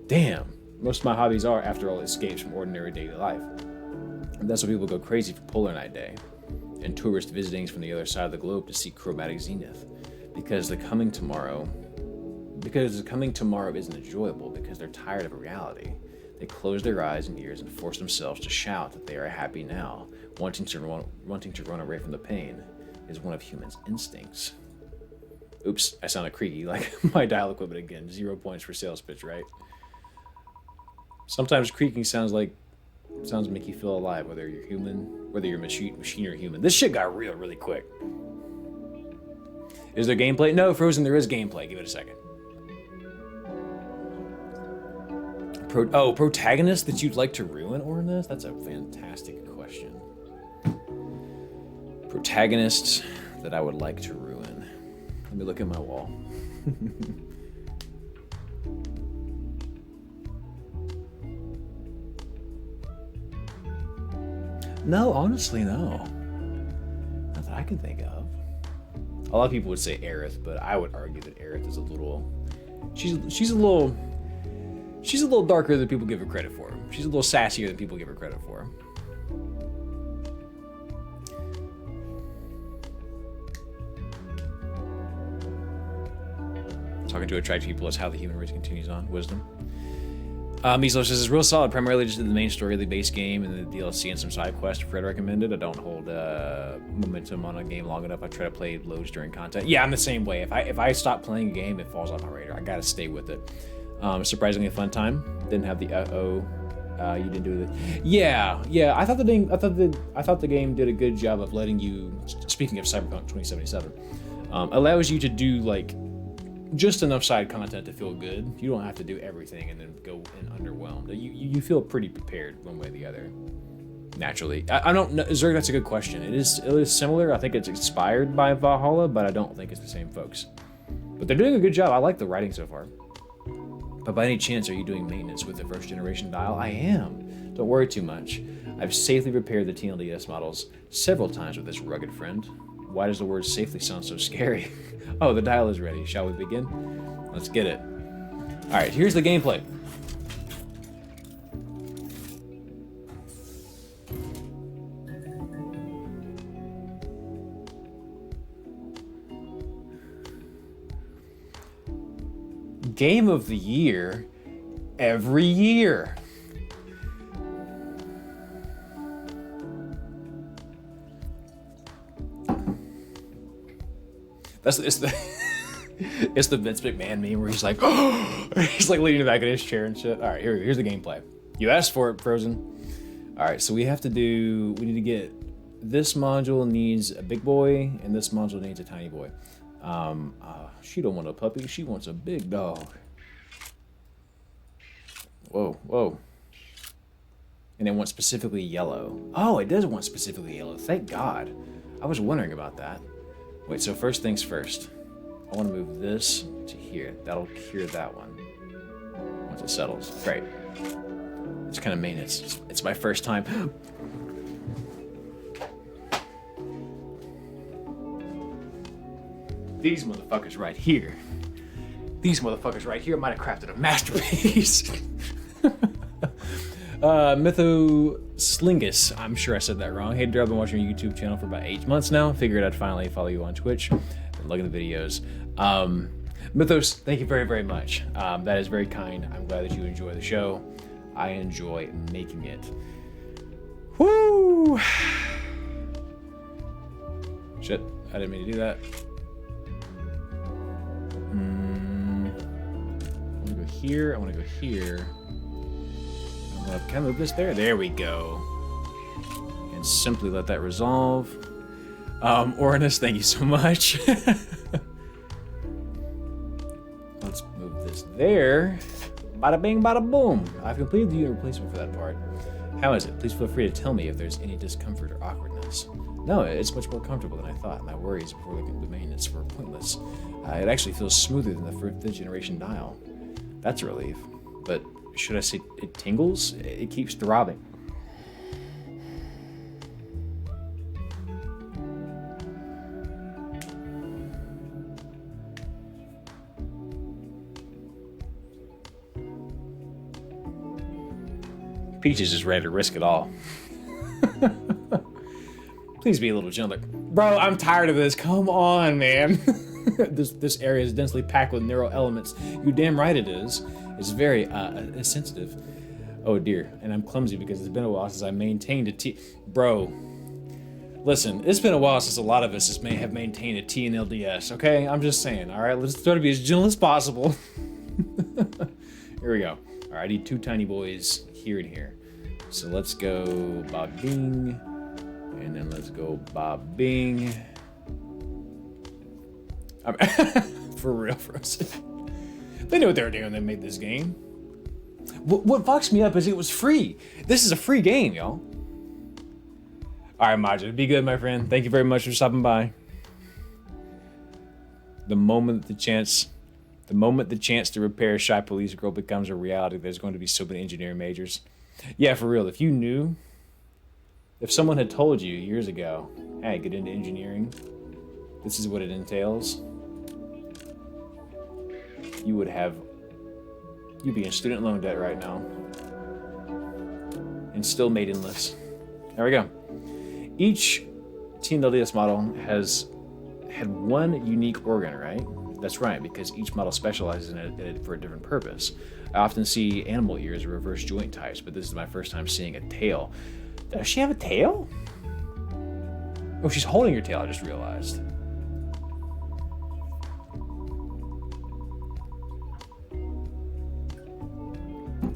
Damn, most of my hobbies are, after all, escapes from ordinary daily life. And that's why people go crazy for Polar Night Day, and tourist visitings from the other side of the globe to see Chromatic Zenith. Because the coming tomorrow isn't enjoyable, because they're tired of reality. They close their eyes and ears and force themselves to shout that they are happy now. Wanting to run away from the pain is one of humans' instincts. Oops, I sounded creaky, like my dial equipment again. 0 points for sales pitch, right? Sometimes creaking sounds make you feel alive, whether you're human, whether you're machine or human. This shit got real really quick. Is there gameplay? No, Frozen, there is gameplay. Give it a second. Protagonist that you'd like to ruin, Ornus? That's a fantastic question. Protagonists that I would like to ruin. Let me look at my wall. No, honestly, no. Not that I can think of. A lot of people would say Aerith, but I would argue that Aerith is a little... She's a little darker than people give her credit for. She's a little sassier than people give her credit for. Talking to attract people is how the human race continues on. Wisdom. Measlo says it's real solid. Primarily just did the main story of the base game and the DLC and some side quests Fred recommended. I don't hold momentum on a game long enough. I try to play loads during content. Yeah, I'm the same way. If I stop playing a game, it falls off my radar. I gotta stay with it. Surprisingly a fun time. Didn't have the you didn't do it. Yeah. I thought the game did a good job of letting you. Speaking of Cyberpunk 2077, allows you to do like just enough side content to feel good. You don't have to do everything and then go in underwhelmed. You feel pretty prepared one way or the other. Naturally, I don't know. Zerg, that's a good question. It is similar. I think it's inspired by Valhalla, but I don't think it's the same folks. But they're doing a good job. I like the writing so far. But by any chance, are you doing maintenance with the first generation dial? I am. Don't worry too much. I've safely repaired the TLDS models several times with this rugged friend. Why does the word safely sound so scary? Oh, the dial is ready. Shall we begin? Let's get it. All right, here's the gameplay. Game of the year every year. It's the Vince McMahon meme where he's like, oh, he's like leaning back in his chair and shit. All right, here's the gameplay. You asked for it, Frozen. All right, so we need to get, this module needs a big boy and this module needs a tiny boy. She don't want a puppy, she wants a big dog. Whoa. And it wants specifically yellow. Oh, it does want specifically yellow, thank God. I was wondering about that. Wait, so first things first. I want to move this to here. That'll cure that one. Once it settles. Great. It's kind of maintenance. It's my first time. These motherfuckers right here. These motherfuckers right here might have crafted a masterpiece. Mythoslingus, I'm sure I said that wrong. Hey Daryl, I've been watching your YouTube channel for about 8 months now. Figured I'd finally follow you on Twitch and look at the videos. Mythos, thank you very, very much. That is very kind. I'm glad that you enjoy the show. I enjoy making it. Woo! Shit, I didn't mean to do that. I want to go here. I want to go here. Can I move this there? There we go. And simply let that resolve. Orinus, thank you so much. Let's move this there. Bada bing, bada boom. I've completed the unit replacement for that part. How is it? Please feel free to tell me if there's any discomfort or awkwardness. No, it's much more comfortable than I thought. My worries before looking at the maintenance were pointless. It actually feels smoother than the fifth generation dial. That's a relief. But should I say it tingles? It keeps throbbing. Peaches is ready to risk it all. Please be a little gentler. Bro, I'm tired of this. Come on, man. This area is densely packed with neural elements. You damn right it is. It's very sensitive. Oh dear, and I'm clumsy because it's been a while since I maintained a T. Bro, listen, it's been a while since a lot of us may have maintained a T and LDS. Okay, I'm just saying. All right, let's try to be as gentle as possible. Here we go. All right, I need 2 tiny boys here and here. So let's go Bob Bing, and then let's go Bob Bing. For real, Frozen. They knew what they were doing when they made this game. What fucks me up is it was free. This is a free game, y'all. All right, Majid, be good, my friend. Thank you very much for stopping by. The moment the chance to repair a shy police girl becomes a reality, there's going to be so many engineering majors. Yeah, for real. If you knew, if someone had told you years ago, hey, get into engineering, this is what it entails, you'd be in student loan debt right now. And still maidenless. There we go. Each TLDS model has had one unique organ, right? That's right, because each model specializes in it for a different purpose. I often see animal ears or reverse joint types, but this is my first time seeing a tail. Does she have a tail? Oh, she's holding her tail, I just realized.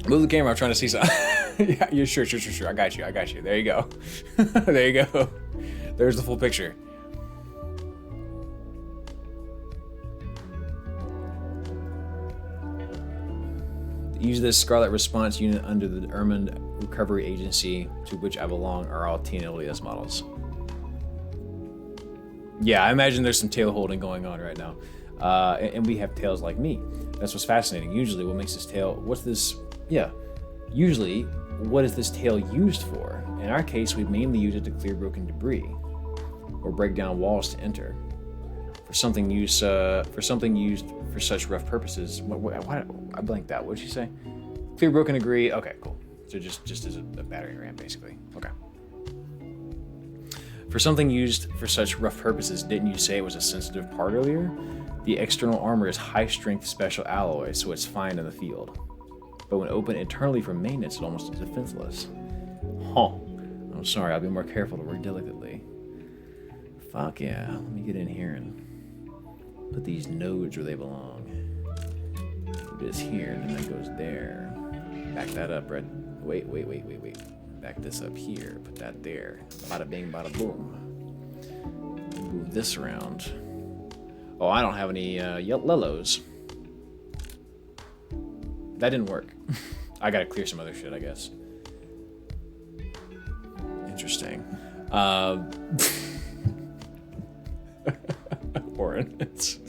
Move the camera, I'm trying to see something. Yeah, you're sure. I got you. There you go. There you go. There's the full picture. Use this Scarlet Response Unit under the Ermine Recovery Agency to which I belong are all TNLES models. Yeah, I imagine there's some tail holding going on right now. And we have tails like me. That's what's fascinating. Usually what makes this tail, usually what is this tail used for? In our case, we mainly use it to clear broken debris or break down walls to enter. For something used for such rough purposes. What I blanked out. What did she say? Clear broken debris. Okay, cool. So just as a battering ram, basically. Okay. For something used for such rough purposes, didn't you say it was a sensitive part earlier? The external armor is high-strength special alloy, so it's fine in the field. But when opened internally for maintenance, it almost is defenseless. Huh. I'm sorry, I'll be more careful to work delicately. Fuck yeah. Let me get in here and put these nodes where they belong. Put this here, and then that goes there. Back that up, right? Wait. Back this up here. Put that there. Bada bing, bada boom. Move this around. Oh, I don't have any yellows. That didn't work. I gotta clear some other shit, I guess. Interesting. Warren, it's...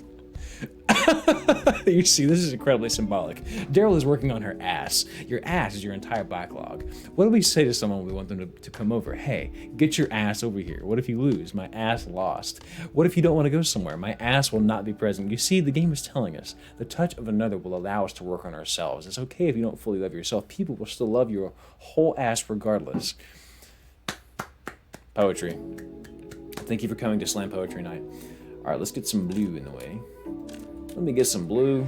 You see, this is incredibly symbolic. Daryl is working on her ass. Your ass is your entire backlog. What do we say to someone when we want them to come over? Hey, get your ass over here. What if you lose? My ass lost. What if you don't want to go somewhere? My ass will not be present. You see, the game is telling us the touch of another will allow us to work on ourselves. It's okay if you don't fully love yourself. People will still love your whole ass regardless. Poetry. Thank you for coming to Slam Poetry Night. All right, let's get some blue in the way. Let me get some blue.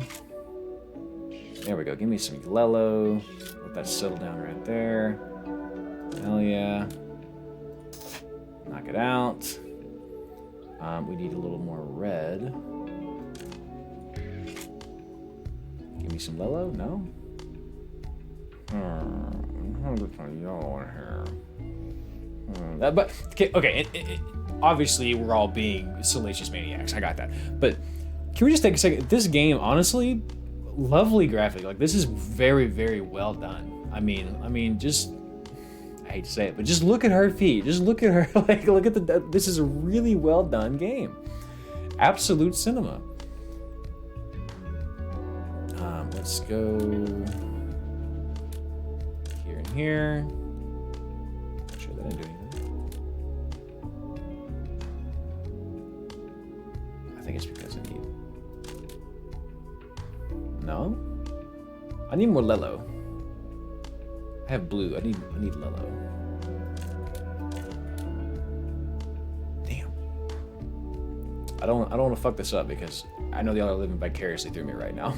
There we go. Give me some yellow. Let that settle down right there. Hell yeah. Knock it out. We need a little more red. Give me some yellow. No? I'm just some yellow in here. But okay. Obviously, we're all being salacious maniacs. I got that. But can we just take a second? This game, honestly, lovely graphic. Like, this is very, very well done. I mean, just, I hate to say it, but just look at her feet. Just look at her. Like, look at this is a really well done game. Absolute cinema. Let's go here and here. Not sure that I do anything. I think it's because I need. No? I need more Lello. I have blue. I need Lello. Damn. I don't want to fuck this up because I know y'all are living vicariously through me right now.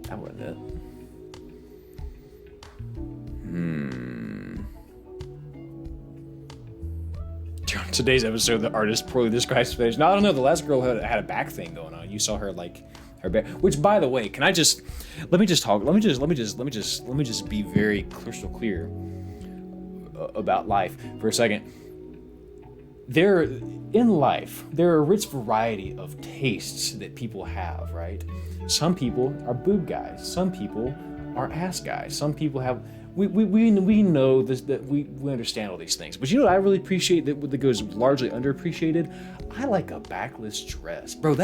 That wasn't it. Today's episode, the artist poorly describes fetish. No, I don't know. The last girl had a back thing going on. You saw her like her back. Which, by the way, can I just let me just be very crystal clear about life for a second. In life, there are a rich variety of tastes that people have, right? Some people are boob guys. Some people are ass guys. Some people have. We know this, that we understand all these things. But you know what I really appreciate that goes largely underappreciated? I like a backless dress. Bro,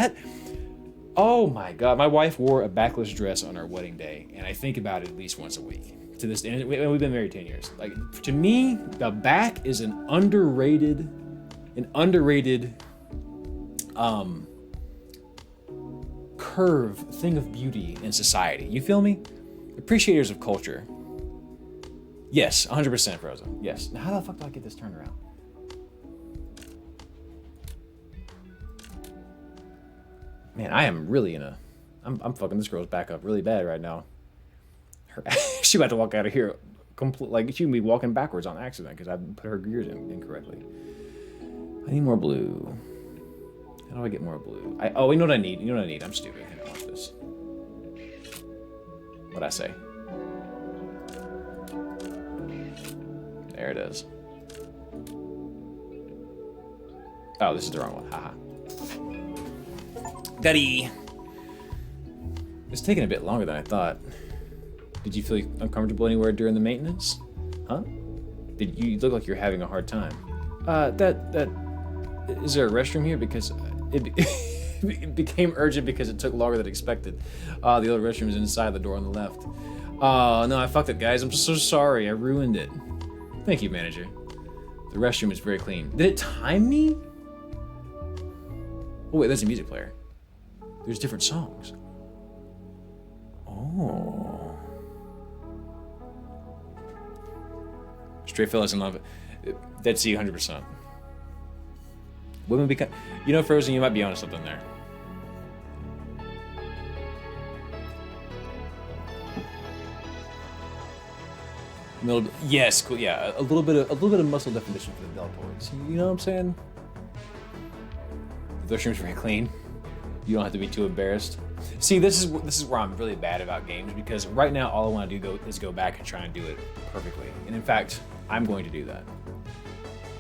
oh my God. My wife wore a backless dress on our wedding day, and I think about it at least once a week. To this day, and we've been married 10 years. Like, to me, the back is an underrated curve thing of beauty in society. You feel me? Appreciators of culture. Yes, 100% Frozen. Yes. Now, how the fuck do I get this turned around? Man, I am really I'm fucking this girl's back up really bad right now. She about to walk out of here like she would be walking backwards on accident because I put her gears in incorrectly. I need more blue. How do I get more blue? You know what I need? I'm stupid. Hang on, watch this. What'd I say? There it is. Oh, this is the wrong one. Haha. Daddy. It's taking a bit longer than I thought. Did you feel uncomfortable anywhere during the maintenance? Huh? Did you look like you're having a hard time? Is there a restroom here? Because it became urgent because it took longer than expected. The other restroom is inside the door on the left. Oh, no, I fucked it, guys. I'm so sorry. I ruined it. Thank you, manager. The restroom is very clean. Did it time me? Oh, wait, that's a music player. There's different songs. Oh. Straight fellas in love. Dead Sea, 100%. Women become... You know, Frozen, you might be onto something there. Yes, cool. Yeah, a little bit of muscle definition for the deltoids. You know what I'm saying? The restroom's very clean. You don't have to be too embarrassed. See, this is where I'm really bad about games, because right now all I want to do is go back and try and do it perfectly. And in fact, I'm going to do that.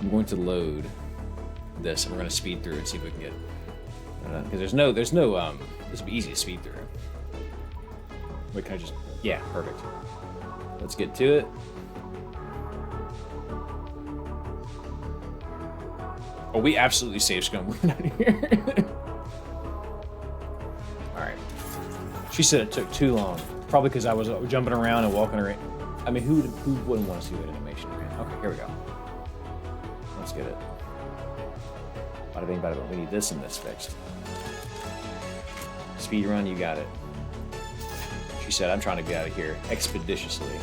I'm going to load this, and we're going to speed through and see if we can get. Because there's no. This will be easy to speed through. Wait, can I just? Yeah, perfect. Let's get to it. Oh, we absolutely saved Scum out here. Alright. She said it took too long. Probably because I was jumping around and walking around. I mean, who wouldn't want to see that animation again? Okay, here we go. Let's get it. Bada bing, bada boom. We need this and this fixed. Speed run, you got it. She said, I'm trying to get out of here expeditiously.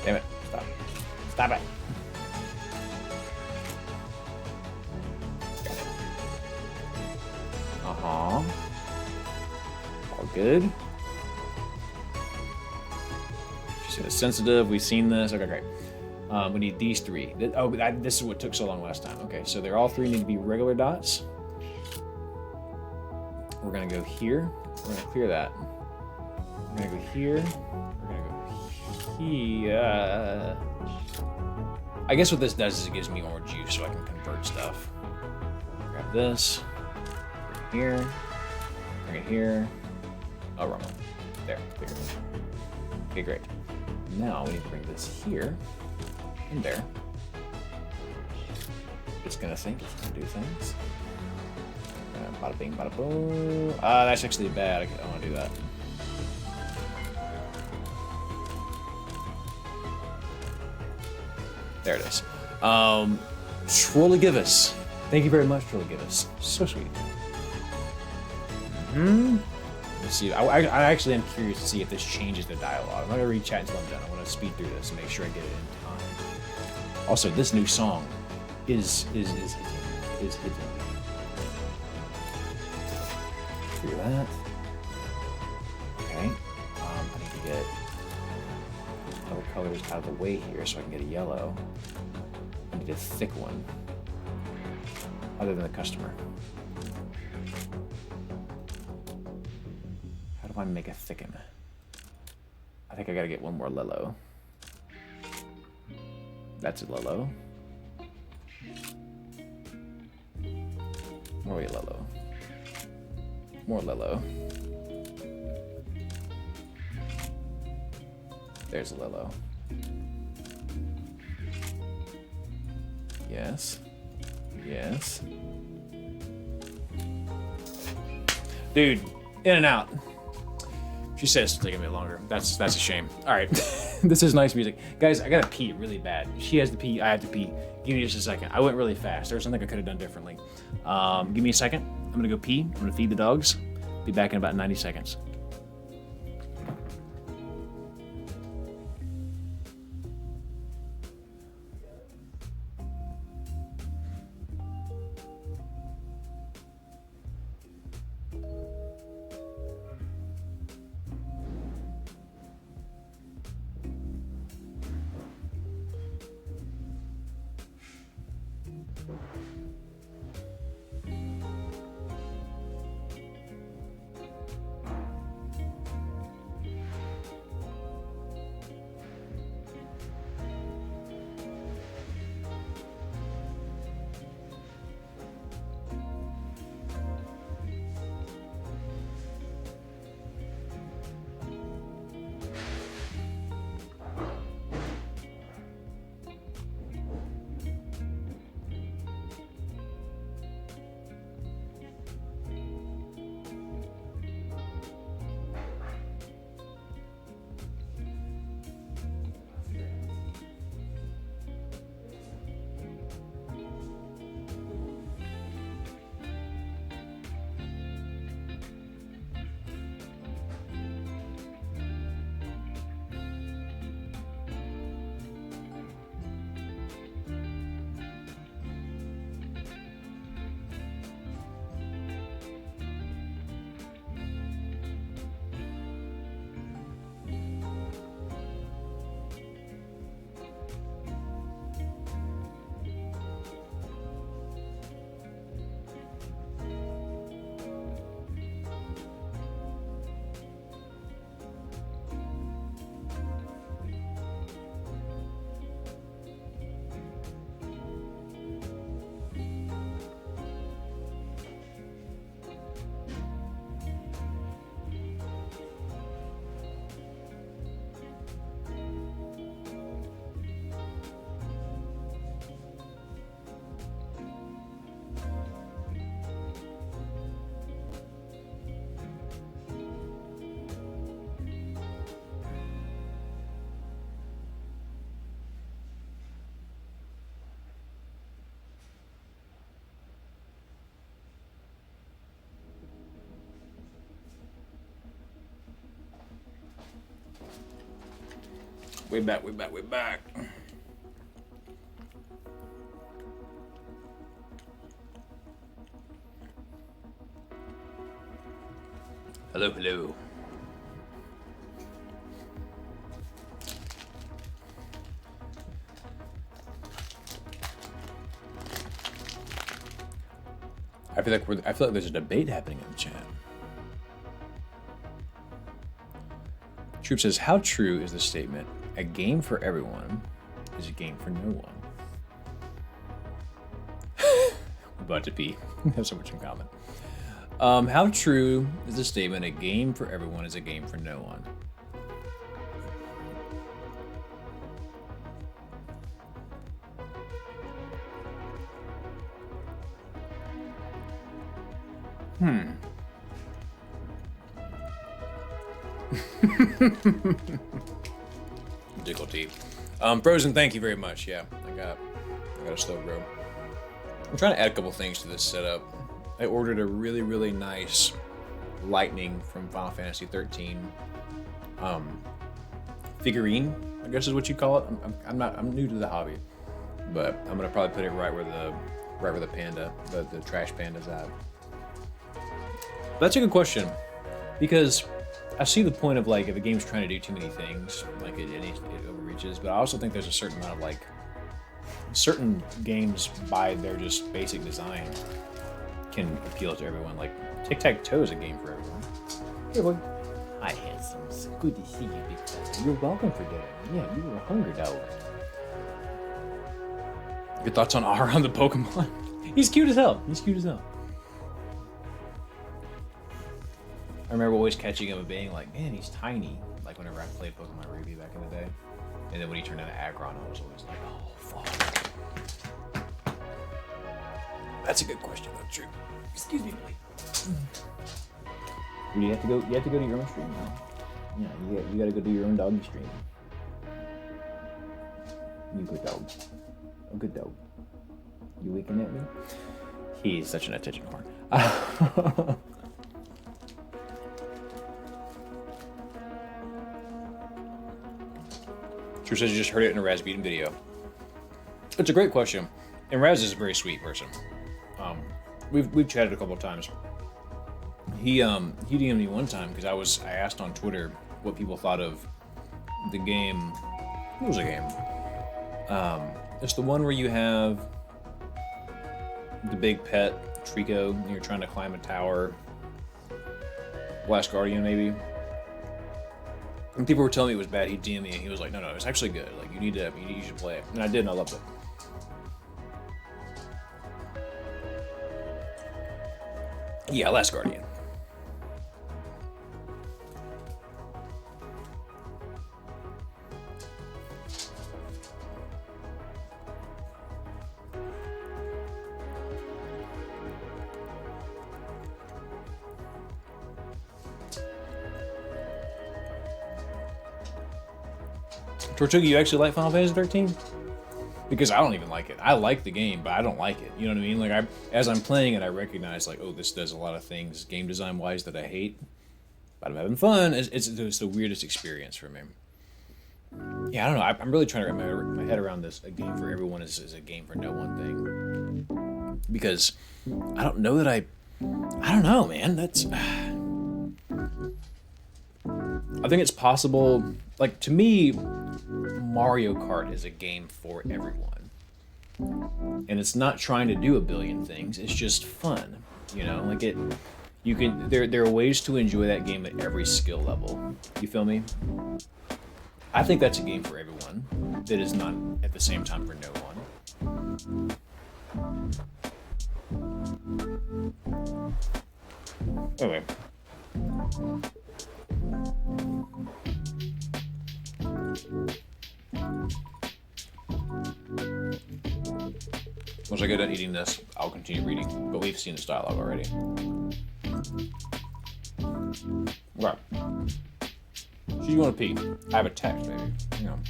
Damn it. Stop. Stop it. Got it. Uh-huh. All good. She said it's sensitive. We've seen this. Okay, great. We need these three. This is what took so long last time. Okay, so they're all three need to be regular dots. We're gonna go here. We're gonna clear that. We're gonna go here. We're gonna go here. I guess what this does is it gives me more juice so I can convert stuff. Grab this. Bring it here. Bring it here. Oh, wrong one. There. Clear. Okay, great. Now we need to bring this here. And there. It's gonna think. It's gonna do things. Bada bing, bada boom. That's actually bad. I don't want to do that. There it is. Trolligivus. Thank you very much, Trolligivus. So sweet. Let's see. I actually am curious to see if this changes the dialogue. I'm not gonna read chat until I'm done. I want to speed through this and make sure I get it in time. Also, this new song is hitting. Clear that. Okay. I need to get other colors out of the way here so I can get a yellow. I need a thick one. Other than the customer. How do I make a thicken? I think I gotta get one more Lilo. That's a Lilo. More Lilo. More Lilo. There's a Lilo. Yes. Yes. Dude, in and out. She says it's taking a bit longer. That's a shame. All right. This is nice music. Guys, I gotta pee really bad. She has to pee, I have to pee. Give me just a second. I went really fast. There's something I could have done differently. Give me a second. I'm gonna go pee. I'm gonna feed the dogs. Be back in about 90 seconds. Way back, way back, way back. Hello, hello. I feel like there's a debate happening in the chat. Troop says, "How true is the statement? A game for everyone is a game for no one." We're about to pee. We have so much in common. How true is the statement? A game for everyone is a game for no one. Dickle tea. Frozen, thank you very much. Yeah, I got a slow grow. I'm trying to add a couple things to this setup. I ordered a really, really nice lightning from Final Fantasy 13 figurine, I guess is what you call it. I'm new to the hobby, but I'm gonna probably put it right where the panda, the trash panda's at. That's a good question, because I see the point of, like, if a game's trying to do too many things, like it overreaches, but I also think there's a certain amount of, like, certain games by their just basic design can appeal to everyone. Like tic-tac-toe is a game for everyone. Hey boy. Hi handsome. It's good to see you, big fella. You're welcome for dinner. Yeah, you were a hungry dog. Your thoughts on Aron the Pokemon? He's cute as hell. He's cute as hell. I remember always catching him and being like, man, he's tiny. Like whenever I played Pokemon Ruby back in the day. And then when he turned into Aggron, I was always like, oh, fuck. That's a good question, though, True. Excuse me, Billy. You have to go. You have to go to your own stream now. Yeah, you gotta go do your own doggy stream. You good dog. A good dog. You winking at me? He's such an attention whore. True says you just heard it in a Raz Beaten video. It's a great question, and Raz is a very sweet person. We've chatted a couple of times. He DM'd me one time because I asked on Twitter what people thought of the game. What was the game? It's the one where you have the big pet Trico and you're trying to climb a tower. Last Guardian, maybe. And people were telling me it was bad. He DM'd me and he was like, "No, it's actually good. Like you should play it." And I did, and I loved it. Yeah, Last Guardian. Tortuga, you actually like Final Fantasy 13? Because I don't even like it. I like the game, but I don't like it. You know what I mean? Like, as I'm playing it, I recognize, like, oh, this does a lot of things game design-wise that I hate. But I'm having fun. It's the weirdest experience for me. Yeah, I don't know. I'm really trying to wrap my head around this. A game for everyone is a game for no one thing. Because I don't know that I don't know, man. That's... I think it's possible... Like, to me, Mario Kart is a game for everyone. And it's not trying to do a billion things. It's just fun. You know? Like, there are ways to enjoy that game at every skill level. You feel me? I think that's a game for everyone. That is not, at the same time, for no one. Anyway. Once I get done eating this, I'll continue reading, but we've seen this dialogue already. Right. So you want to pee? I have a text, baby. Hang on.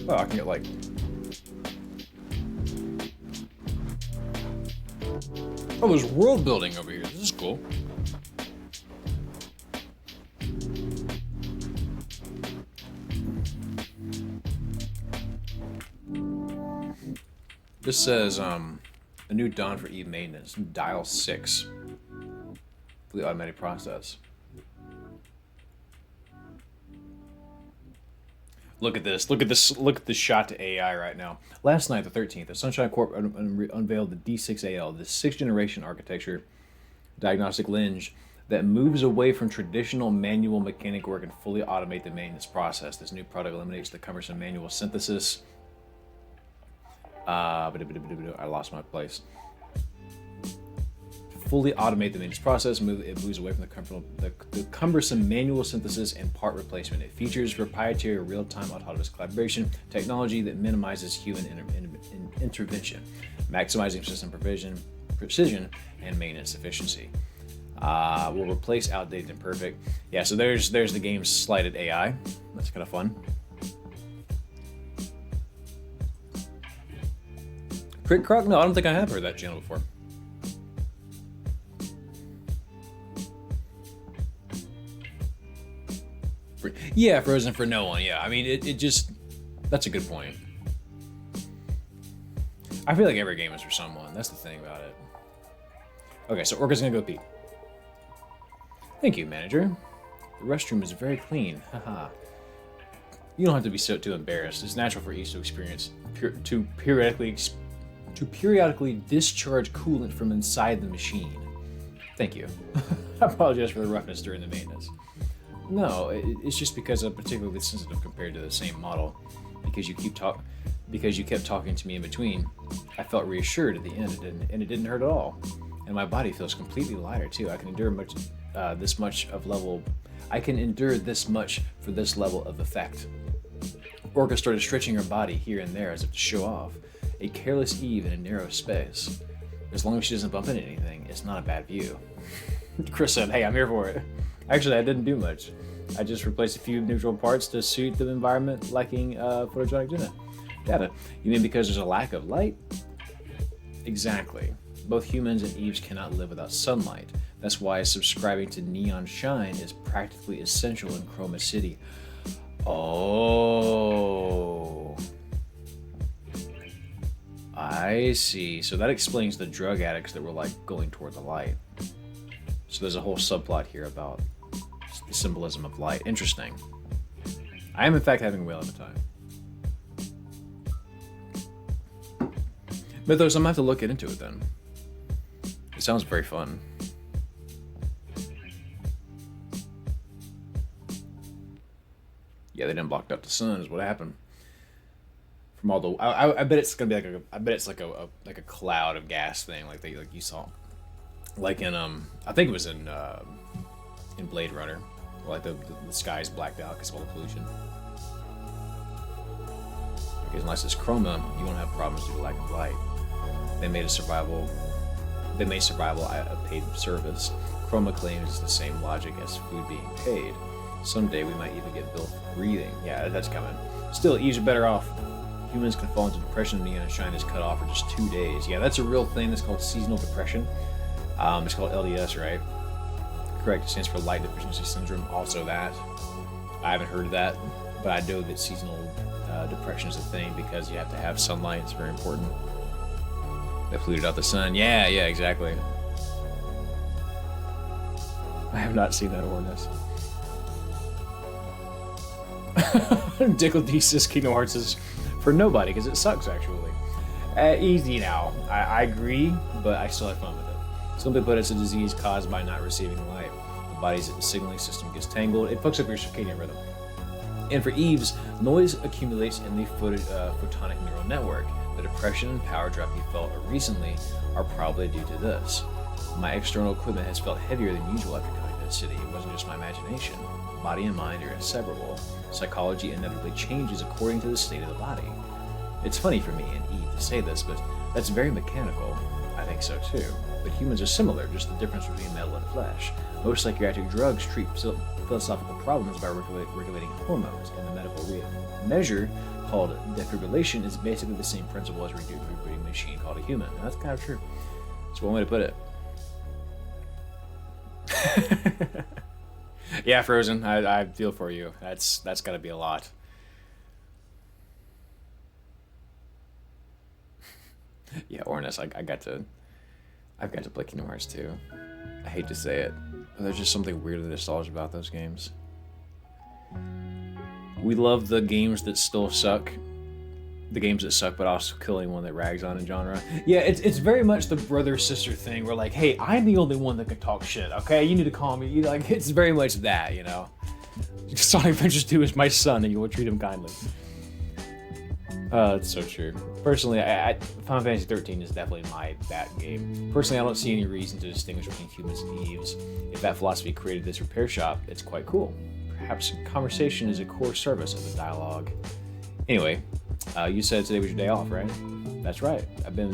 Oh, I can get like... Oh, there's world building over here. This is cool. This says, a new dawn for Eve maintenance. Dial 6 for the automatic process. Look at this. Look at this. Look at this shot to AI right now. Last night, the 13th, the Sunshine Corp unveiled the D6AL, the 6th generation architecture diagnostic lens that moves away from traditional manual mechanic work and fully automate the maintenance process. This new product eliminates the cumbersome manual synthesis. I lost my place. Fully automate the maintenance process. It moves away from the cumbersome manual synthesis and part replacement. It features proprietary real-time autonomous collaboration technology that minimizes human intervention, maximizing system precision, and maintenance efficiency. Will replace outdated and imperfect. Yeah, so there's the game's slighted AI. That's kind of fun. Crit Croc? No, I don't think I have heard that channel before. Yeah, Frozen for no one. Yeah, I mean, it just... That's a good point. I feel like every game is for someone. That's the thing about it. Okay, so Orca's gonna go pee. Thank you, manager. The restroom is very clean. Haha. You don't have to be too embarrassed. It's natural for each to experience to periodically discharge coolant from inside the machine. Thank you. I apologize for the roughness during the maintenance. No, it's just because I'm particularly sensitive compared to the same model. Because you kept talking to me in between, I felt reassured at the end, and it didn't hurt at all. And my body feels completely lighter too. I can endure this much for this level of effect. Orca started stretching her body here and there as if to show off. A careless Eve in a narrow space. As long as she doesn't bump into anything, it's not a bad view. Chris said, hey, I'm here for it. Actually, I didn't do much. I just replaced a few neutral parts to suit the environment lacking photogenic data. You mean because there's a lack of light? Exactly. Both humans and Eves cannot live without sunlight. That's why subscribing to neon shine is practically essential in Chroma City. Oh. I see. So that explains the drug addicts that were like going toward the light. So there's a whole subplot here about the symbolism of light. Interesting. I am in fact having a whale of a time. Mythos, I'm gonna have to look into it then. It sounds very fun. Yeah, they didn't block out the sun is what happened. From all the, I bet it's gonna be like a cloud of gas thing like you saw, like in I think it was in Blade Runner, like the sky's blacked out because of all the pollution. Because unless it's chroma, you won't have problems due to lack of light. They may survival a paid service. Chroma claims the same logic as food being paid. Someday we might even get billed for breathing. Yeah, that's coming. Still, Eves are better off. Humans can fall into depression when neon shine is cut off for just 2 days. Yeah, that's a real thing. That's called seasonal depression. It's called LDS, right? Correct. It stands for light deficiency syndrome. Also that. I haven't heard of that, but I know that seasonal depression is a thing because you have to have sunlight. It's very important. They polluted out the sun. Yeah, exactly. I have not seen that ordinance. Dickle D says Kingdom Hearts is for nobody because it sucks actually. Easy now. I agree, but I still have fun with it. Simply put, it's a disease caused by not receiving light. The body's signaling system gets tangled. It fucks up your circadian rhythm. And for Eves, noise accumulates in the photonic neural network. The depression and power drop you felt recently are probably due to this. My external equipment has felt heavier than usual after coming to the city. It wasn't just my imagination. Body and mind are inseparable. Psychology inevitably changes according to the state of the body. It's funny for me and Eve to say this, but that's very mechanical. I think so too. But humans are similar, just the difference between metal and flesh. Most psychiatric drugs treat philosophical problems by regulating hormones, and the medical measure called defibrillation is basically the same principle as rebooting a machine called a human. And that's kind of true. That's one way to put it. Yeah, Frozen. I feel for you. That's got to be a lot. Yeah, Ornus. I've got to play Kingdom Hearts 2. I hate to say it, but there's just something weirdly nostalgic about those games. We love the games that still suck. The games that suck, but also kill anyone that rags on in genre. Yeah, it's very much the brother-sister thing where like, hey, I'm the only one that can talk shit, okay? You need to call me. Like, it's very much that, you know? Sonic Adventures 2 is my son, and you will treat him kindly. It's so true. Personally, Final Fantasy 13 is definitely that game. Personally, I don't see any reason to distinguish between humans and Eves. If that philosophy created this repair shop, it's quite cool. Perhaps conversation is a core service of the dialogue. Anyway, you said today was your day off, right? That's right. I've been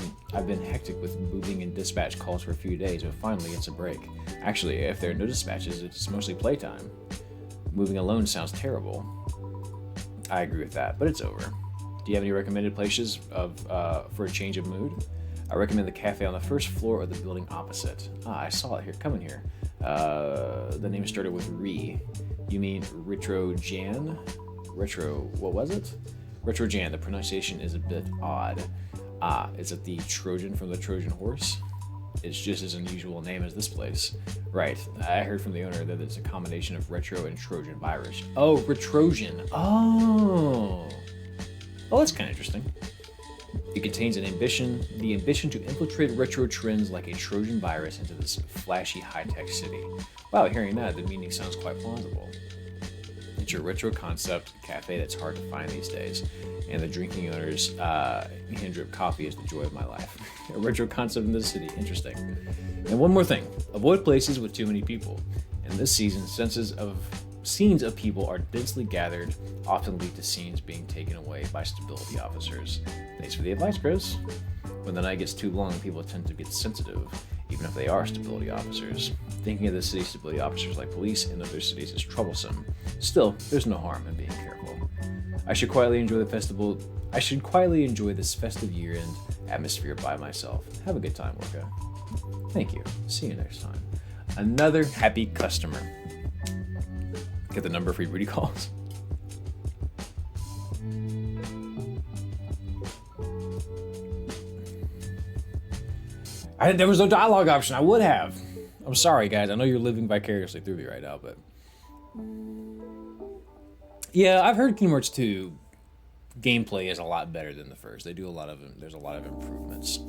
hectic with moving and dispatch calls for a few days, but finally it's a break. Actually, if there are no dispatches, it's mostly playtime. Moving alone sounds terrible. I agree with that, but it's over. Do you have any recommended places for a change of mood? I recommend the cafe on the first floor of the building opposite. I saw it here. Come in here. The name started with Re. You mean Retro Jan? What was it? Retro Jan. The pronunciation is a bit odd. Is it the Trojan from the Trojan Horse? It's just as unusual a name as this place. Right. I heard from the owner that it's a combination of retro and Trojan virus. Oh, Retrojan. Oh. Oh, that's kind of interesting. It contains the ambition to infiltrate retro trends like a Trojan virus into this flashy high-tech city. Wow, hearing that, the meaning sounds quite plausible. It's a retro concept cafe that's hard to find these days, and the drinking owner's hand-drip coffee is the joy of my life. A retro concept in this city, interesting. And one more thing, avoid places with too many people. In this season, scenes of people are densely gathered, often lead to scenes being taken away by stability officers. Thanks for the advice, Chris. When the night gets too long, people tend to get sensitive, even if they are stability officers. Thinking of the city's stability officers like police in other cities is troublesome. Still, there's no harm in being careful. I should quietly enjoy this festive year-end atmosphere by myself. Have a good time, Orca. Thank you. See you next time. Another happy customer. Get the number for your booty calls. There was no dialogue option. I would have. I'm sorry, guys. I know you're living vicariously through me right now, but yeah, I've heard Kingdom Hearts 2 gameplay is a lot better than the first. There's a lot of improvements.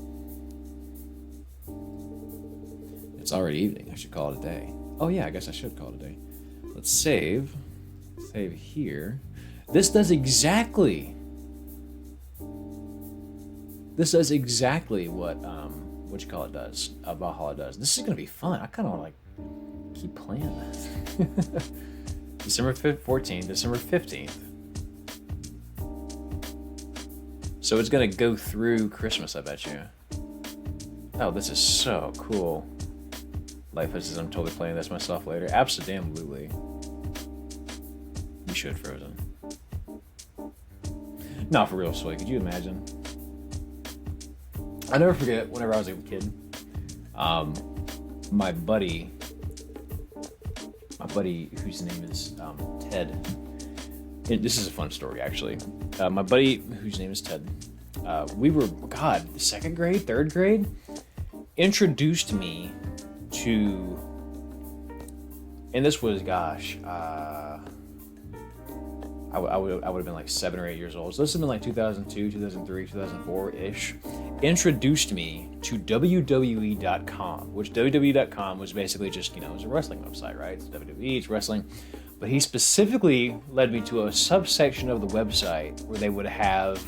It's already evening. I should call it a day. Oh yeah, I guess I should call it a day. Let's save here. This does exactly what you call it does. Valhalla does. This is gonna be fun. I kind of like keep playing this. December 14th, December 15th. So it's gonna go through Christmas, I bet you. Oh, this is so cool. Life is, I'm totally playing this myself later. Absolutely. You should, Frozen. No, for real, Soy. Could you imagine? I never forget whenever I was a kid. My buddy whose name is Ted. This is a fun story, actually. My buddy whose name is Ted. We were, second grade, third grade, introduced me to, and this was, I would have been like 7 or 8 years old. So this has been like 2002, 2003, 2004-ish. Introduced me to WWE.com, which WWE.com was basically just, it was a wrestling website, right? It's WWE, it's wrestling. But he specifically led me to a subsection of the website where they would have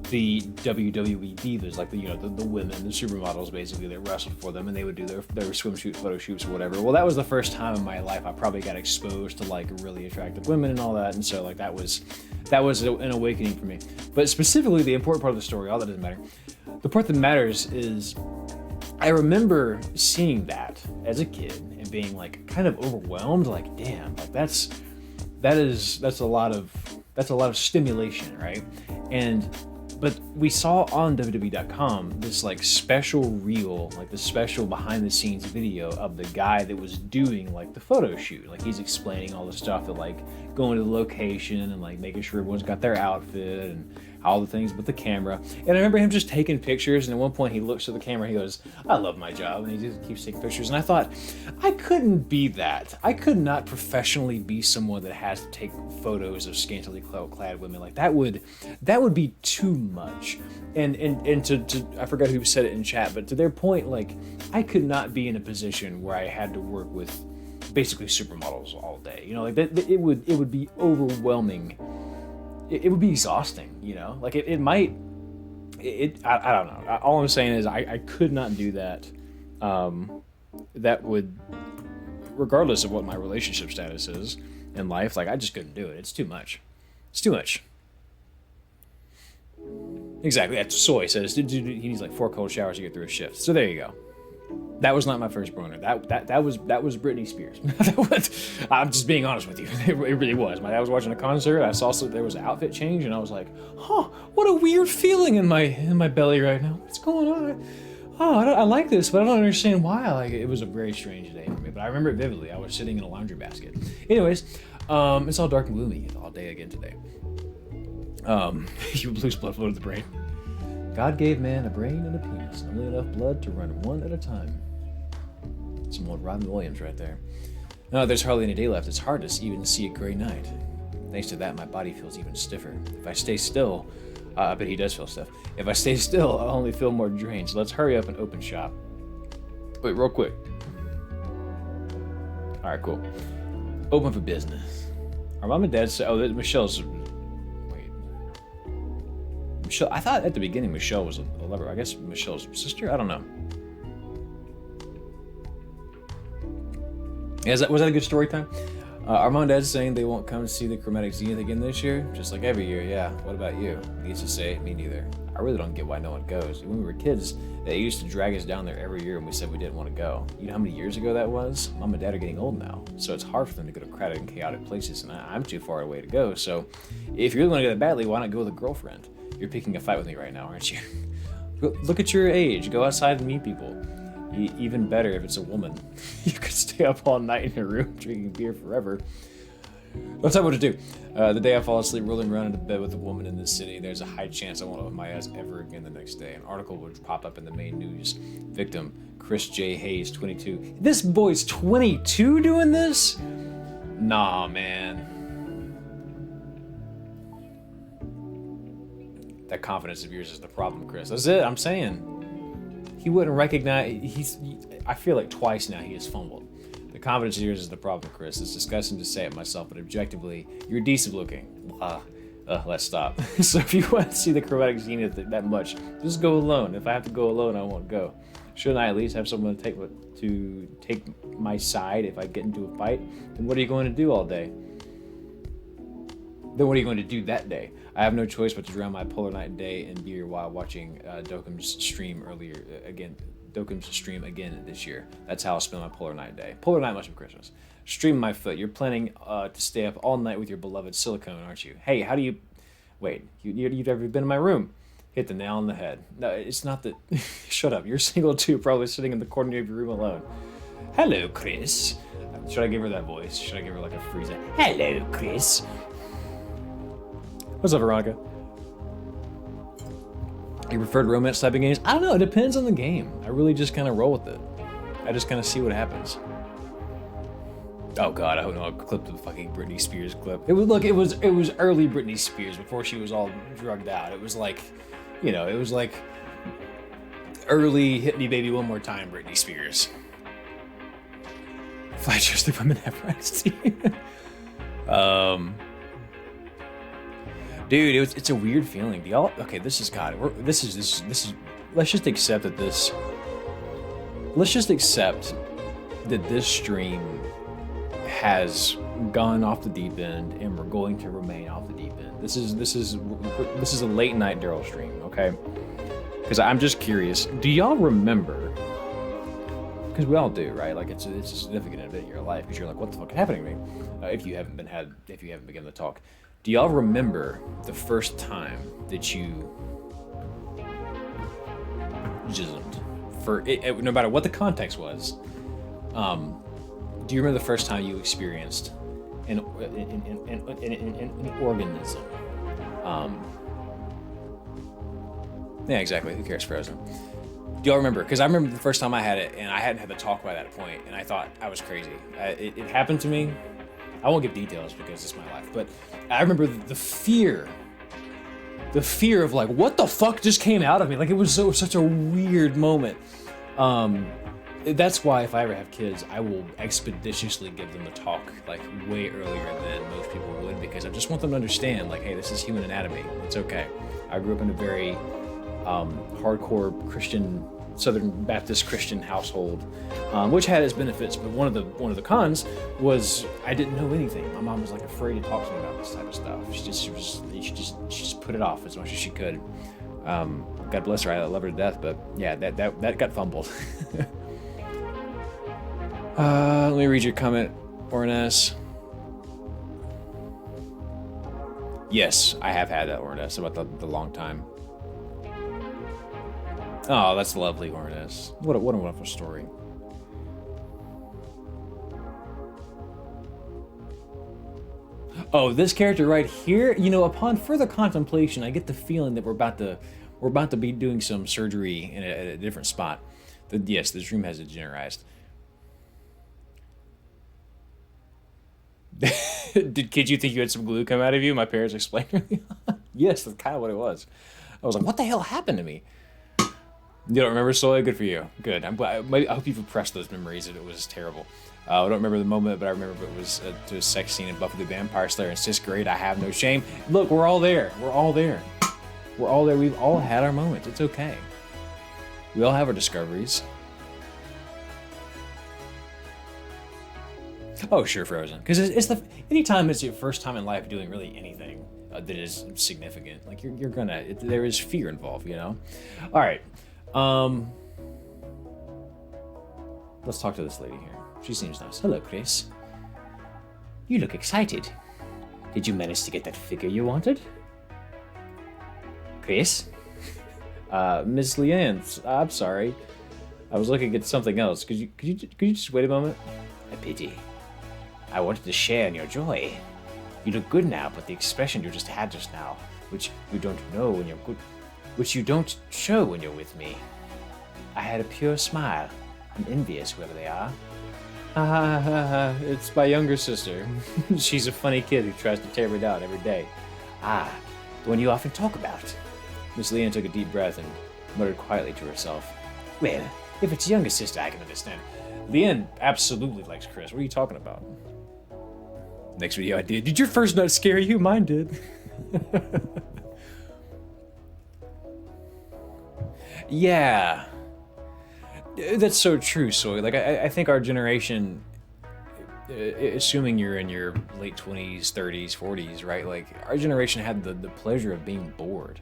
the WWE divas, like the women, the supermodels basically that wrestled for them, and they would do their swimsuit photo shoots or whatever. Well, that was the first time in my life I probably got exposed to like really attractive women and all that, and so like that was an awakening for me. But specifically, the important part of the story, all that doesn't matter. The part that matters is I remember seeing that as a kid and being like kind of overwhelmed, like damn, like that's a lot of stimulation, right? And But we saw on WWE.com this like special reel, like the special behind the scenes video of the guy that was doing like the photo shoot. Like he's explaining all the stuff that like going to the location and like making sure everyone's got their outfit and all the things with the camera. And I remember him just taking pictures, and at one point he looks at the camera and he goes, I love my job, and he just keeps taking pictures. And I thought, I couldn't be that. I could not professionally be someone that has to take photos of scantily clad women. Like that would be too much. And to I forgot who said it in chat, but to their point, like I could not be in a position where I had to work with basically supermodels all day. You know, like that it would be overwhelming. It would be exhausting, you know? Like it might, I don't know. All I'm saying is I could not do that. That would, regardless of what my relationship status is in life, like I just couldn't do it. It's too much. It's too much. Exactly. That's Soy says he needs like 4 cold showers to get through a shift. So there you go. That was not my first boner. That was Britney Spears. I'm just being honest with you. It really was. My dad was watching a concert. I saw there was an outfit change, and I was like, "Huh, what a weird feeling in my belly right now. What's going on? Oh, I like this, but I don't understand why. Like it was a very strange day for me. But I remember it vividly. I was sitting in a laundry basket. Anyways, it's all dark and gloomy all day again today. You loose blood flow to the brain. God gave man a brain and a penis, and only enough blood to run one at a time. Some old Robin Williams right there. No, there's hardly any day left. It's hard to even see a gray night. Thanks to that, my body feels even stiffer. If I stay still, I bet he does feel stiff. If I stay still, I'll only feel more drained. So let's hurry up and open shop. Wait, real quick. All right, cool. Open for business. Our mom and dad say, oh, Michelle's. Michelle, I thought at the beginning Michelle was a lover. I guess Michelle's sister? I don't know. Was that a good story time? Our mom and dad's saying they won't come see the Chromatic Zenith again this year, just like every year. Yeah, what about you? Needs to say, me neither. I really don't get why no one goes. When we were kids, they used to drag us down there every year and we said we didn't want to go. You know how many years ago that was? Mom and dad are getting old now, so it's hard for them to go to crowded and chaotic places, and I'm too far away to go. So if you really want to go that badly, why not go with a girlfriend? You're picking a fight with me right now, aren't you? Look at your age. Go outside and meet people. Even better if it's a woman. You could stay up all night in your room drinking beer forever. I'll tell you what to do. The day I fall asleep rolling around into bed with a woman in this city, there's a high chance I won't open my eyes ever again the next day. An article would pop up in the main news. Victim, Chris J. Hayes, 22. This boy's 22 doing this? Nah, man. That confidence of yours is the problem, Chris. That's it, I'm saying. He wouldn't recognize, I feel like twice now he has fumbled. The confidence of yours is the problem, Chris. It's disgusting to say it myself, but objectively, you're decent looking. Let's stop. So if you want to see the Chromatic Zenith that much, just go alone. If I have to go alone, I won't go. Shouldn't I at least have someone to take my side if I get into a fight? Then what are you going to do all day? Then what are you going to do that day? I have no choice but to drown my polar night day in beer while watching Dokkum's stream again this year. That's how I'll spend my polar night day. Polar night must be Christmas. Stream my foot. You're planning to stay up all night with your beloved silicone, aren't you? Hey, how do you... Wait, you've ever been in my room? Hit the nail on the head. No, it's not that... Shut up. You're single too, probably sitting in the corner of your room alone. Hello, Chris. Should I give her that voice? Should I give her like a Frieza? Hello, Chris. What's up, Veronica? You preferred romance type of games? I don't know, it depends on the game. I really just kind of roll with it. I just kind of see what happens. Oh god, I don't know, I clipped the fucking Britney Spears clip. It was early Britney Spears before she was all drugged out. It was like, you know, it was like early Hit Me Baby One More Time Britney Spears. Flash the women have rights. Dude, it's a weird feeling. Do y'all? Okay, this is God. This is. Let's just accept that this. Let's just accept that this stream has gone off the deep end, and we're going to remain off the deep end. This is a late night Daryl stream, okay? Because I'm just curious. Do y'all remember? Because we all do, right? Like it's a significant event in your life. Because you're like, what the fuck is happening to me? If you haven't begun to talk. Do y'all remember the first time that you for it, no matter what the context was. Do you remember the first time you experienced an organism? Yeah, exactly. Who cares, Frozen? Do y'all remember? Because I remember the first time I had it, and I hadn't had the talk by that point, and I thought I was crazy. It happened to me. I won't give details because it's my life, but I remember the fear of like, what the fuck just came out of me? Like, it was such a weird moment. That's why if I ever have kids, I will expeditiously give them a talk like way earlier than most people would, because I just want them to understand, like, hey, this is human anatomy. It's okay. I grew up in a very hardcore Christian, Southern Baptist Christian household, which had its benefits, but one of the cons was I didn't know anything. My mom was like afraid to talk to me about this type of stuff. She just put it off as much as she could. God bless her, I love her to death, but yeah, that got fumbled. Let me read your comment, Orness. Yes, I have had that, Orness, about the long time. Oh, that's lovely, Orness. What a wonderful story. Oh, this character right here, you know, upon further contemplation, I get the feeling that we're about to be doing some surgery in a different spot. Yes, this room has degenerized. Kid, you think you had some glue come out of you? My parents explained to me. Yes, that's kind of what it was. I was like, what the hell happened to me? You don't remember, Soy? Good for you. Good. I hope you've repressed those memories and it was terrible. I don't remember the moment, but I remember it was to a sex scene in Buffy the Vampire Slayer in 6th grade. I have no shame. Look, we're all there. We're all there. We're all there. We've all had our moments. It's okay. We all have our discoveries. Oh, sure, Frozen. Because anytime it's your first time in life doing really anything that is significant, like you're gonna, there is fear involved, you know? All right. Let's talk to this lady here. She seems nice. Hello, Chris. You look excited. Did you manage to get that figure you wanted? Chris? Miss Leanne, I'm sorry. I was looking at something else. Could you just wait a moment? A pity. I wanted to share in your joy. You look good now, but the expression you just had just now, which you don't know when you're good, which you don't show when you're with me. I had a pure smile. I'm envious, whoever they are. It's my younger sister. She's a funny kid who tries to tear me down every day. Ah, the one you often talk about. Miss Leanne took a deep breath and muttered quietly to herself. Well, if it's younger sister, I can understand. Leanne absolutely likes Chris. What are you talking about? Next video I did. Did your first nut scare you? Mine did. Yeah. That's so true, Soy. Like, I think our generation, assuming you're in your late 20s, 30s, 40s, right? Like, our generation had the pleasure of being bored.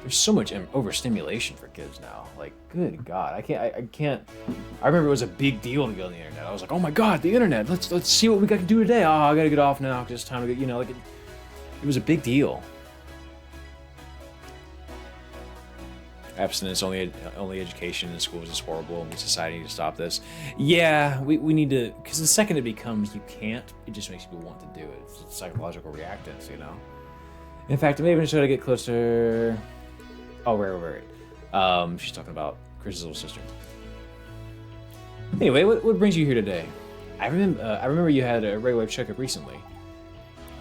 There's so much overstimulation for kids now. Like, good God, I can't. I remember it was a big deal to get on the internet. I was like, oh my God, the internet. Let's see what we got to do today. Oh, I gotta get off now because it's time to get. You know, like it was a big deal. Abstinence, only education in schools is horrible, and we need society to stop this. Yeah, we need to, because the second it becomes you can't, it just makes people want to do it. It's psychological reactance, you know. In fact, maybe I'm just gonna get closer. Oh, right. She's talking about Chris's little sister. Anyway, what brings you here today? I remember you had a regular checkup recently.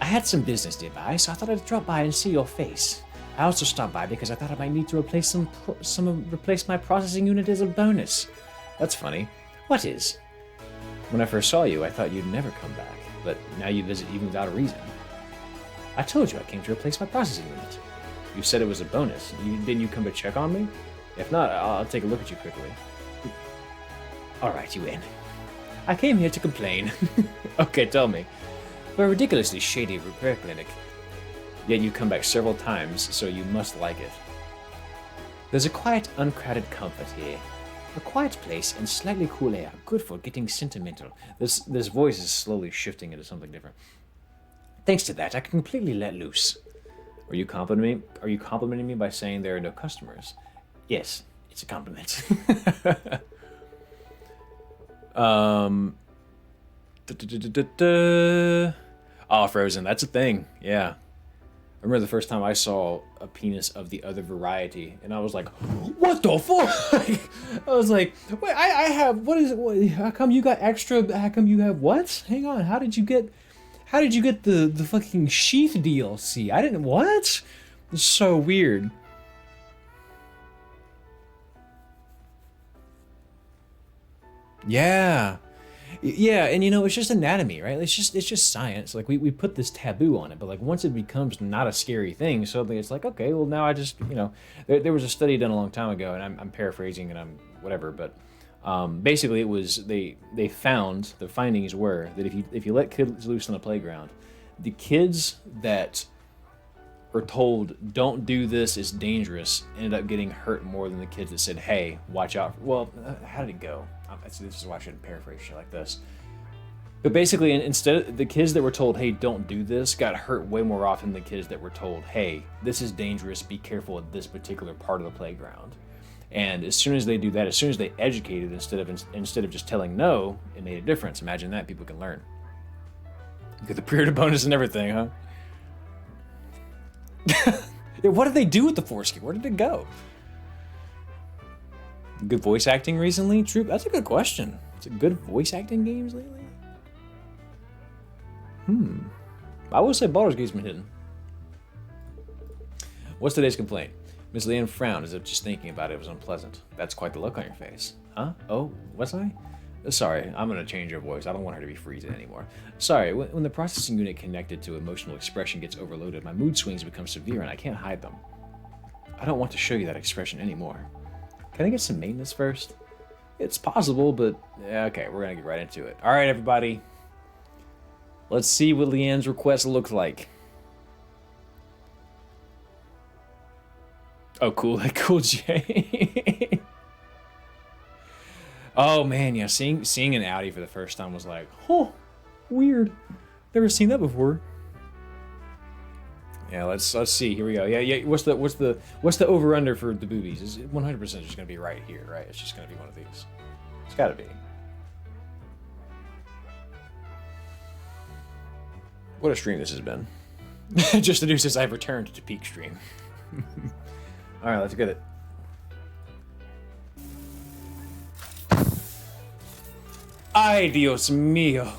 I had some business nearby, so I thought I'd drop by and see your face. I also stopped by because I thought I might need to replace replace my processing unit as a bonus. That's funny. What is? When I first saw you, I thought you'd never come back, but now you visit even without a reason. I told you I came to replace my processing unit. You said it was a bonus. Didn't you come to check on me? If not, I'll take a look at you quickly. Alright, you in. I came here to complain. Okay, tell me. We're a ridiculously shady repair clinic. Yet you come back several times, so you must like it. There's a quiet, uncrowded comfort here. A quiet place and slightly cool air, good for getting sentimental. This voice is slowly shifting into something different. Thanks to that, I can completely let loose. Are you complimenting me by saying there are no customers? Yes, It's a compliment. Um. Oh, Frozen. That's a thing. Yeah. I remember the first time I saw a penis of the other variety, and I was like, "What the fuck?" I was like, "Wait, I have what is it? What, how come you got extra? How come you have what? Hang on, how did you get the fucking sheath DLC? I didn't what? It's so weird." Yeah. Yeah, and you know, it's just anatomy, right? It's just science. Like we put this taboo on it, but like once it becomes not a scary thing, suddenly it's like, okay, well now I just, you know, there was a study done a long time ago, and I'm paraphrasing and I'm whatever, but basically it was they found the findings were that if you let kids loose on the playground, the kids that are told don't do this, it's dangerous, ended up getting hurt more than the kids that said, hey, watch out. Well, how did it go? This is why I shouldn't paraphrase shit like this. But basically, instead of the kids that were told, hey, don't do this, got hurt way more often than the kids that were told, hey, this is dangerous, be careful at this particular part of the playground. And as soon as they do that, as soon as they educated instead of just telling no, it made a difference. Imagine that, people can learn. Get the period bonus and everything, huh? Yeah, what did they do with the foreskin? Where did it go? Good voice acting recently? Troop? That's a good question. It's a good voice acting games lately? I will say Baldur's Gate's been hidden. What's today's complaint? Miss Leanne frowned as if just thinking about it was unpleasant. That's quite the look on your face. Huh? Oh, was I? Sorry, I'm gonna change your voice. I don't want her to be freezing anymore. Sorry, when the processing unit connected to emotional expression gets overloaded, my mood swings become severe and I can't hide them. I don't want to show you that expression anymore. Can I get some maintenance first? It's possible, but yeah, okay, we're gonna get right into it. All right, everybody. Let's see what Leanne's request looks like. Oh, cool, that cool J. Oh man, yeah, seeing an Audi for the first time was like, oh, weird. Never seen that before. Yeah, let's see. Here we go. Yeah. What's the over under for the boobies? Is 100% just gonna be right here, right? It's just gonna be one of these. It's gotta be. What a stream this has been. Just the news says I've returned to peak stream. All right, let's get it. Ay, Dios mío.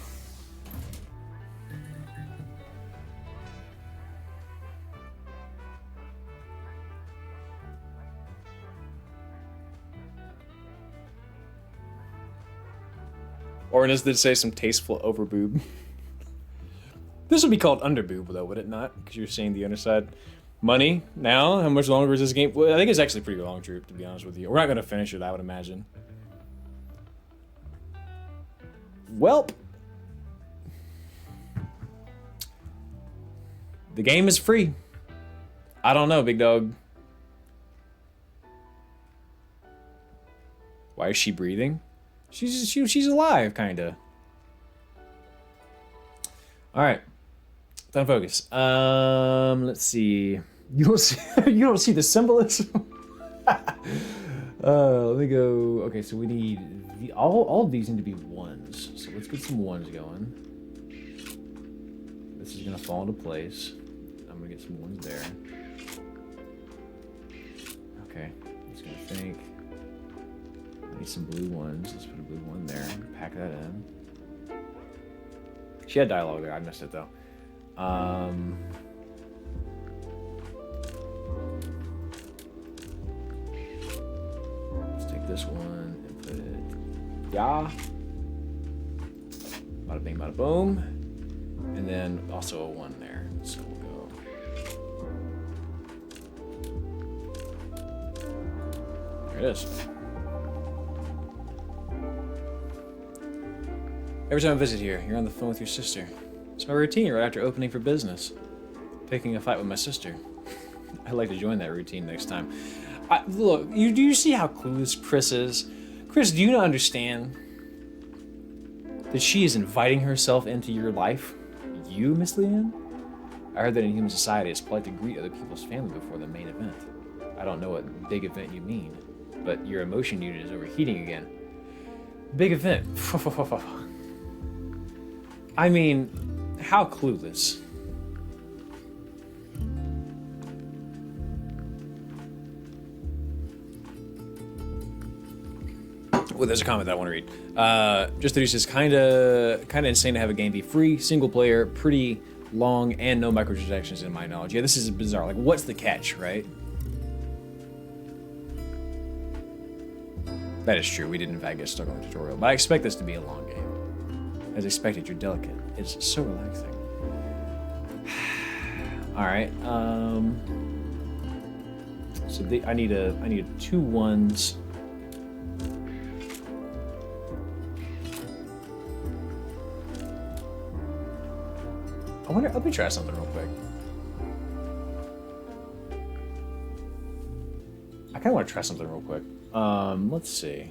Ornus did say some tasteful overboob. This would be called underboob, though, would it not? Because you're seeing the underside. Money, now? How much longer is this game? Well, I think it's actually pretty long, Troop, to be honest with you. We're not going to finish it, I would imagine. Welp. The game is free. I don't know, big dog. Why is she breathing? She's alive, kinda. All right, time to focus. Let's see. You don't see the symbolism. Let me go. Okay, so we need all of these need to be ones. So let's get some ones going. This is gonna fall into place. I'm gonna get some ones there. Okay, I'm just gonna think. I need some blue ones. Let's put a blue one there. Pack that in. She had dialogue there. I missed it though. Let's take this one and put it. Yeah. Bada bing, bada boom. And then also a one there. So we'll go. There it is. Every time I visit here, you're on the phone with your sister. It's my routine right after opening for business. Picking a fight with my sister. I'd like to join that routine next time. Look, do you see how clueless Chris is? Chris, do you not understand that she is inviting herself into your life? You, Miss Leanne? I heard that in human society it's polite to greet other people's family before the main event. I don't know what big event you mean. but your emotion unit is overheating again. Big event. I mean, how clueless. Well, there's a comment that I want to read. Just that he says, kind of insane to have a game be free, single player, pretty long, and no microtransactions in my knowledge. Yeah, this is bizarre. Like, what's the catch, right? That is true. We did in fact get stuck on the tutorial, but I expect this to be a long game. As expected, you're delicate. It's so relaxing. All right. So I need 2 1s. I wonder. Let me try something real quick. I kind of want to try something real quick. Let's see.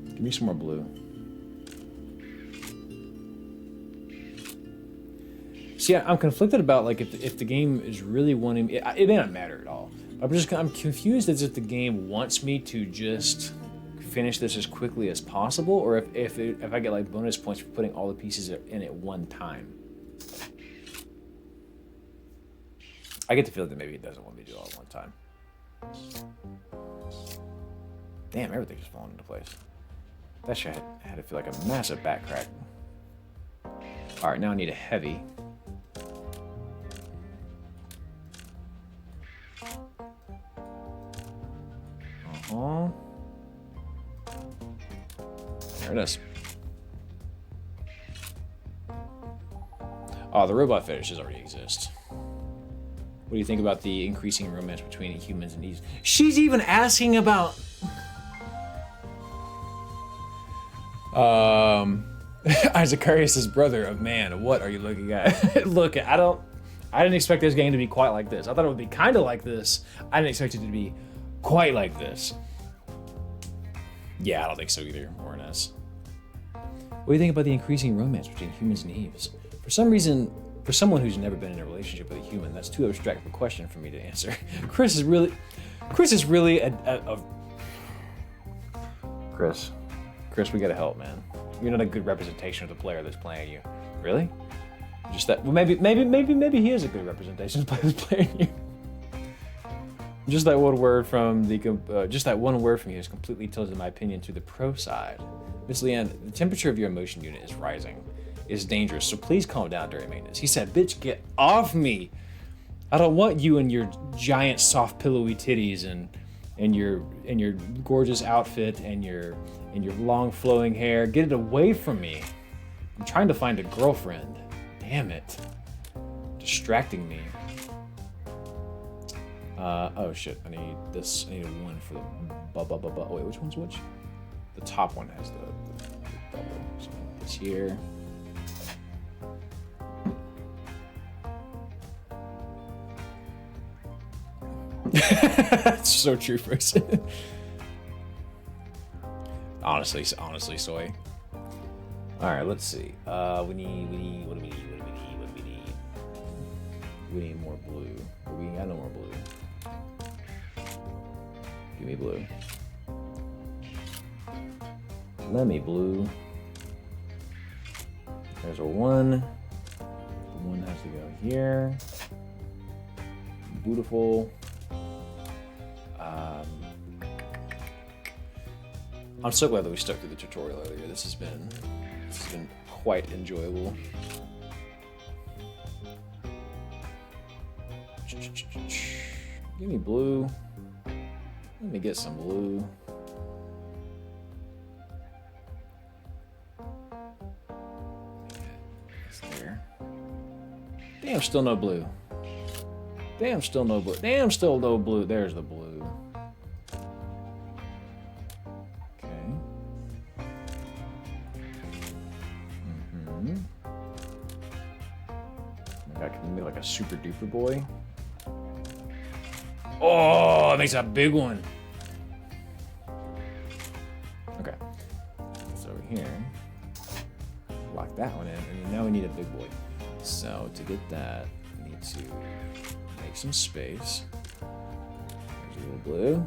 Give me some more blue. See, I'm conflicted about like if the game is really wanting me. It may not matter at all. I'm confused as if the game wants me to just finish this as quickly as possible, or if I get like bonus points for putting all the pieces in at one time. I get the feeling that maybe it doesn't want me to do it all at one time. Damn, everything's just falling into place. That shit had to feel like a massive back crack. All right, now I need a heavy. There it is. Oh, the robot fetishes already exist. What do you think about the increasing romance between humans and Eves? She's even asking about... Isacarius' brother of man. What are you looking at? Look, I didn't expect this game to be quite like this. I thought it would be kind of like this. I didn't expect it to be quite like this. Yeah, I don't think so either, more or less. What do you think about the increasing romance between humans and Eves? For some reason, for someone who's never been in a relationship with a human, that's too abstract of a question for me to answer. Chris is really Chris, we gotta help, man. You're not a good representation of the player that's playing you. Really? Just that. Well, maybe he is a good representation of the player that's playing you. Just that one word from you has completely tilted my opinion to the pro side. Miss Leanne, the temperature of your emotion unit is rising. It's dangerous, so please calm down during maintenance. He said, bitch, get off me. I don't want you and your giant soft pillowy titties and your gorgeous outfit and your long flowing hair. Get it away from me. I'm trying to find a girlfriend. Damn it. Distracting me. Oh shit, I need this. I need a 1 for the wait, which one's which? The top one has the double. So this here. That's so true, person. honestly, soy. All right, let's see. What do we need? We need more blue. We ain't got no more blue. Give me blue. Let me blue. There's a 1. The 1 has to go here. Beautiful. I'm so glad that we stuck through the tutorial earlier. This has been quite enjoyable. Give me blue. Let me get some blue. It's there. Damn, still no blue. Damn, still no blue. Damn, still no blue. There's the blue. Okay. That can be like a super duper boy. Oh, it makes a big one. Okay. So over here, lock that one in, and now we need a big boy. So to get that, we need to make some space. blue.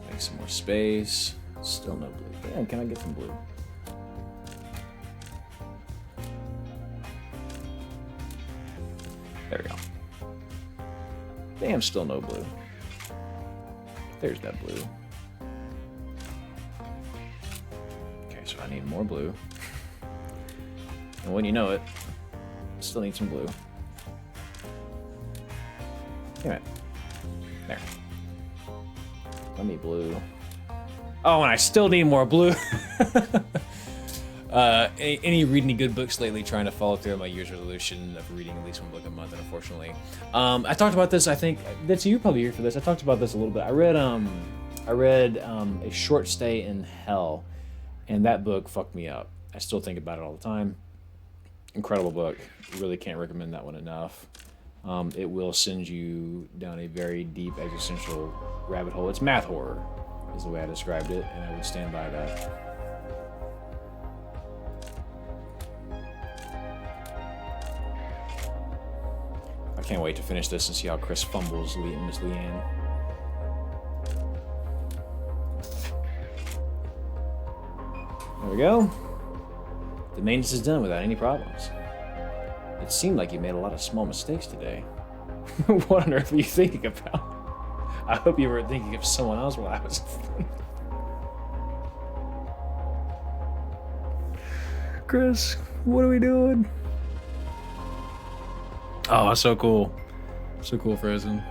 Make some more space. Still no blue. Damn, can I get some blue? There we go. Damn, still no blue. There's that blue. Okay, so I need more blue. And when you know it, still need some blue. Damn it. There. Let me blue. Oh, and I still need more blue. Any reading any good books lately? Trying to follow through on my year's resolution of reading at least one book a month, and unfortunately, I talked about this. I think that's you probably here for this. I talked about this a little bit. I read A Short Stay in Hell, and that book fucked me up. I still think about it all the time. Incredible book. Really can't recommend that one enough. It will send you down a very deep existential rabbit hole. It's math horror, is the way I described it, and I would stand by that. I can't wait to finish this and see how Chris fumbles Miss Leanne. There we go. The maintenance is done without any problems. It seemed like you made a lot of small mistakes today. What on earth were you thinking about? I hope you were thinking of someone else while I was... Chris, what are we doing? Oh, that's so cool. So cool, Frozen.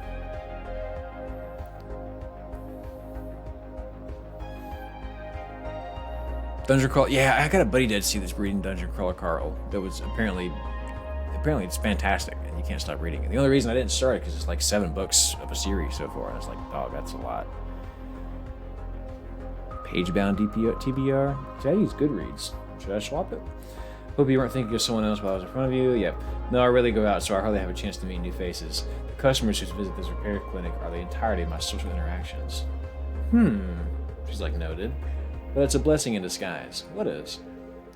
Dungeon Crawl. Yeah, I got a buddy Dead Sea that's reading Dungeon Crawler Carl. That was apparently it's fantastic, and you can't stop reading it. The only reason I didn't start it because it's like 7 books of a series so far. And I was like, dog, that's a lot. Pagebound TBR. Should I use Goodreads? Should I swap it? Hope you weren't thinking of someone else while I was in front of you. Yep. No, I rarely go out, so I hardly have a chance to meet new faces. The customers who visit this repair clinic are the entirety of my social interactions. She's like, noted. But it's a blessing in disguise. What is?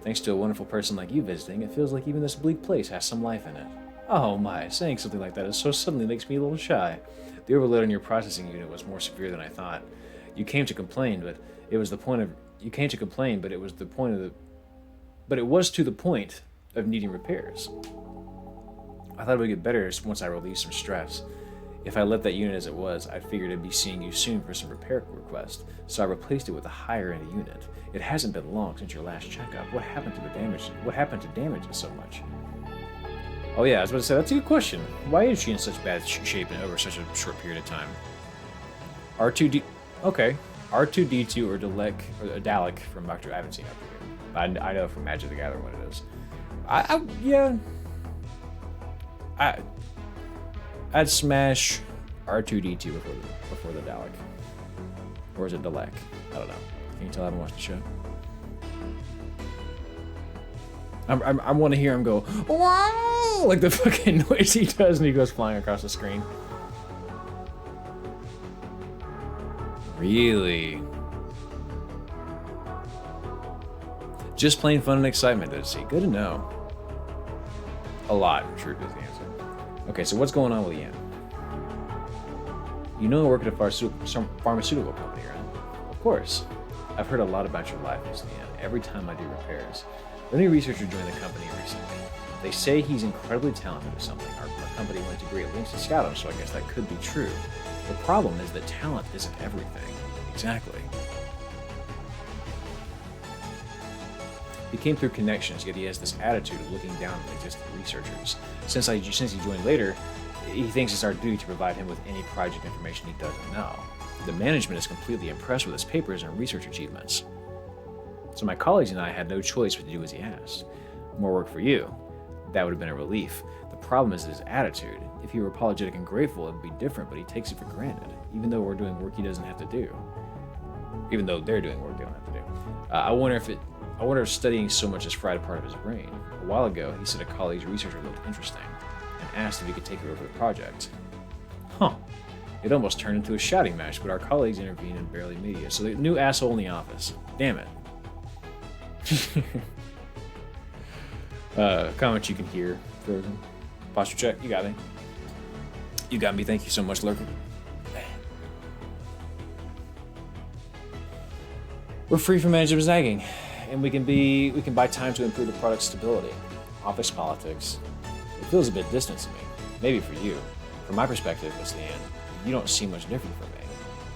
Thanks to a wonderful person like you visiting, it feels like even this bleak place has some life in it. Oh my, saying something like that is so suddenly makes me a little shy. The overload on your processing unit was more severe than I thought. You came to complain, but it was the point of... You came to complain, but it was the point of the... But it was to the point of needing repairs. I thought it would get better once I released some stress. If I left that unit as it was, I figured I'd be seeing you soon for some repair request, so I replaced it with a higher-end unit. It hasn't been long since your last checkup. What happened to the damage? What happened to damage it so much? Oh yeah, I was about to say, that's a good question. Why is she in such bad shape and over such a short period of time? R2D... Okay. R2D2 or Dalek from Doctor... I haven't seen it. But I know from Magic the Gathering what it is. I'd smash R2D2 before the Dalek. Or is it Dalek? I don't know. Can you tell I haven't watched the show? I want to hear him go, wow! Like the fucking noise he does when he goes flying across the screen. Really? Just plain fun and excitement to see. Good to know. A lot, true is the answer. Okay, so what's going on with Ian? You know I work at a pharmaceutical company, right? Of course. I've heard a lot about your life, Miss Leanne, every time I do repairs. A new researcher joined the company recently. They say he's incredibly talented at something. Our company went to great lengths to scout him, so I guess that could be true. The problem is that talent isn't everything. Exactly. He came through connections, yet he has this attitude of looking down on existing researchers. Since he joined later, he thinks it's our duty to provide him with any project information he doesn't know. The management is completely impressed with his papers and research achievements. So my colleagues and I had no choice but to do as he asked. More work for you. That would have been a relief. The problem is his attitude. If he were apologetic and grateful, it would be different, but he takes it for granted, even though we're doing work he doesn't have to do. Even though they're doing work they don't have to do. I wonder if studying so much has fried a part of his brain. A while ago, he said a colleague's researcher looked interesting and asked if he could take her over the project. Huh. It almost turned into a shouting match, but our colleagues intervened and barely media. So the new asshole in the office. Damn it. Comment you can hear. Frozen. Posture check. You got me. You got me. Thank you so much, Lurker. We're free from management zagging, and we can buy time to improve the product's stability. Office politics. It feels a bit distant to me. Maybe for you. From my perspective, Miss Leanne, you don't seem much different from me.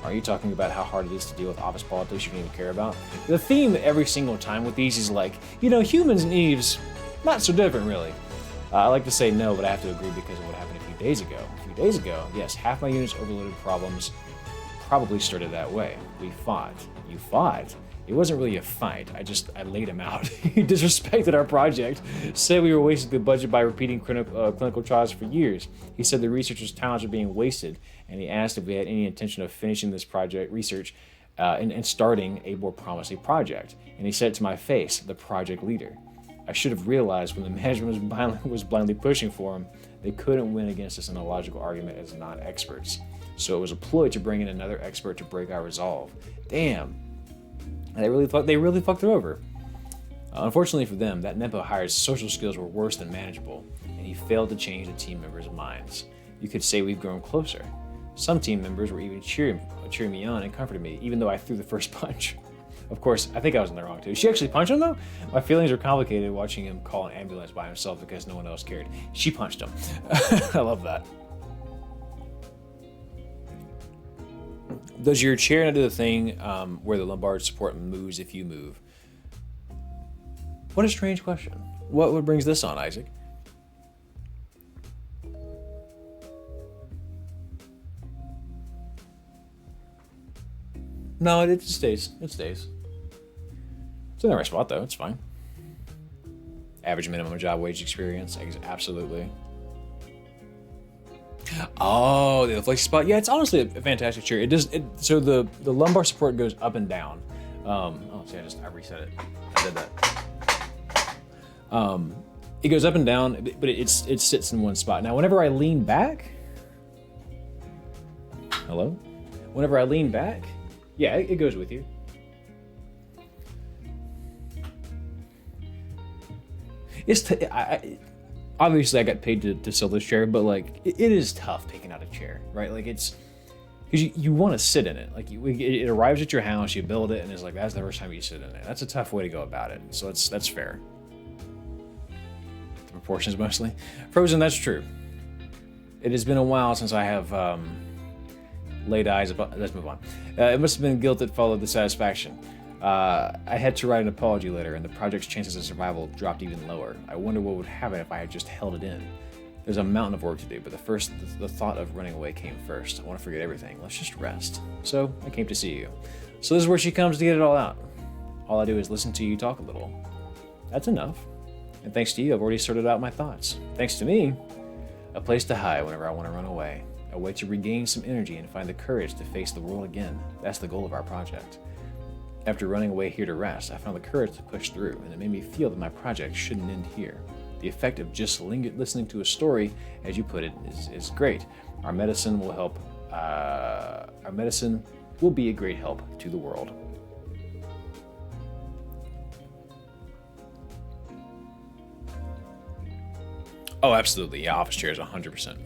Are you talking about how hard it is to deal with office politics you don't even care about? The theme every single time with these is like, humans and Eves, not so different really. I like to say no, but I have to agree because of what happened a few days ago. A few days ago, yes, half my unit's overloaded problems probably started that way. We fought. You fought. It wasn't really a fight. I laid him out. He disrespected our project, said we were wasting the budget by repeating clinical trials for years. He said the researchers' talents are being wasted, and he asked if we had any intention of finishing this research and starting a more promising project. And he said it to my face, the project leader. I should have realized when the management was blindly pushing for him, they couldn't win against us in a logical argument as non-experts. So it was a ploy to bring in another expert to break our resolve. Damn. They really fucked her over. Unfortunately for them, that Nepo hired's social skills were worse than manageable, and he failed to change the team members' minds. You could say we've grown closer. Some team members were even cheering me on and comforting me, even though I threw the first punch. Of course, I think I was in the wrong too. Did she actually punch him though? My feelings were complicated watching him call an ambulance by himself because no one else cared. She punched him. I love that. Does your chair not do the thing where the lumbar support moves if you move? What a strange question. What brings this on, Isaac? No, it stays. It stays. It's in the right spot, though. It's fine. Average minimum job wage experience. Absolutely. Oh, the flexi spot. Yeah, it's honestly a fantastic chair. So the lumbar support goes up and down. See, I reset it. I did that. It goes up and down, but it sits in one spot. Now, whenever I lean back, hello. Whenever I lean back, yeah, it goes with you. Obviously, I got paid to sell this chair, but like it is tough picking out a chair, right? Like it's because you want to sit in it. Like it arrives at your house, you build it, and it's like that's the first time you sit in it. That's a tough way to go about it. So that's fair. The proportions mostly frozen. That's true. It has been a while since I have laid eyes upon. Let's move on. It must have been guilt that followed the satisfaction. I had to write an apology letter, and the project's chances of survival dropped even lower. I wonder what would happen if I had just held it in. There's a mountain of work to do, but the thought of running away came first. I want to forget everything. Let's just rest. So I came to see you. So this is where she comes to get it all out. All I do is listen to you talk a little. That's enough. And thanks to you, I've already sorted out my thoughts. Thanks to me, a place to hide whenever I want to run away. A way to regain some energy and find the courage to face the world again. That's the goal of our project. After running away here to rest, I found the courage to push through, and it made me feel that my project shouldn't end here. The effect of just listening to a story, as you put it, is great. Our medicine will help. Our medicine will be a great help to the world. Oh, absolutely. Yeah, office chairs, 100%.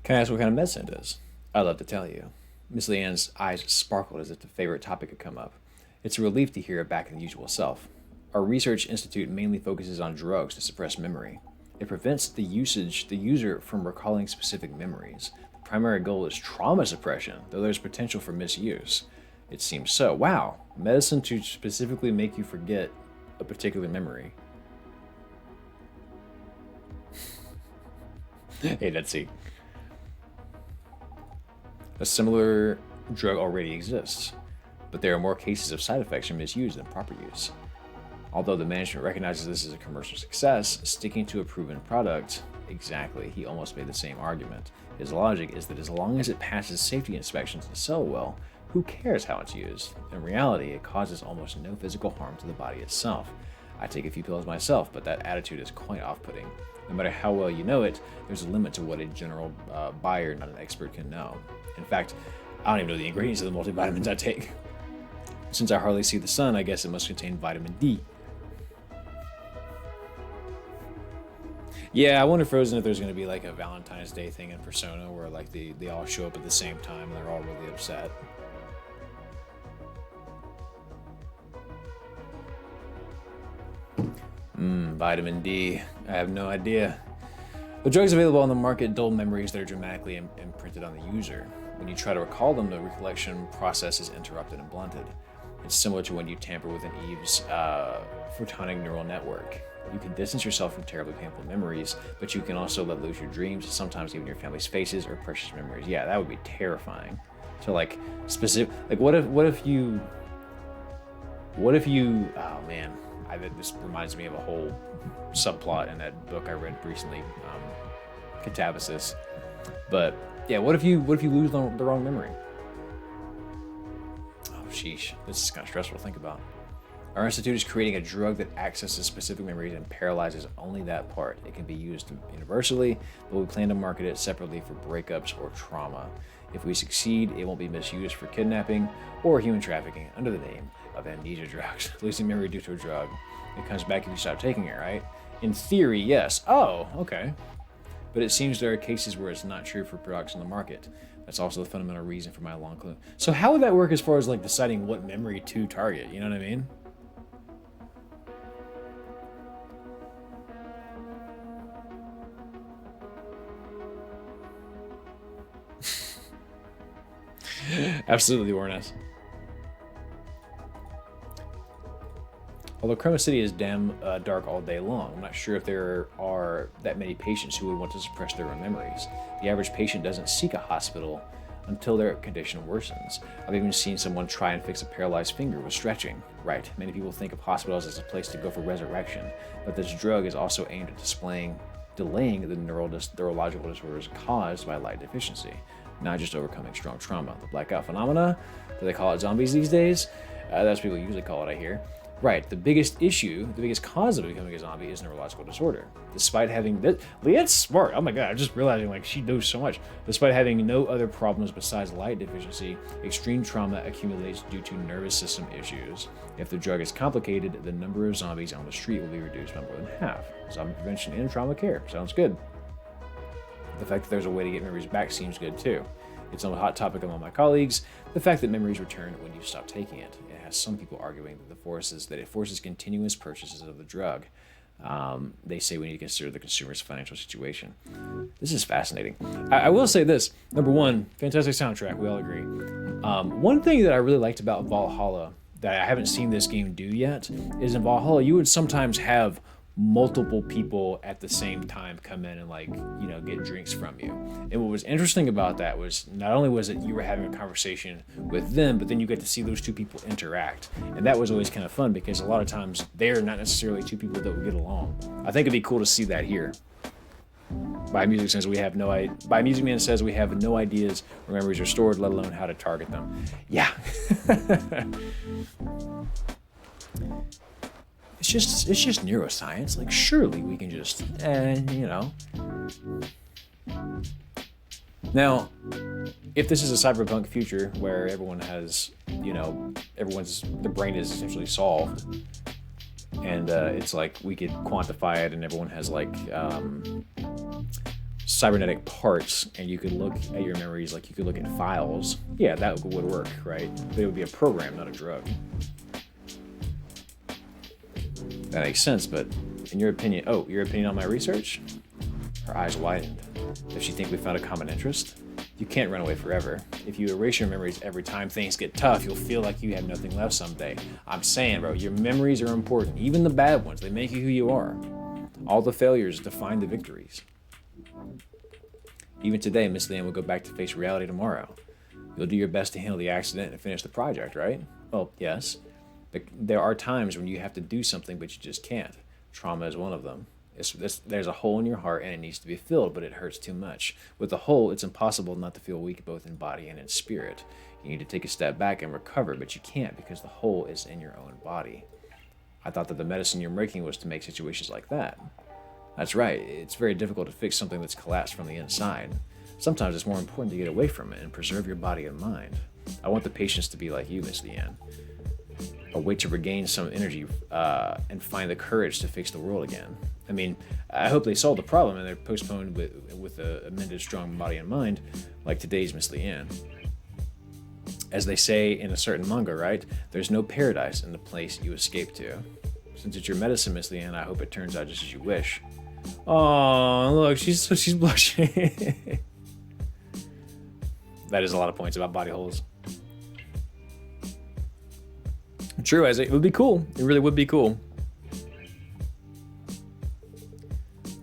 Can I ask what kind of medicine it is? I'd love to tell you. Miss Leanne's eyes sparkled as if the favorite topic had come up. It's a relief to hear it back in the usual self. Our research institute mainly focuses on drugs to suppress memory. It prevents the user from recalling specific memories. The primary goal is trauma suppression, though there's potential for misuse. It seems so. Wow. Medicine to specifically make you forget a particular memory. Hey, let's see. A similar drug already exists, but there are more cases of side effects from misuse than proper use. Although the management recognizes this as a commercial success, sticking to a proven product, exactly, he almost made the same argument. His logic is that as long as it passes safety inspections and sell well, who cares how it's used? In reality, it causes almost no physical harm to the body itself. I take a few pills myself, but that attitude is quite off-putting. No matter how well you know it, there's a limit to what a general buyer, not an expert, can know. In fact, I don't even know the ingredients of the multivitamins I take. Since I hardly see the sun, I guess it must contain vitamin D. Yeah, I wonder Frozen if there's going to be like a Valentine's Day thing in Persona where like they all show up at the same time and they're all really upset. Vitamin D. I have no idea. The drugs available on the market dull memories that are dramatically imprinted on the user. When you try to recall them, the recollection process is interrupted and blunted. It's similar to when you tamper with an Eve's photonic neural network. You can distance yourself from terribly painful memories, but you can also let loose your dreams, sometimes even your family's faces or precious memories. Yeah, that would be terrifying. So like specific, like what if you, oh man, this reminds me of a whole subplot in that book I read recently, Catabasis. But yeah, what if you lose the wrong memory? Oh sheesh, this is kind of stressful to think about. Our institute is creating a drug that accesses specific memories and paralyzes only that part. It can be used universally, but we plan to market it separately for breakups or trauma. If we succeed, it won't be misused for kidnapping or human trafficking under the name of amnesia drugs. Losing memory due to a drug. It comes back if you stop taking it, right? In theory, yes. Oh, okay. But it seems there are cases where it's not true for products on the market. That's also the fundamental reason for my long clue. So how would that work as far as like deciding what memory to target? You know what I mean? Absolutely, Warness. Although Chroma City is damn dark all day long, I'm not sure if there are that many patients who would want to suppress their own memories. The average patient doesn't seek a hospital until their condition worsens. I've even seen someone try and fix a paralyzed finger with stretching. Right, many people think of hospitals as a place to go for resurrection, but this drug is also aimed at delaying the neurological disorders caused by light deficiency, not just overcoming strong trauma. The blackout phenomena, do they call it zombies these days? That's what people usually call it, I hear. Right, the biggest cause of becoming a zombie is neurological disorder. Despite having that, Leanne's smart. Oh my god, I'm just realizing like she knows so much. Despite having no other problems besides light deficiency, extreme trauma accumulates due to nervous system issues. If the drug is complicated, the number of zombies on the street will be reduced by more than half. Zombie prevention and trauma care. Sounds good. The fact that there's a way to get memories back seems good too. It's a hot topic among my colleagues. The fact that memories return when you stop taking it. It has some people arguing that it forces continuous purchases of the drug. They say we need to consider the consumer's financial situation. This is fascinating. I will say this. Number one, fantastic soundtrack. We all agree. One thing that I really liked about Valhalla that I haven't seen this game do yet is in Valhalla, you would sometimes have multiple people at the same time come in and like, you know, get drinks from you. And what was interesting about that was not only was it you were having a conversation with them, but then you get to see those two people interact. And that was always kind of fun because a lot of times they're not necessarily two people that would get along. I think it'd be cool to see that here. By Music Man says we have no ideas where memories are stored, let alone how to target them. Yeah. It's just neuroscience. Like, surely we can just, you know. Now, if this is a cyberpunk future where everyone has, you know, the brain is essentially solved, and it's like we could quantify it, and everyone has like cybernetic parts, and you could look at your memories like you could look at files. Yeah, that would work, right? But it would be a program, not a drug. That makes sense, but in your opinion, your opinion on my research? Her eyes widened. Does she think we found a common interest? You can't run away forever. If you erase your memories every time things get tough, you'll feel like you have nothing left someday. I'm saying, bro, your memories are important. Even the bad ones, they make you who you are. All the failures define the victories. Even today, Miss Liam will go back to face reality tomorrow. You'll do your best to handle the accident and finish the project, right? Well, yes. There are times when you have to do something, but you just can't. Trauma is one of them. There's a hole in your heart, and it needs to be filled, but it hurts too much. With the hole, it's impossible not to feel weak both in body and in spirit. You need to take a step back and recover, but you can't because the hole is in your own body. I thought that the medicine you're making was to make situations like that. That's right. It's very difficult to fix something that's collapsed from the inside. Sometimes it's more important to get away from it and preserve your body and mind. I want the patients to be like you, Miss Leanne. a way to regain some energy and find the courage to fix the world again. I mean, I hope they solve the problem and they're postponed with a amended strong body and mind, like today's Miss Leanne. As they say in a certain manga, right? There's no paradise in the place you escape to. Since it's your medicine, Miss Leanne, I hope it turns out just as you wish. Oh, look, she's blushing. That is a lot of points about body holes. True, as it would be cool. It really would be cool.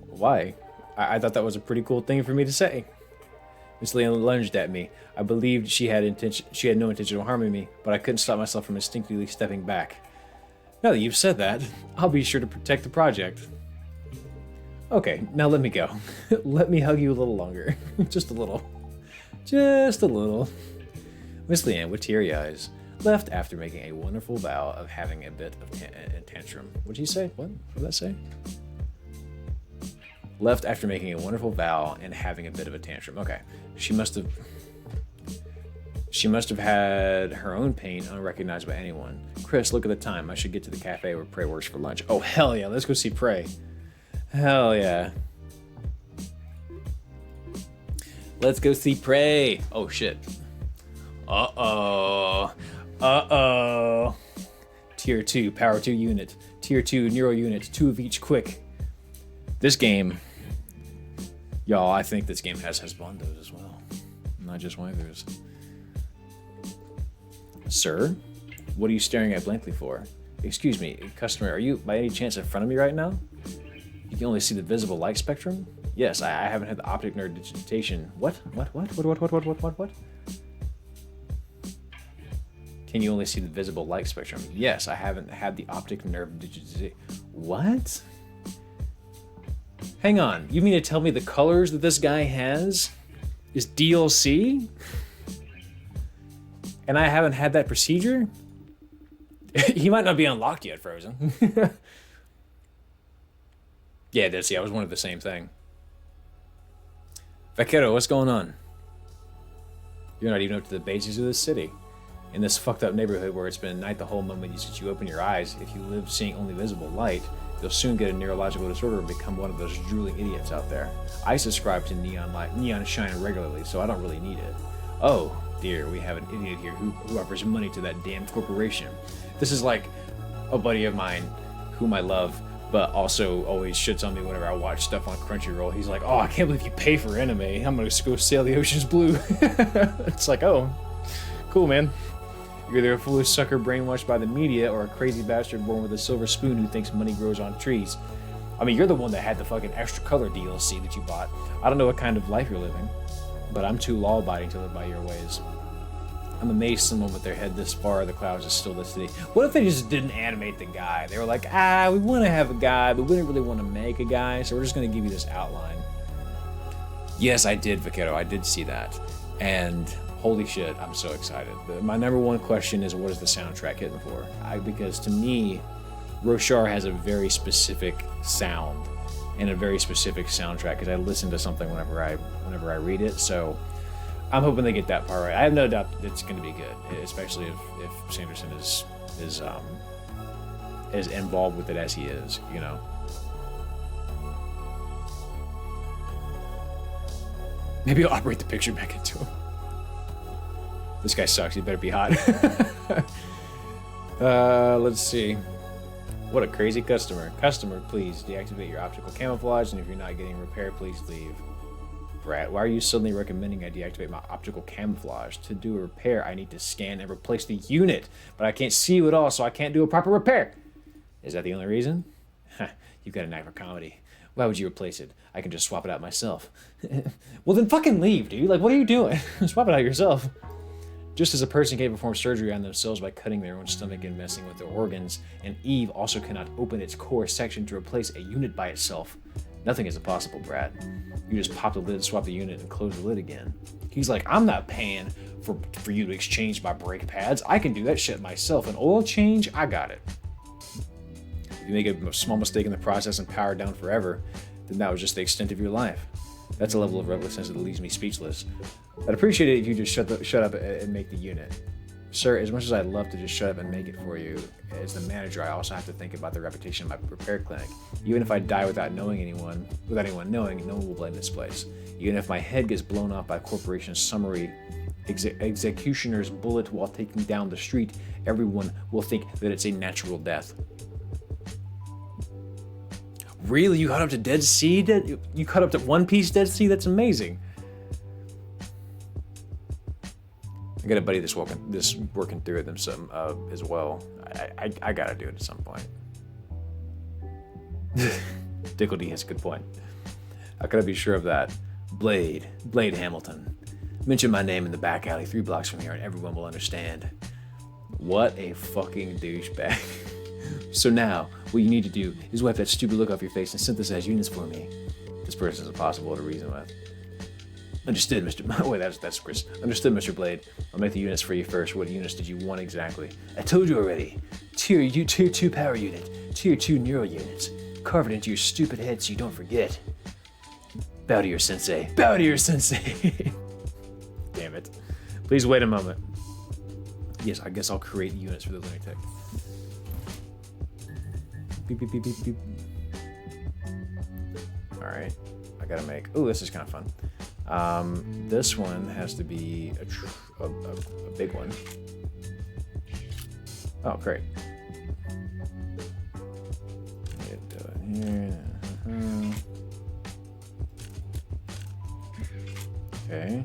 Why? I thought that was a pretty cool thing for me to say. Miss Leanne lunged at me. I believed she had no intention of harming me, but I couldn't stop myself from instinctively stepping back. Now that you've said that, I'll be sure to protect the project. Okay, now let me go. Let me hug you a little longer. Just a little. Just a little. Miss Leanne, with teary eyes, left after making a wonderful vow of having a bit of a tantrum. What did he say? What did that say? Left after making a wonderful vow and having a bit of a tantrum. Okay, she must have had her own pain unrecognized by anyone. Chris, look at the time. I should get to the cafe where Prey works for lunch. Oh, hell yeah. Let's go see Prey. Hell yeah. Let's go see Prey. Oh, shit. Uh-oh. Uh-oh. Tier 2, Power 2 unit. Tier 2, Neuro unit. 2 of each, quick. This game... Y'all, I think this game has husbandos as well. Not just waivers. Sir? What are you staring at blankly for? Excuse me, customer, are you by any chance in front of me right now? You can only see the visible light spectrum? Yes, I haven't had the optic nerve digitation. What? What? Can you only see the visible light spectrum? Yes, I haven't had the optic nerve digitation. What? Hang on, you mean to tell me the colors that this guy has is DLC? And I haven't had that procedure? He might not be unlocked yet, Frozen. Yeah, that's, I was wondering the same thing. Vaquero, what's going on? You're not even up to the basics of this city. In this fucked up neighborhood where it's been night the whole moment since you open your eyes, if you live seeing only visible light, you'll soon get a neurological disorder and become one of those drooling idiots out there. I subscribe to neon shine regularly, so I don't really need it. Oh, dear, we have an idiot here who offers money to that damn corporation. This is like a buddy of mine whom I love, but also always shits on me whenever I watch stuff on Crunchyroll. He's like, oh, I can't believe you pay for anime. I'm gonna go sail the oceans blue. It's like, oh, cool, man. You're either a foolish sucker brainwashed by the media or a crazy bastard born with a silver spoon who thinks money grows on trees. I mean, you're the one that had the fucking extra color DLC that you bought. I don't know what kind of life you're living, but I'm too law-abiding to live by your ways. I'm amazed someone with their head this far in the clouds is still this city. What if they just didn't animate the guy? They were like, we want to have a guy, but we didn't really want to make a guy, so we're just going to give you this outline. Yes, I did, Vaquero. I did see that. And holy shit, I'm so excited. My number one question is, what is the soundtrack hitting for? Because to me, Roshar has a very specific sound and a very specific soundtrack, because I listen to something whenever I read it, so I'm hoping they get that part right. I have no doubt that it's going to be good, especially if Sanderson is as involved with it as he is, you know. Maybe I'll operate the picture back into him. This guy sucks. He better be hot. Let's see. What a crazy customer. Customer, please deactivate your optical camouflage, and if you're not getting repaired, please leave. Brad, why are you suddenly recommending I deactivate my optical camouflage? To do a repair, I need to scan and replace the unit, but I can't see you at all, so I can't do a proper repair. Is that the only reason? You've got a knack for comedy. Why would you replace it? I can just swap it out myself. Well, then fucking leave, dude. Like, what are you doing? Swap it out yourself. Just as a person can't perform surgery on themselves by cutting their own stomach and messing with their organs, and Eve also cannot open its core section to replace a unit by itself. Nothing is impossible, Brad. You just pop the lid, swap the unit, and close the lid again. He's like, I'm not paying for you to exchange my brake pads. I can do that shit myself. An oil change, I got it. If you make a small mistake in the process and power down forever, then that was just the extent of your life. That's a level of recklessness that leaves me speechless. I'd appreciate it if you just shut up and make the unit. Sir, as much as I'd love to just shut up and make it for you, as the manager, I also have to think about the reputation of my repair clinic. Even if I die without anyone knowing, no one will blame this place. Even if my head gets blown off by a corporation's summary executioner's bullet while taking down the street, everyone will think that it's a natural death. Really? You caught up to Dead Sea? You caught up to One Piece Dead Sea? That's amazing. I got a buddy that's working through it as well. I gotta do it at some point. Dickle D has a good point. How could I be sure of that? Blade Hamilton. Mention my name in the back alley 3 blocks from here and everyone will understand. What a fucking douchebag. So now, what you need to do is wipe that stupid look off your face and synthesize units for me. This person is impossible to reason with. Understood, Mr. Wait, that's Chris. Understood, Mr. Blade. I'll make the units for you first. What units did you want exactly? I told you already. Tier 2 power unit. Tier 2 neural units. Carve it into your stupid head so you don't forget. Bow to your sensei. Bow to your sensei. Damn it. Please wait a moment. Yes, I guess I'll create units for the lunatic. Beep, beep, beep, beep, beep. Alright. I gotta make... Oh, this is kind of fun. This one has to be a big one. Oh, great. Here. Okay.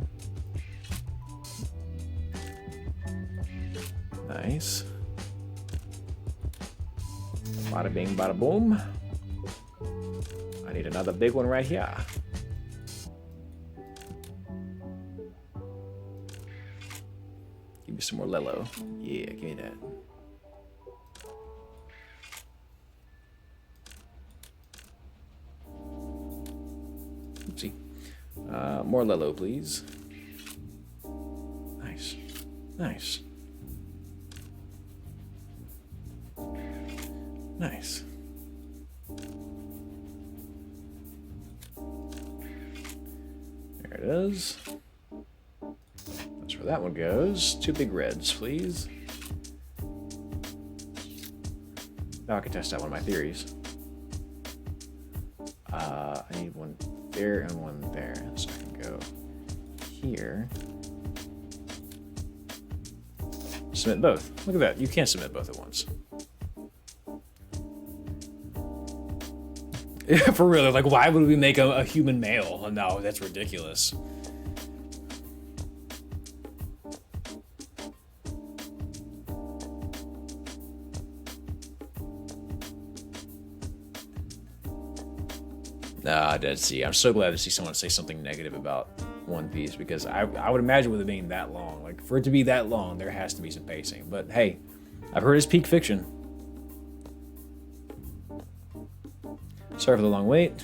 Nice. Bada bing, bada boom. I need another big one right here. Give me some more Lelo. Yeah, give me that. Oopsie. More Lelo, please. Nice. Nice. Nice. There it is. That's where that one goes. 2 big reds, please. Now I can test out one of my theories. I need one there and one there. So I can go here. Submit both. Look at that. You can't submit both at once. Yeah, for real. Like, why would we make a human male? No, that's ridiculous. Dead Sea. I'm so glad to see someone say something negative about One Piece because I would imagine with it being that long, like for it to be that long, there has to be some pacing. But hey, I've heard it's peak fiction. Sorry for the long wait.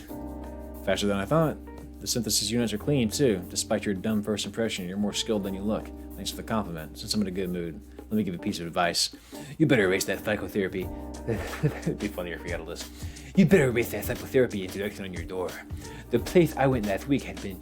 Faster than I thought. The synthesis units are clean too. Despite your dumb first impression, you're more skilled than you look. Thanks for the compliment. Since I'm in a good mood, let me give you a piece of advice. You better erase that psychotherapy. It'd be funnier if you got a list. You better erase that psychotherapy introduction on your door. The place I went last week had been...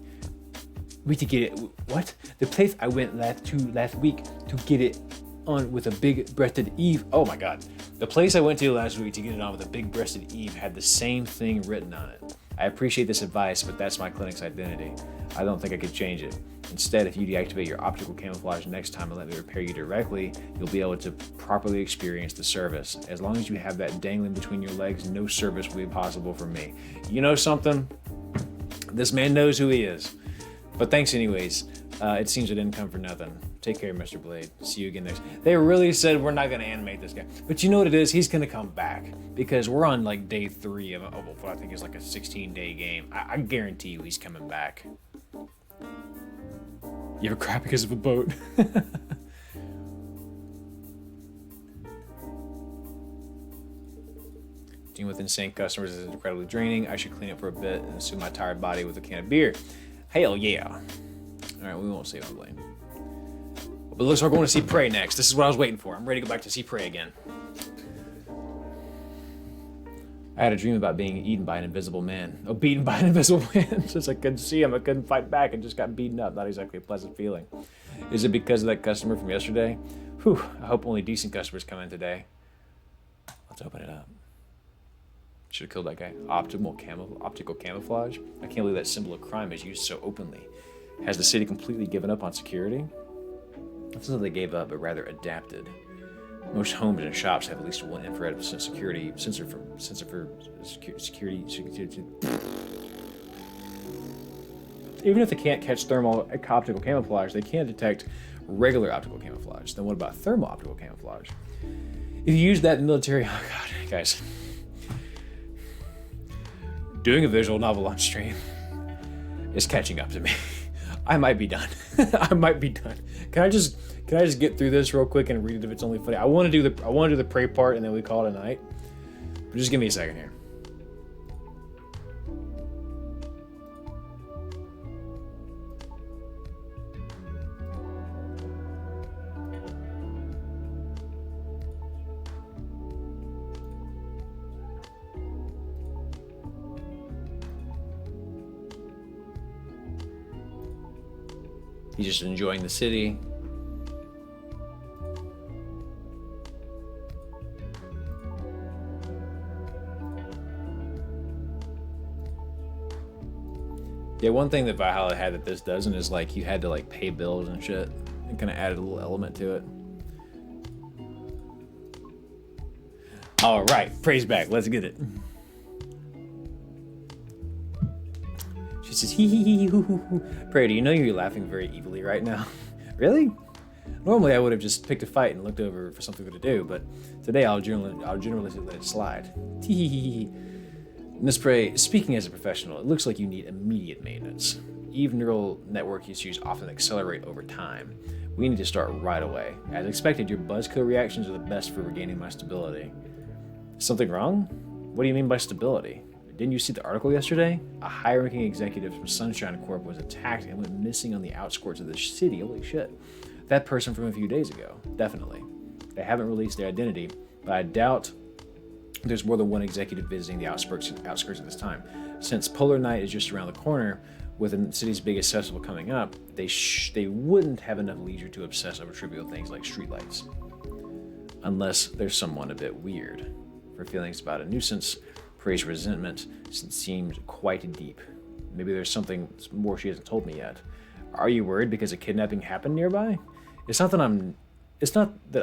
to get it... What? The place I went last week to get it on with a big-breasted Eve... Oh my god. The place I went to last week to get it on with a big-breasted Eve had the same thing written on it. I appreciate this advice, but that's my clinic's identity. I don't think I could change it. Instead, if you deactivate your optical camouflage next time and let me repair you directly, you'll be able to properly experience the service. As long as you have that dangling between your legs, no service will be possible for me. You know something? This man knows who he is. But thanks anyways. It seems I didn't come for nothing. Take care, Mr. Blade. See you again next. They really said we're not going to animate this guy. But you know what it is? He's going to come back. Because we're on like day 3 of what I think is like a 16-day game. I guarantee you he's coming back. You have a crap because of a boat. Dealing with insane customers is incredibly draining. I should clean up for a bit and soothe my tired body with a can of beer. Hell yeah. Alright, we won't save on Blaine. But it looks like we're going to see Prey next. This is what I was waiting for. I'm ready to go back to see Prey again. I had a dream about being eaten by an invisible man. Oh, beaten by an invisible man. Since I couldn't see him, I couldn't fight back and just got beaten up. Not exactly a pleasant feeling. Is it because of that customer from yesterday? Whew, I hope only decent customers come in today. Let's open it up. Should have killed that guy. Optical camouflage. I can't believe that symbol of crime is used so openly. Has the city completely given up on security? It's not that they gave up, but rather adapted. Most homes and shops have at least one infrared security sensor for security. Even if they can't catch thermal optical camouflage, they can detect regular optical camouflage. Then what about thermal optical camouflage? If you use that in military, oh god, guys. Doing a visual novel on stream is catching up to me. I might be done. I might be done. Can I just get through this real quick and read it if it's only funny? I want to do the pray part and then we call it a night. But just give me a second here. He's just enjoying the city. Yeah, one thing that Valhalla had that this doesn't is like you had to like pay bills and shit. It kind of added a little element to it. All right, praise back. Let's get it. She says, hee hee hee hoo hoo hoo. Prayer, do you know you're laughing very evilly right now? Really? Normally I would have just picked a fight and looked over for something to do, but today I'll generally let it slide. Tee hee hee hee. Miss Prey, speaking as a professional, it looks like you need immediate maintenance. Eve neural network issues often accelerate over time. We need to start right away. As expected, your buzzkill reactions are the best for regaining my stability. Something wrong? What do you mean by stability? Didn't you see the article yesterday? A high-ranking executive from Sunshine Corp was attacked and went missing on the outskirts of the city. Holy shit. That person from a few days ago. Definitely. They haven't released their identity, but I doubt there's more than one executive visiting the outskirts at this time. Since Polar Night is just around the corner, with the city's biggest festival coming up, they wouldn't have enough leisure to obsess over trivial things like streetlights. Unless there's someone a bit weird. For feelings about a nuisance, Prey's resentment seemed quite deep. Maybe there's something more she hasn't told me yet. Are you worried because a kidnapping happened nearby? It's not that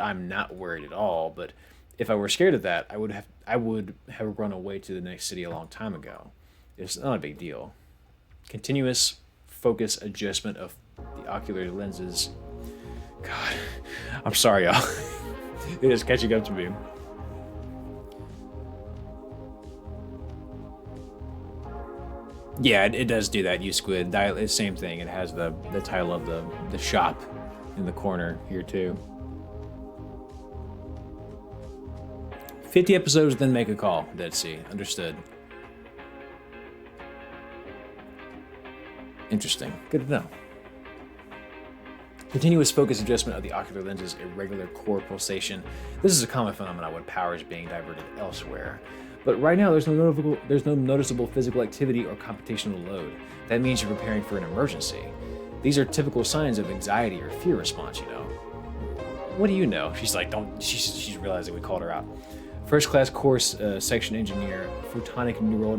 I'm not worried at all, but if I were scared of that, I would have run away to the next city a long time ago. It's not a big deal. Continuous focus adjustment of the ocular lenses. God, I'm sorry, y'all. It is catching up to me. Yeah, it does do that. You Squid. It's same thing. It has the title of the shop in the corner here too. 50 episodes, then make a call. Dead Sea. Understood. Interesting. Good to know. Continuous focus adjustment of the ocular lenses, irregular core pulsation. This is a common phenomenon when power is being diverted elsewhere. But right now, there's no noticeable physical activity or computational load. That means you're preparing for an emergency. These are typical signs of anxiety or fear response, you know. What do you know? She's like, she's realizing we called her out. First class course section engineer, photonic neural.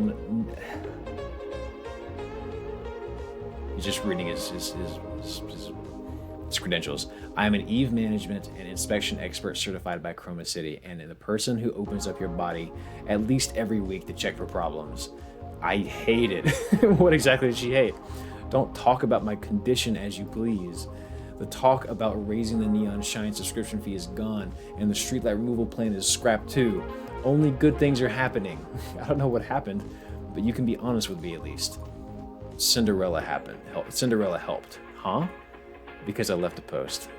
He's just reading his credentials. I am an Eve management and inspection expert certified by Chroma City, and the person who opens up your body at least every week to check for problems. I hate it. What exactly did she hate? Don't talk about my condition as you please. The talk about raising the neon shine subscription fee is gone, and the streetlight removal plan is scrapped too. Only good things are happening. I don't know what happened, but you can be honest with me at least. Cinderella helped. Huh? Because I left a post.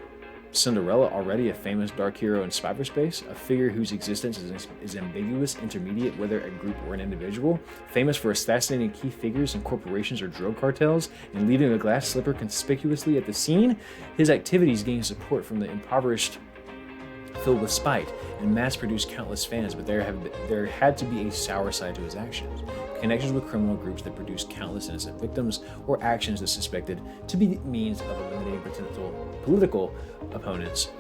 Cinderella already a famous dark hero in cyberspace, a figure whose existence is ambiguous, intermediate, whether a group or an individual, famous for assassinating key figures in corporations or drug cartels, and leaving a glass slipper conspicuously at the scene. His activities gained support from the impoverished, filled with spite, and mass-produced countless fans, but there had to be a sour side to his actions. Connections with criminal groups that produced countless innocent victims, or actions that suspected to be means of eliminating potential political opponents,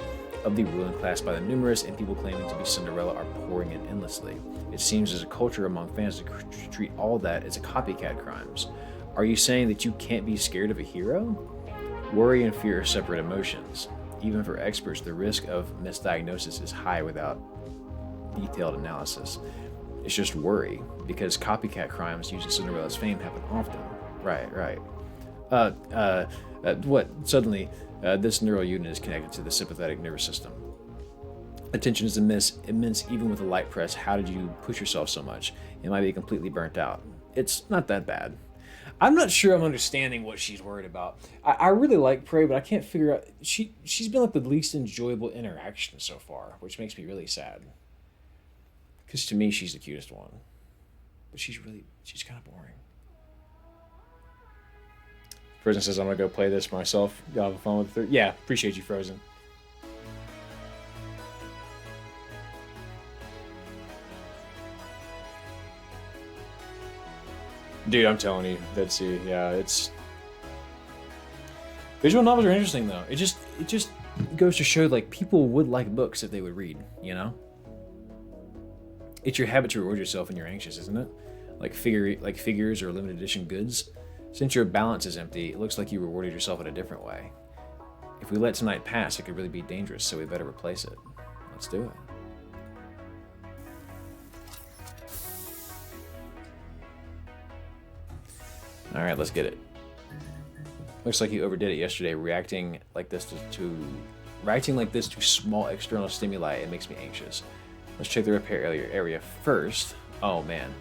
of the ruling class by the numerous, and people claiming to be Cinderella are pouring in endlessly. It seems there's a culture among fans to treat all that as a copycat crimes. Are you saying that you can't be scared of a hero? Worry and fear are separate emotions. Even for experts, the risk of misdiagnosis is high without detailed analysis. It's just worry, because copycat crimes using Cinderella's fame happen often. Right. What? Suddenly, this neural unit is connected to the sympathetic nervous system. Attention is immense even with a light press. How did you push yourself so much? It might be completely burnt out. It's not that bad. I'm not sure I'm understanding what she's worried about. I really like Prey, but I can't figure out... She's been like the least enjoyable interaction so far, which makes me really sad. Because to me, she's the cutest one. But she's kind of boring. Frozen says, I'm going to go play this myself. Y'all have fun with it. Yeah, appreciate you, Frozen. Dude, I'm telling you, Dead Sea, yeah, it's... Visual novels are interesting, though. It just goes to show, like, people would like books if they would read, you know? It's your habit to reward yourself when you're anxious, isn't it? Like figures or limited edition goods. Since your balance is empty, it looks like you rewarded yourself in a different way. If we let tonight pass, it could really be dangerous, so we better replace it. Let's do it. All right, let's get it. Looks like you overdid it yesterday, reacting like this to small external stimuli. It makes me anxious. Let's check the repair area first. Oh man.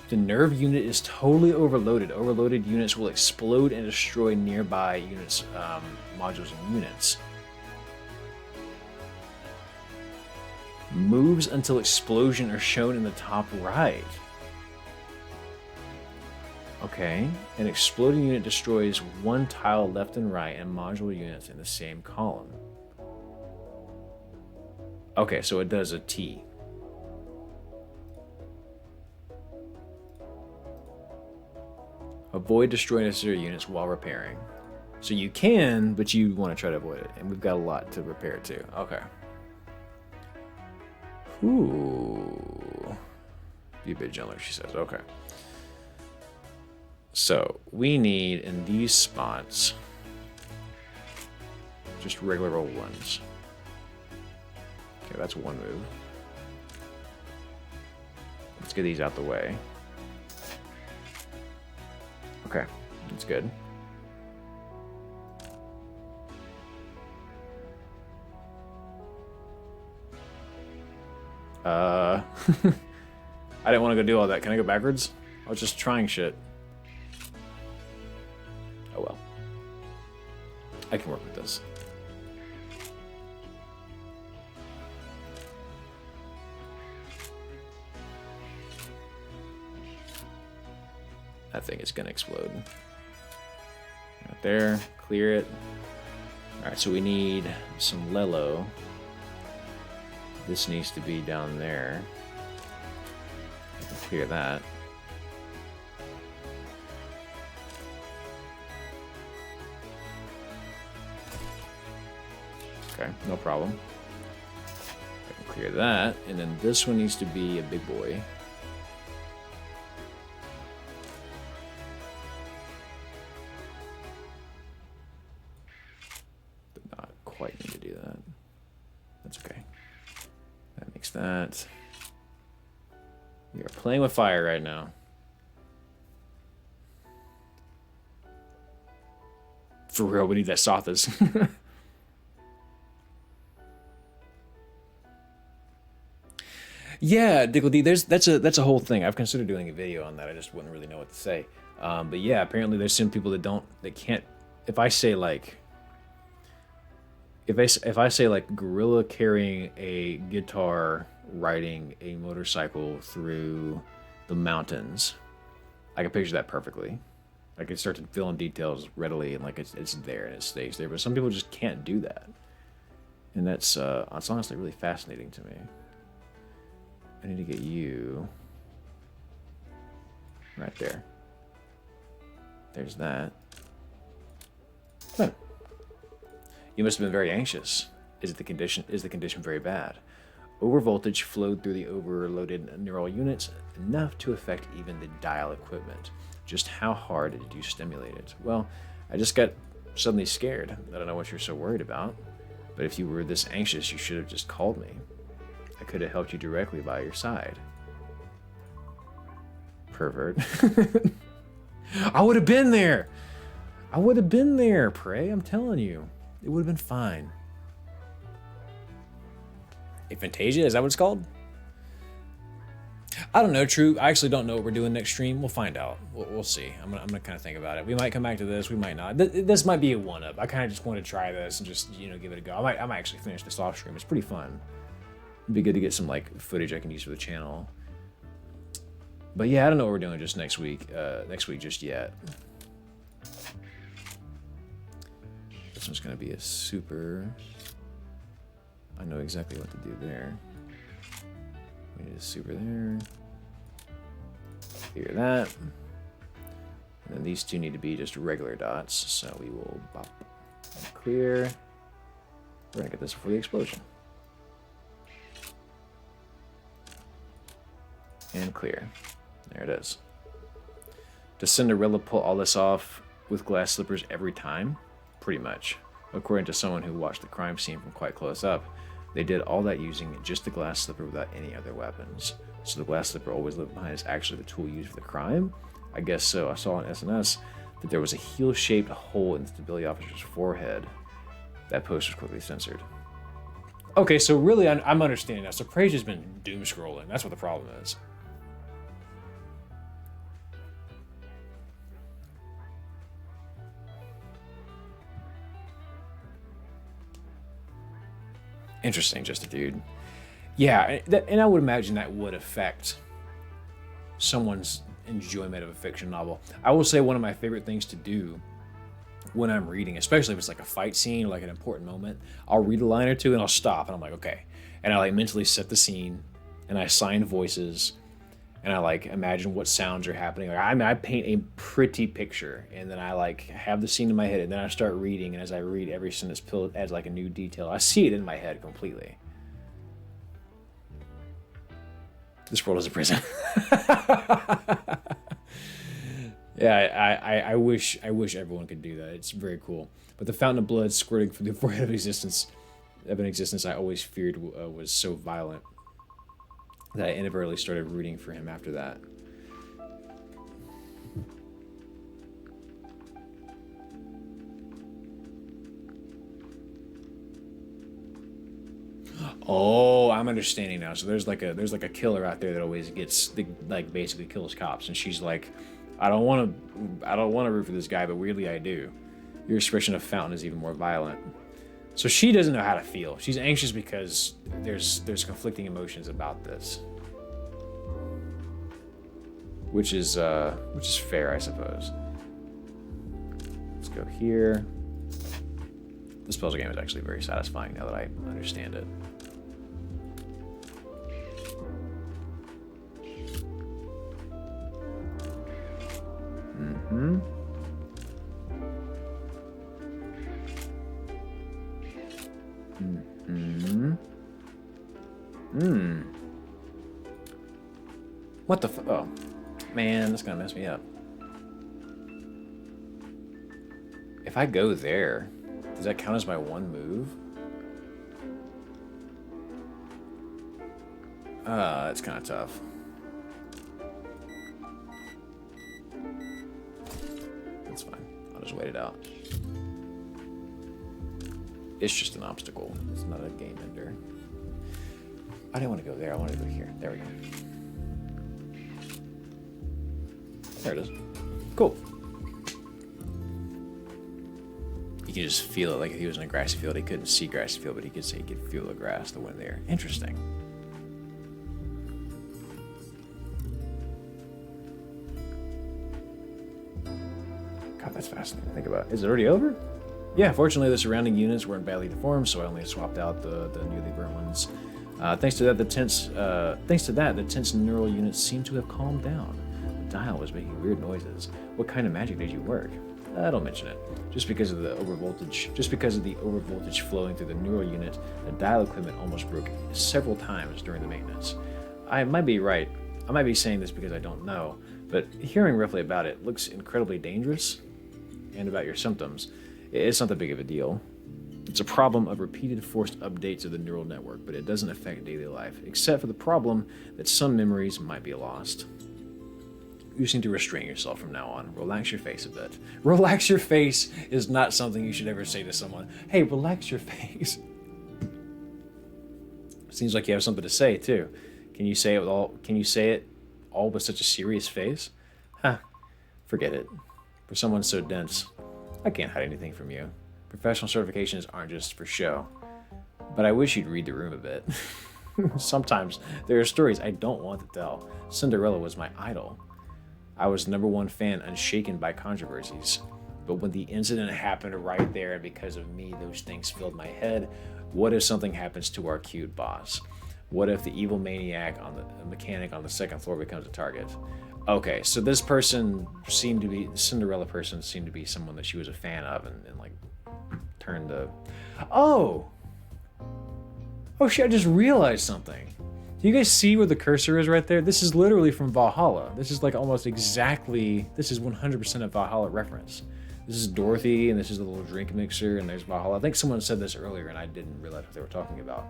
The nerve unit is totally overloaded. Overloaded units will explode and destroy nearby units, modules and units. Moves until explosion are shown in the top right. Okay, an exploding unit destroys one tile left and right and module units in the same column. Okay, so it does a T. Avoid destroying necessary units while repairing. So you can, but you want to try to avoid it. And we've got a lot to repair too. Okay. Ooh. Be a bit gentler, she says. Okay. So we need in these spots just regular old ones. Okay, that's one move. Let's get these out the way. Okay, that's good. I didn't want to go do all that. Can I go backwards? I was just trying shit. Oh well. I can work with this. That thing is gonna explode. Right there, clear it. Alright, so we need some Lelo. This needs to be down there. Clear that. Okay, no problem. I can clear that, and then this one needs to be a big boy. Did not quite need to do that. That's okay. That makes that. We are playing with fire right now. For real, we need that Sothas. Yeah, Diggle D, that's a whole thing. I've considered doing a video on that. I just wouldn't really know what to say. But yeah, apparently there's some people that can't. If I say like gorilla carrying a guitar riding a motorcycle through the mountains, I can picture that perfectly. I can start to fill in details readily, and like it's there and it stays there. But some people just can't do that, and that's it's honestly really fascinating to me. I need to get you right there. There's that. Huh. You must have been very anxious. Is the condition very bad? Overvoltage flowed through the overloaded neural units, enough to affect even the dial equipment. Just how hard did you stimulate it? Well, I just got suddenly scared. I don't know what you're so worried about. But if you were this anxious, you should have just called me. I could have helped you directly by your side. Pervert. I would have been there. I would have been there, Prey. I'm telling you. It would have been fine. Aphantasia, is that what it's called? I don't know, True. I actually don't know what we're doing next stream. We'll find out. We'll see. I'm gonna kind of think about it. We might come back to this. We might not. This might be a one-up. I kind of just want to try this and just, you know, give it a go. I might actually finish this off stream. It's pretty fun. It'd be good to get some like footage I can use for the channel. But yeah, I don't know what we're doing just next week. Just yet. This one's gonna be a super. I know exactly what to do there. We need a super there. Clear that. And then these two need to be just regular dots, so we will bop and clear. We're gonna get this before the explosion. And clear. There it is. Does Cinderella pull all this off with glass slippers every time? Pretty much. According to someone who watched the crime scene from quite close up, they did all that using just the glass slipper without any other weapons. So the glass slipper always left behind is actually the tool used for the crime? I guess so. I saw on SNS that there was a heel-shaped hole in the stability officer's forehead. That post was quickly censored. Okay, so really I'm understanding now. So Prey's has been doom scrolling. That's what the problem is. Interesting, just a dude. Yeah, and I would imagine that would affect someone's enjoyment of a fiction novel. I will say one of my favorite things to do when I'm reading, especially if it's like a fight scene or like an important moment, I'll read a line or two and I'll stop and I'm like, okay. And I like mentally set the scene and I assign voices and I like imagine what sounds are happening. Like I paint a pretty picture and then I like have the scene in my head and then I start reading, and as I read, every sentence adds like a new detail. I see it in my head completely. This world is a prison. Yeah, I wish everyone could do that. It's very cool. But the fountain of blood squirting from the forehead of an existence I always feared was so violent that I inadvertently started rooting for him after that. Oh, I'm understanding now. So there's like a killer out there that always like basically kills cops, and she's like, I don't want to root for this guy, but weirdly I do. Your expression of fountain is even more violent. So she doesn't know how to feel. She's anxious because there's conflicting emotions about this, which is fair, I suppose. Let's go here. This puzzle game is actually very satisfying now that I understand it. Mm-hmm. Mm-hmm. Hmm. What the oh. Man, that's gonna mess me up. If I go there, does that count as my one move? That's kind of tough. That's fine. I'll just wait it out. It's just an obstacle. It's not a game ender. I didn't want to go there. I wanted to go here. There we go. There it is. Cool. You can just feel it, like if he was in a grassy field, he couldn't see grassy field, but he could say he could feel the grass, the wind there. Interesting. God, that's fascinating to think about. Is it already over? Yeah, fortunately the surrounding units weren't badly deformed, so I only swapped out the newly burnt ones. Thanks to that, the tense neural units seem to have calmed down. The dial was making weird noises. What kind of magic did you work? Don't mention it. Just because of the overvoltage flowing through the neural unit, the dial equipment almost broke several times during the maintenance. I might be right. I might be saying this because I don't know, but hearing roughly about it looks incredibly dangerous, and about your symptoms, it's not that big of a deal. It's a problem of repeated forced updates of the neural network, but it doesn't affect daily life, except for the problem that some memories might be lost. You just need to restrain yourself from now on. Relax your face a bit. Relax your face is not something you should ever say to someone. Hey, relax your face. Seems like you have something to say too. Can you say it all with such a serious face? Huh. Forget it. For someone so dense, I can't hide anything from you. Professional certifications aren't just for show. But I wish you'd read the room a bit. Sometimes there are stories I don't want to tell. Cinderella was my idol. I was #1 fan, unshaken by controversies. But when the incident happened right there, and because of me, those things filled my head. What if something happens to our cute boss? What if the evil mechanic on the second floor becomes a target? Okay, so this person seemed to be, the Cinderella person seemed to be someone that she was a fan of, and like turned the... Oh shit, I just realized something. Do you guys see where the cursor is right there? This is literally from Valhalla. This is like almost exactly, this is 100% a Valhalla reference. This is Dorothy, and this is the little drink mixer, and there's Valhalla. I think someone said this earlier, and I didn't realize what they were talking about.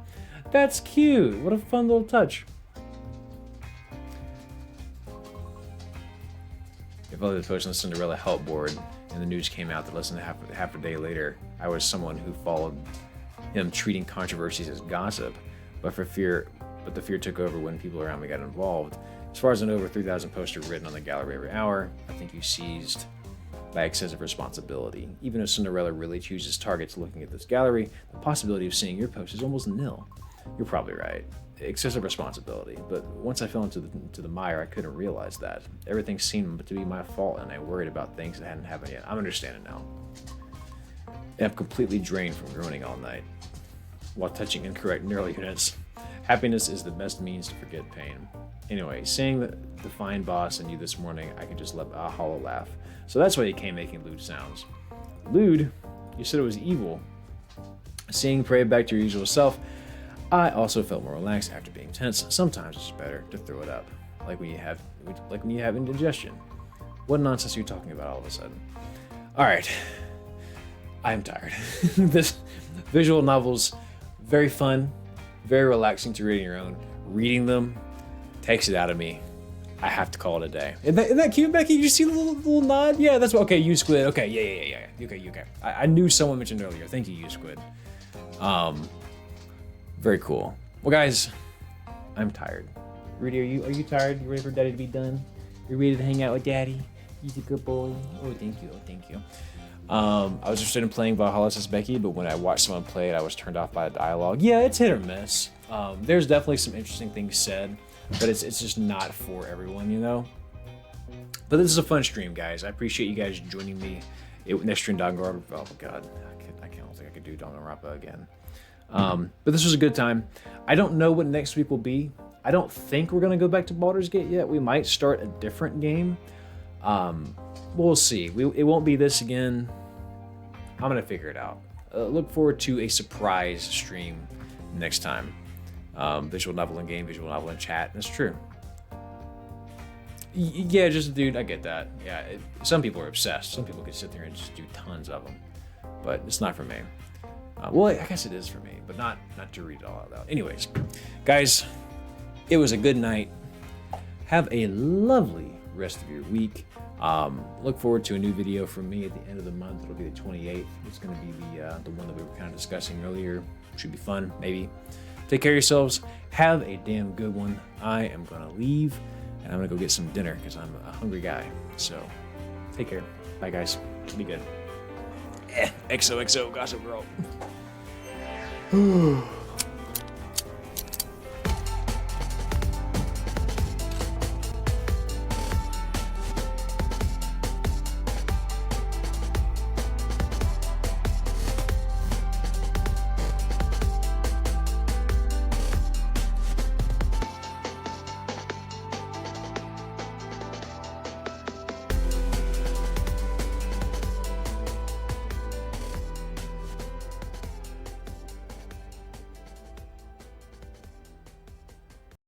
That's cute. What a fun little touch. If I was posting the Cinderella help board, and the news came out that less than half a day later, I was someone who followed him treating controversies as gossip, but the fear took over when people around me got involved. As far as an over 3,000 poster written on the gallery every hour, I think you seized by excessive responsibility. Even if Cinderella really chooses targets looking at this gallery, the possibility of seeing your post is almost nil. You're probably right. Excessive responsibility. But once I fell into the mire, I couldn't realize that. Everything seemed to be my fault, and I worried about things that hadn't happened yet. I'm understanding now. I'm completely drained from groaning all night while touching incorrect neural units. Happiness is the best means to forget pain. Anyway, seeing the fine boss and you this morning, I could just let a hollow laugh. So that's why you came making lewd sounds. Lewd? You said it was evil. Seeing prey back to your usual self, I also felt more relaxed after being tense. Sometimes it's better to throw it up, like when you have indigestion. What nonsense are you talking about all of a sudden? All right, I'm tired. This visual novels, very fun, very relaxing to read on your own. Reading them takes it out of me. I have to call it a day. Isn't that cute, Becky? Did you see the little nod? Yeah, that's what. Okay, you squid. Okay, yeah. Okay. I knew someone mentioned earlier. Thank you, you squid. Very cool. Well, guys, I'm tired. Rudy, are you tired? You ready for Daddy to be done? You ready to hang out with Daddy? He's a good boy. Oh, thank you. I was interested in playing Valhalla, says Becky, but when I watched someone play it, I was turned off by the dialogue. Yeah, it's hit or miss. There's definitely some interesting things said, but it's just not for everyone, you know? But this is a fun stream, guys. I appreciate you guys joining me. Next stream, Danganronpa. Oh, God. I don't think I could do Danganronpa again. But this was a good time. I don't know what next week will be. I don't think we're going to go back to Baldur's Gate yet. We might start a different game. We'll see. It won't be this again. I'm going to figure it out. Look forward to a surprise stream next time. Visual novel in game, visual novel in chat. That's true. Yeah, just dude, I get that. Yeah, some people are obsessed. Some people could sit there and just do tons of them. But it's not for me. Well, I guess it is for me, but not to read it all out loud. Anyways, guys, it was a good night. Have a lovely rest of your week. Look forward to a new video from me at the end of the month. It'll be the 28th. It's going to be the one that we were kind of discussing earlier. Should be fun, maybe. Take care of yourselves. Have a damn good one. I am going to leave, and I'm going to go get some dinner because I'm a hungry guy. So, take care. Bye, guys. Be good. XOXO, Gossip Girl.